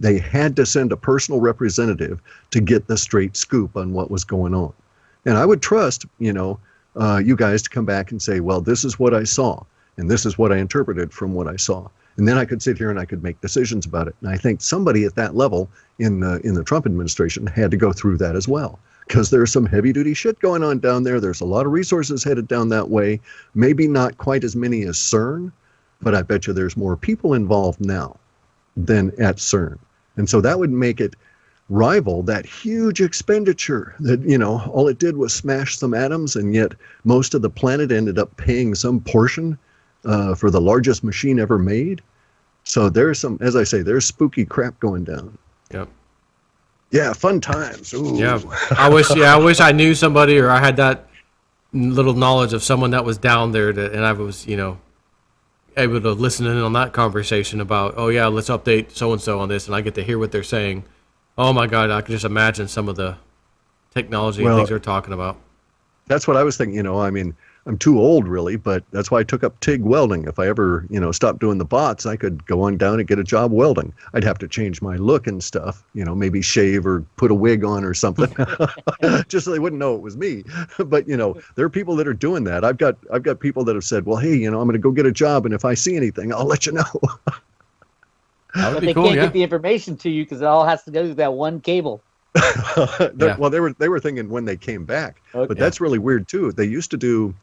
they had to send a personal representative to get the straight scoop on what was going on. And I would trust, you guys to come back and say, well, this is what I saw, and this is what I interpreted from what I saw. And then I could sit here and I could make decisions about it. And I think somebody at that level in the Trump administration had to go through that as well, because there's some heavy duty shit going on down there. There's a lot of resources headed down that way. Maybe not quite as many as CERN, but I bet you there's more people involved now than at CERN. And so that would make it rival that huge expenditure that, all it did was smash some atoms, and yet most of the planet ended up paying some portion for the largest machine ever made. So there's some, as I say, there's spooky crap going down. Yep. Yeah, fun times. Ooh. Yeah. I wish I knew somebody, or I had that little knowledge of someone that was down there, and I was, able to listen in on that conversation about, oh yeah, let's update so-and-so on this, and I get to hear what they're saying. Oh my God, I can just imagine some of the technology and things they're talking about. That's what I was thinking. I'm too old really, but that's why I took up TIG welding. If I ever, stopped doing the bots, I could go on down and get a job welding. I'd have to change my look and stuff, maybe shave or put a wig on or something, just so they wouldn't know it was me. But, there are people that are doing that. I've got people that have said, well, hey, I'm going to go get a job, and if I see anything, I'll let you know. But they can't get the information to you because it all has to go through that one cable. Well, they were thinking when they came back, but that's really weird too. They used to do,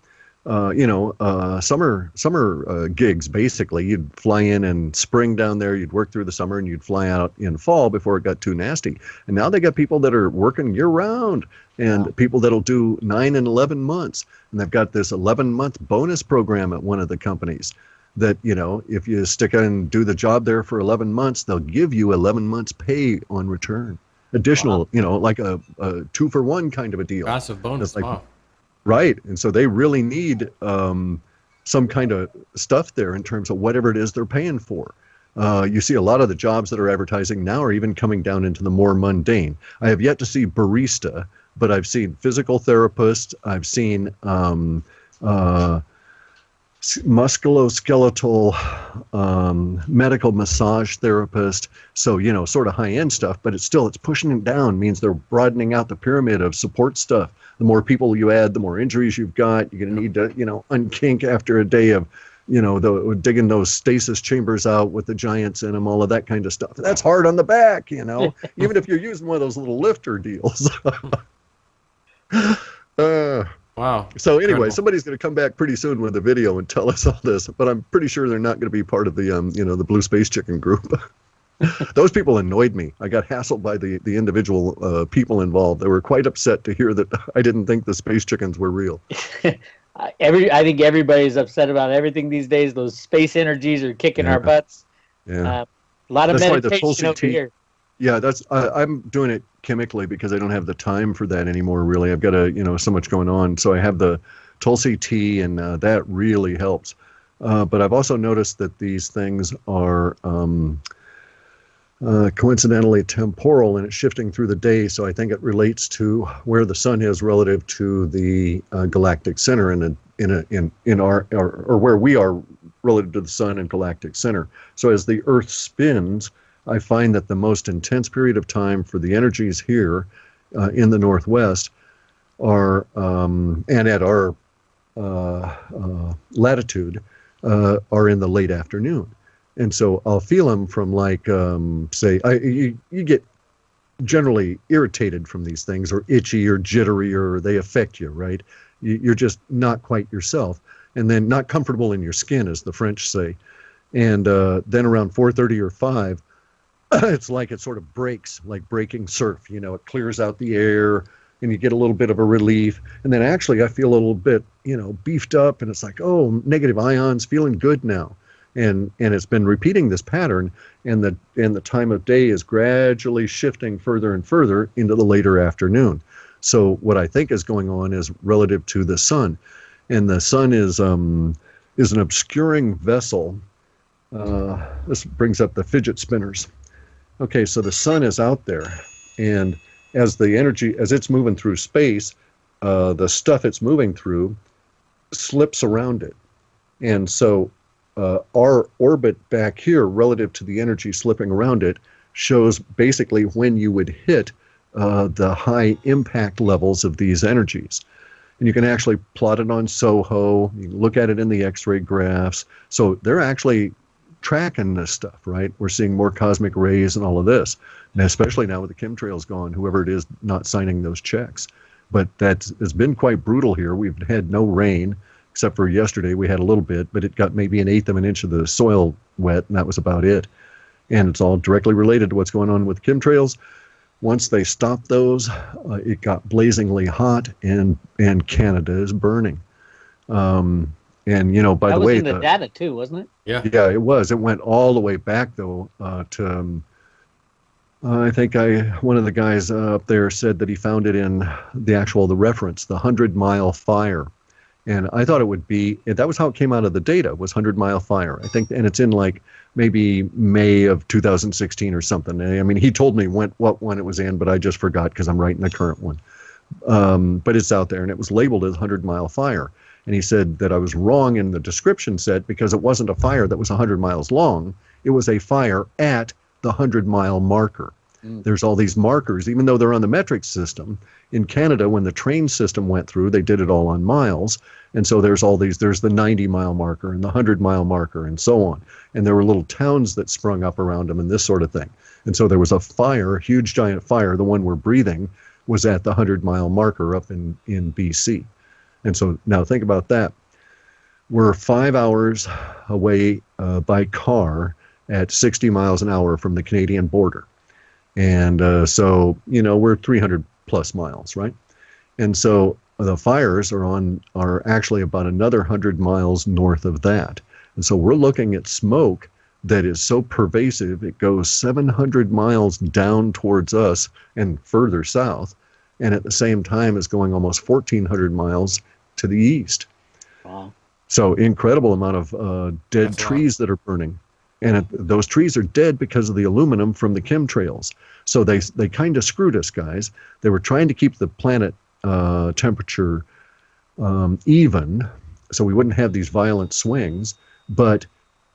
summer gigs. Basically, you'd fly in spring down there, you'd work through the summer, and you'd fly out in fall before it got too nasty. And now they got people that are working year round, and people that'll do 9 and 11 months, and they've got this 11-month bonus program at one of the companies. That, if you stick and do the job there for 11 months, they'll give you 11 months pay on return. Additional, like a 2-for-1 kind of a deal. Massive bonus. Wow. Right. And so they really need some kind of stuff there in terms of whatever it is they're paying for. You see a lot of the jobs that are advertising now are even coming down into the more mundane. I have yet to see barista, but I've seen physical therapist. I've seen musculoskeletal medical massage therapist. So, sort of high-end stuff, but it's pushing it down, means they're broadening out the pyramid of support stuff. The more people you add, the more injuries you've got. You're going to need to, unkink after a day of, digging those stasis chambers out with the giants in them, all of that kind of stuff. That's hard on the back, even if you're using one of those little lifter deals. Wow. So anyway, Incredible. Somebody's going to come back pretty soon with a video and tell us all this, but I'm pretty sure they're not going to be part of the, the Blue Space Chicken group. Those people annoyed me. I got hassled by the individual people involved. They were quite upset to hear that I didn't think the space chickens were real. I think everybody's upset about everything these days. Those space energies are kicking our butts. Yeah. A lot of That's why the meditation Tulsi over tea. here. Yeah, that's I'm doing it chemically because I don't have the time for that anymore. Really, I've got so much going on. So I have the Tulsi tea, and that really helps. But I've also noticed that these things are coincidentally temporal, and it's shifting through the day. So I think it relates to where the sun is relative to the galactic center, in our or where we are relative to the sun and galactic center. So as the Earth spins, I find that the most intense period of time for the energies here in the Northwest are, and at our latitude, are in the late afternoon. And so I'll feel them from like, you get generally irritated from these things, or itchy or jittery, or they affect you, right? You're just not quite yourself. And then not comfortable in your skin, as the French say. And then around 4:30 or 5, it's like it sort of breaks, like breaking surf. It clears out the air, and you get a little bit of a relief. And then actually I feel a little bit, beefed up, and it's like, oh, negative ions, feeling good now. And it's been repeating this pattern, and the time of day is gradually shifting further and further into the later afternoon. So what I think is going on is relative to the sun. And the sun is an obscuring vessel. This brings up the fidget spinners. Okay, so the sun is out there, and as it's moving through space, the stuff it's moving through slips around it. And so our orbit back here relative to the energy slipping around it shows basically when you would hit the high impact levels of these energies. And you can actually plot it on SOHO. You can look at it in the X-ray graphs. So they're actually tracking this stuff, right? We're seeing more cosmic rays and all of this. And especially now with the chemtrails gone, whoever it is not signing those checks. But it's been quite brutal here. We've had no rain, except for yesterday we had a little bit, but it got maybe 1/8 of an inch of the soil wet, and that was about it. And it's all directly related to what's going on with chemtrails. Once they stopped those, it got blazingly hot, and Canada is burning. And by the way, that was in the data too, wasn't it? Yeah, it was. It went all the way back though to. I think one of the guys up there said that he found it in the reference, the 100-mile fire. And I thought it would be, that was how it came out of the data, was 100-mile fire. I think, and it's in like maybe May of 2016 or something. I mean, he told me what one it was in, but I just forgot because I'm writing the current one. But it's out there, and it was labeled as 100-mile fire. And he said that I was wrong in the description set because it wasn't a fire that was 100 miles long. It was a fire at the 100-mile marker. There's all these markers, even though they're on the metric system. In Canada, when the train system went through, they did it all on miles. And so there's the 90-mile marker and the 100-mile marker and so on. And there were little towns that sprung up around them and this sort of thing. And so there was a fire, a huge giant fire, the one we're breathing, was at the 100-mile marker up in BC. And so now think about that. We're 5 hours away by car at 60 miles an hour from the Canadian border. And so, we're 300 plus miles, right? And so the fires are actually about another 100 miles north of that. And so we're looking at smoke that is so pervasive, it goes 700 miles down towards us and further south, and at the same time is going almost 1,400 miles to the east. Wow. So incredible amount of dead trees that are burning. And those trees are dead because of the aluminum from the chemtrails. So they kind of screwed us, guys. They were trying to keep the planet temperature even, so we wouldn't have these violent swings. But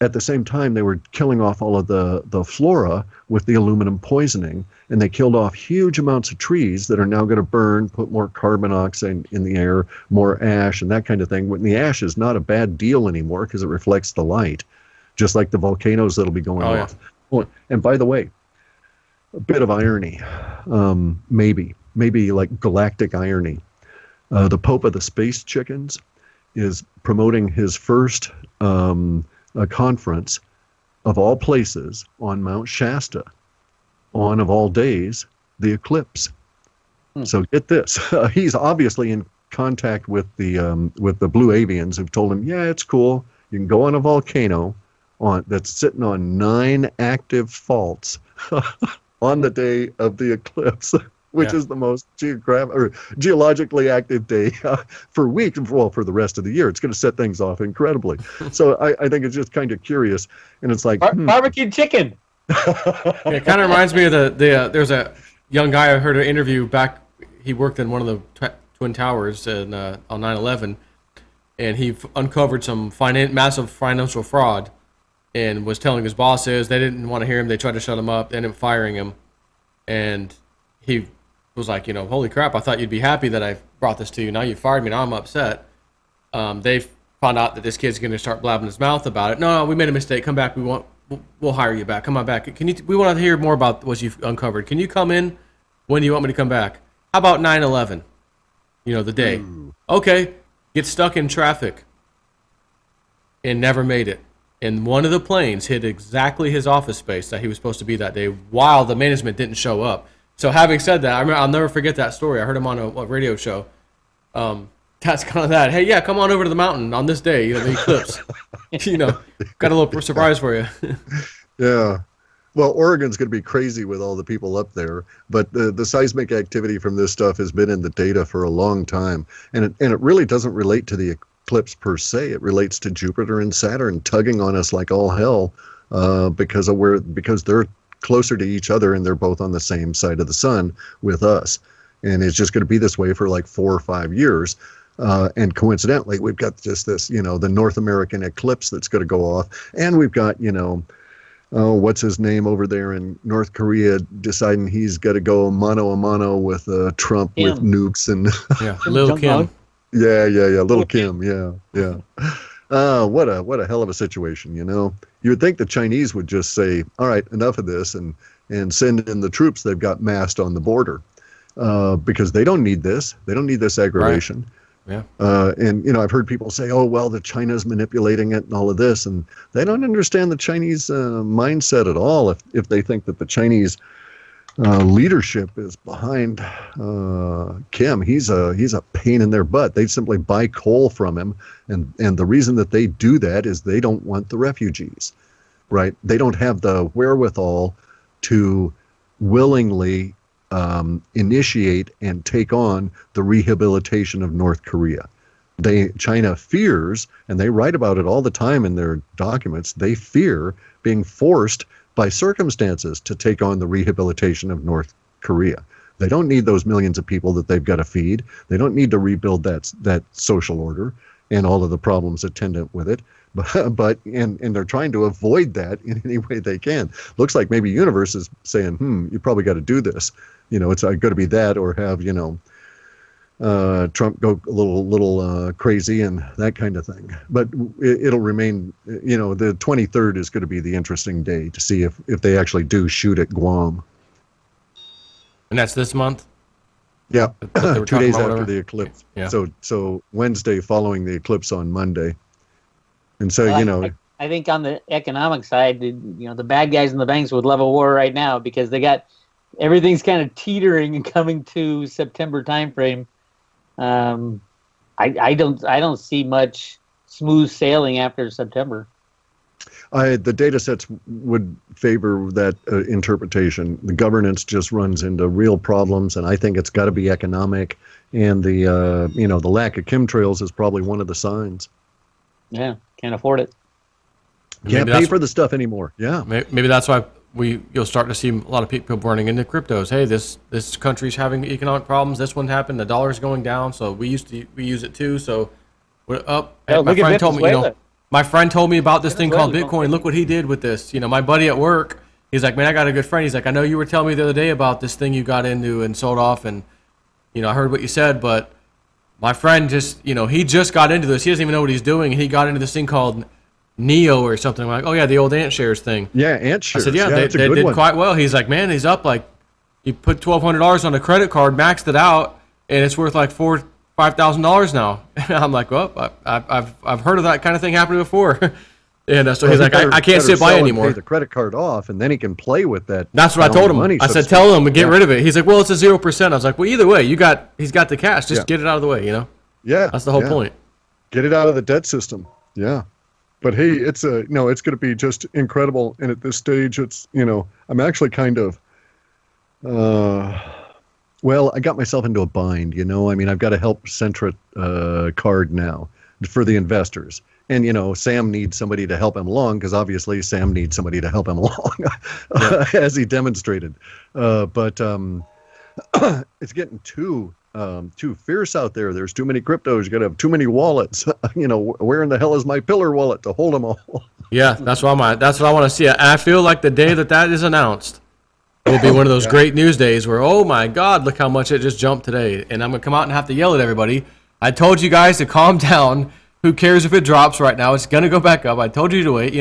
at the same time, they were killing off all of the flora with the aluminum poisoning. And they killed off huge amounts of trees that are now going to burn, put more carbon dioxide in the air, more ash, and that kind of thing. When the ash is not a bad deal anymore because it reflects the light, just like the volcanoes that'll be going off. Yeah. Oh, and by the way, a bit of irony, maybe like galactic irony. The Pope of the Space Chickens is promoting his first conference of all places on Mount Shasta, on of all days, the eclipse. So get this, he's obviously in contact with the blue avians who've told him, yeah, it's cool. You can go on a volcano, that's sitting on 9 active faults on the day of the eclipse, which is the most geologically active day for weeks. Well, for the rest of the year, it's going to set things off incredibly. So I think it's just kind of curious, and it's like barbecue chicken. It kind of reminds me of there's a young guy I heard an interview back. He worked in one of the Twin Towers on 9/11, and he uncovered some massive financial fraud, and was telling his bosses they didn't want to hear him. They tried to shut him up. They ended up firing him, and he was like, holy crap! I thought you'd be happy that I brought this to you. Now you fired me. Now I'm upset. They found out that this kid's going to start blabbing his mouth about it. No, we made a mistake. Come back. We'll hire you back. Come on back. We want to hear more about what you've uncovered. Can you come in when you want me to come back? How about 9/11? The day. Ooh. Okay. Get stuck in traffic and never made it. And one of the planes hit exactly his office space that he was supposed to be that day while the management didn't show up. So having said that, I'll never forget that story. I heard him on a radio show. That's kind of that. Hey, yeah, come on over to the mountain on this day, the eclipse. Got a little surprise for you. Yeah. Well, Oregon's going to be crazy with all the people up there, but the seismic activity from this stuff has been in the data for a long time, and it really doesn't relate to the eclipse per se. It relates to Jupiter and Saturn tugging on us like all hell because they're closer to each other and they're both on the same side of the sun with us, and it's just going to be this way for like 4 or 5 years. And coincidentally, we've got just this, the North American eclipse that's going to go off, and we've got, what's his name over there in North Korea deciding he's got to go mano a mano with Trump with nukes and Lil Kim. Yeah, Lil Kim. Yeah. What a hell of a situation, You would think the Chinese would just say, all right, enough of this, and send in the troops they've got massed on the border, because they don't need this. They don't need this aggravation. Right. Yeah. And I've heard people say, oh, well, the China's manipulating it and all of this, and they don't understand the Chinese mindset at all. If they think that the Chinese leadership is behind Kim, he's a pain in their butt. They simply buy coal from him, and the reason that they do that is they don't want the refugees, right? They don't have the wherewithal to willingly initiate and take on the rehabilitation of North Korea. China fears, and they write about it all the time in their documents, they fear being forced by circumstances to take on the rehabilitation of North Korea. They don't need those millions of people that they've got to feed. They don't need to rebuild that social order and all of the problems attendant with it. But they're trying to avoid that in any way they can. Looks like maybe universe is saying, you probably got to do this. It's got to be that, or have Trump go a little crazy and that kind of thing. But it'll remain. The 23rd is going to be the interesting day to see if they actually do shoot at Guam. And that's this month. Yeah, 2 days after the eclipse. Yeah. So Wednesday following the eclipse on Monday. And so, I think on the economic side, the bad guys in the banks would love a war right now because they got everything's kind of teetering and coming to September timeframe. I don't see much smooth sailing after September. The data sets would favor that interpretation. The governance just runs into real problems, and I think it's got to be economic. And the lack of chemtrails is probably one of the signs. Yeah, can't afford it. Can't pay for the stuff anymore. Yeah, maybe that's why you'll start to see a lot of people burning into cryptos. Hey, this country's having economic problems. This one happened. The dollar's going down, so we use it too. So we're up. Oh, my friend told me, my friend told me about this thing called Bitcoin. Look what he did with this. My buddy at work, he's like, man, I got a good friend. He's like, I know you were telling me the other day about this thing you got into and sold off, and I heard what you said, but my friend just, he just got into this. He doesn't even know what he's doing. He got into this thing called Neo or something. I'm like, oh yeah, the old ant shares thing. Yeah, ant shares. I said, yeah, they did quite well. He's like, man, he's up like, he put $1,200 on a credit card, maxed it out, and it's worth like $5,000 now. I'm like, well, I've heard of that kind of thing happening before. And so he's like, I can't sit by anymore. Pay the credit card off, and then he can play with that. That's what I told him. I said, tell him to get rid of it. He's like, well, it's a 0%. I was like, well, either way, he's got the cash. Just get it out of the way, Yeah. That's the whole point. Get it out of the debt system. Yeah. But hey, it's no, it's going to be just incredible. And at this stage, it's, I'm actually kind of, well, I got myself into a bind, I mean, I've got a help Centra card now for the investors. And, Sam needs somebody to help him along because obviously Sam needs somebody to help him along, as he demonstrated. But it's getting too fierce out there. There's too many cryptos. You got to have too many wallets. Where in the hell is my pillar wallet to hold them all? Yeah, that's what I want to see. I feel like the day that is announced will be one of those great news days where, oh my God, look how much it just jumped today. And I'm going to come out and have to yell at everybody. I told you guys to calm down. Who cares if it drops right now? It's going to go back up. I told you to wait,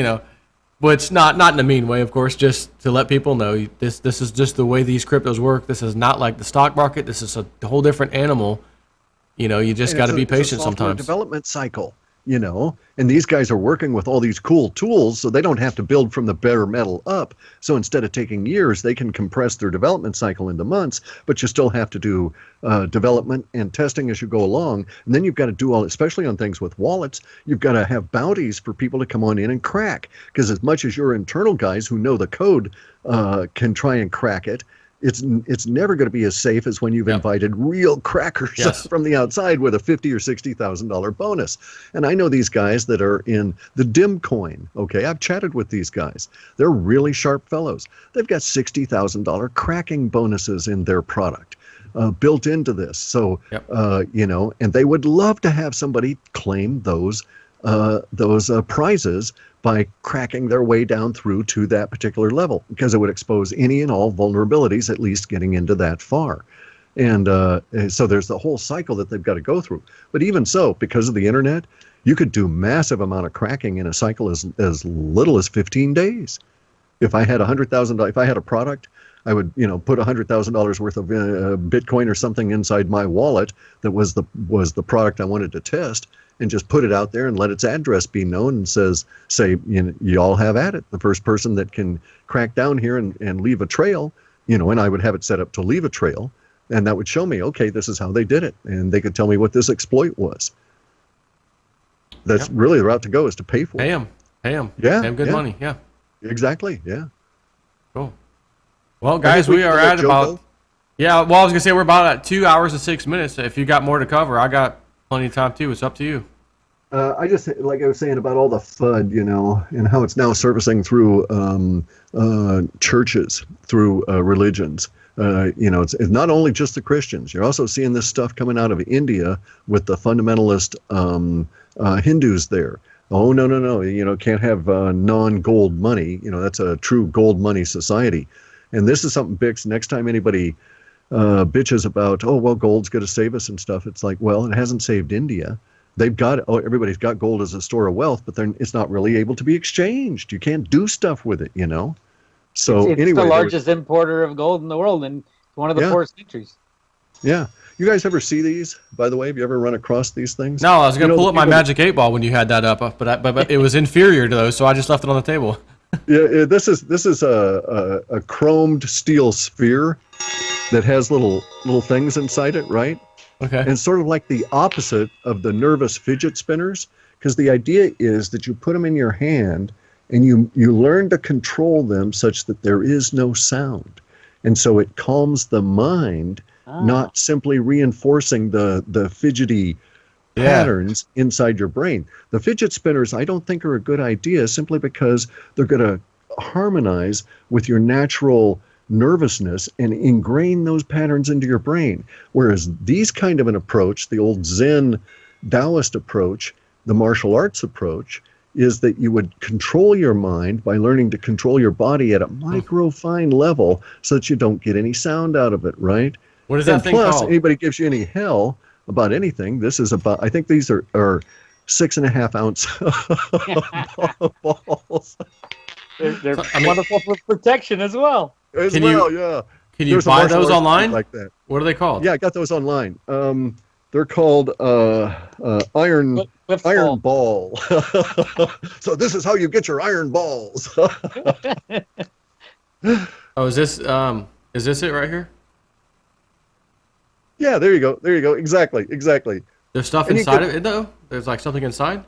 But it's not in a mean way, of course, just to let people know this is just the way these cryptos work. This is not like the stock market. This is a whole different animal. You just got to be patient sometimes. Development cycle, and these guys are working with all these cool tools, so they don't have to build from the bare metal up. So instead of taking years, they can compress their development cycle into months, but you still have to do development and testing as you go along. And then you've got to do all, especially on things with wallets, you've got to have bounties for people to come on in and crack. Because as much as your internal guys who know the code can try and crack it, it's never going to be as safe as when you've invited real crackers from the outside with a $50,000 or $60,000 bonus. And I know these guys that are in the dim coin. Okay, I've chatted with these guys. They're really sharp fellows. They've got $60,000 cracking bonuses in their product built into this. So and they would love to have somebody claim those prizes by cracking their way down through to that particular level, because it would expose any and all vulnerabilities, at least getting into that far. And so there's the whole cycle that they've got to go through. But even so, because of the internet, you could do massive amount of cracking in a cycle as little as 15 days. If I had $100,000, if I had a product, I would, put $100,000 worth of Bitcoin or something inside my wallet that was the product I wanted to test, and just put it out there and let its address be known and say, you all have at it. The first person that can crack down here and leave a trail, and I would have it set up to leave a trail, and that would show me, okay, this is how they did it. And they could tell me what this exploit was. That's really the route to go, is to pay for it. Pay them. Yeah. Pay them good money. Yeah. Exactly. Yeah. Cool. Well, guys, we are at about, I was going to say we're about at 2 hours and 6 minutes. If you got more to cover, I got plenty of time too. It's up to you. I just, like I was saying about all the FUD, and how it's now surfacing through churches, through religions. It's not only just the Christians. You're also seeing this stuff coming out of India with the fundamentalist Hindus there. Oh, no, can't have non-gold money. That's a true gold money society. And this is something, Bix, next time anybody bitches about, oh, well, gold's going to save us and stuff. It's like, well, it hasn't saved India. They've got, everybody's got gold as a store of wealth, but it's not really able to be exchanged. You can't do stuff with it, So it's anyway, the largest importer of gold in the world, and one of the poorest countries. Yeah. You guys ever see these, by the way? Have you ever run across these things? No, I was going to pull up my Magic 8 Ball when you had that up, but it was inferior to those, so I just left it on the table. Yeah, this is a chromed steel sphere that has little things inside it, right? Okay. And sort of like the opposite of the nervous fidget spinners, because the idea is that you put them in your hand and you learn to control them such that there is no sound. And so it calms the mind, not simply reinforcing the fidgety patterns inside your brain. The fidget spinners, I don't think, are a good idea, simply because they're going to harmonize with your natural nervousness and ingrain those patterns into your brain. Whereas these kind of an approach, the old Zen Taoist approach, the martial arts approach, is that you would control your mind by learning to control your body at a micro fine level so that you don't get any sound out of it, right? What is that thing plus, called? Anybody gives you any hell about anything, this is about, I think these are 6.5 ounce balls. They're wonderful for protection as well. Can you buy those online? Like that. What are they called? Yeah, I got those online. They're called iron ball. So this is how you get your iron balls. Oh, is this it right here? Yeah, there you go. Exactly. There's stuff inside of it though? There's like something inside?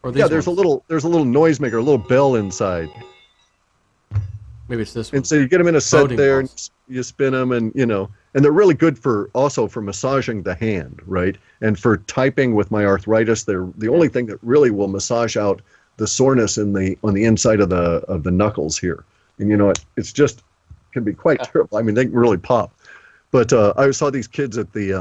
Or these Yeah, there's ones? a little noisemaker, a little bell inside. Maybe it's this one. And so you get them in a set Boating there, balls. and you spin them, and and they're really good for massaging the hand, right? And for typing with my arthritis, they're the only thing that really will massage out the soreness on the inside of the knuckles here. And it's just can be quite terrible. I mean, they can really pop. But I saw these kids at the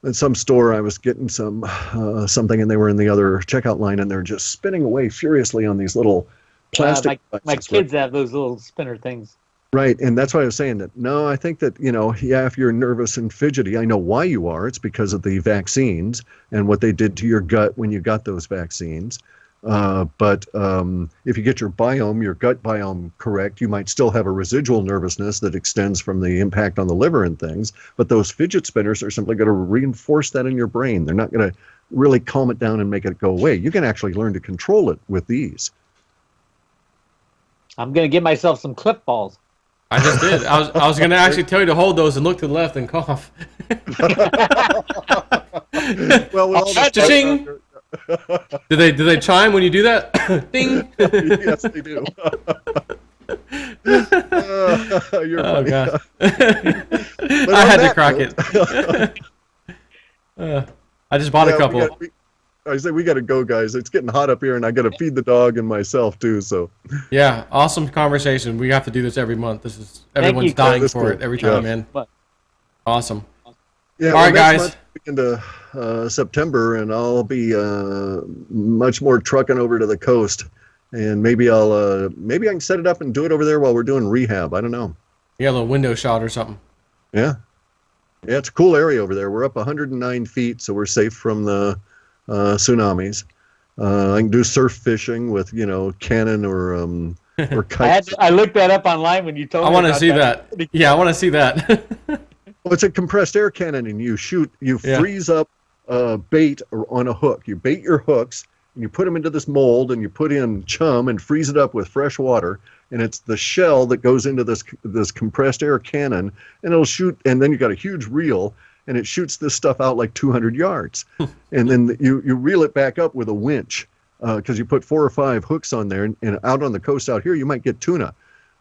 in some store. I was getting something, and they were in the other checkout line, and they're just spinning away furiously on these little plastic. My kids have those little spinner things. Right, and that's why I was saying that. No, I think that if you're nervous and fidgety, I know why you are. It's because of the vaccines and what they did to your gut when you got those vaccines. But if you get your gut biome correct, you might still have a residual nervousness that extends from the impact on the liver and things. But those fidget spinners are simply going to reinforce that in your brain. They're not going to really calm it down and make it go away. You can actually learn to control it with these. I'm going to get myself some Clif balls. I just did. I was going to actually tell you to hold those and look to the left and cough. Well, with all the Cha-ching! Do they chime when you do that? Ding! Yes, they do. You're Oh funny. gosh. But I on had to that crack note- it. I just bought a couple. I say we got to go, guys. It's getting hot up here, and I got to feed the dog and myself too. So Yeah, awesome conversation. We have to do this every month. Everyone's you. dying That's for cool. it every time, Yeah. man. But- Awesome. yeah. All right, next guys. month, into September, and I'll be much more trucking over to the coast, and maybe I can set it up and do it over there while we're doing rehab. I don't know. You got a little window shot or something. Yeah. Yeah, it's a cool area over there. We're up 109 feet, so we're safe from the tsunamis. I can do surf fishing with, cannon or kites. I looked that up online when you told I me. want to about see that. that. Yeah, I want to see that. Well, it's a compressed air cannon, and you Yeah. freeze up bait on a hook. You bait your hooks, and you put them into this mold, and you put in chum and freeze it up with fresh water. And it's the shell that goes into this compressed air cannon, and it'll shoot. And then you got a huge reel, and it shoots this stuff out like 200 yards. And then you reel it back up with a winch, because you put 4 or 5 hooks on there, and out on the coast out here, you might get tuna.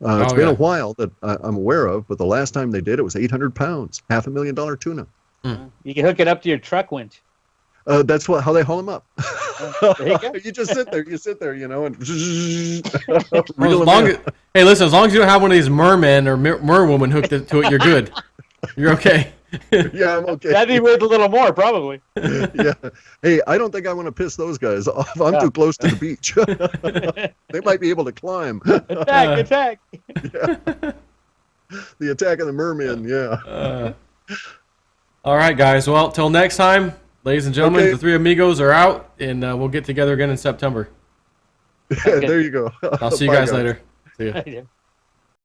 It's been a while that I'm aware of, but the last time they did it was 800 pounds, $500,000 tuna. You can hook it up to your truck winch. That's how they haul them up. There you go. You just sit there, and Well, hey, listen, as long as you don't have one of these mermen or merwoman hooked to it, you're good. You're okay. Yeah, I'm okay. That'd be worth a little more, probably. Yeah. Hey, I don't think I want to piss those guys off. I'm too close to the beach. They might be able to climb. Attack! Yeah. The attack of the mermen, yeah. All right, guys. Well, till next time, ladies and gentlemen, Okay. the 3 amigos are out, and we'll get together again in September. There you go. I'll see you Bye, guys later. See ya. Yeah.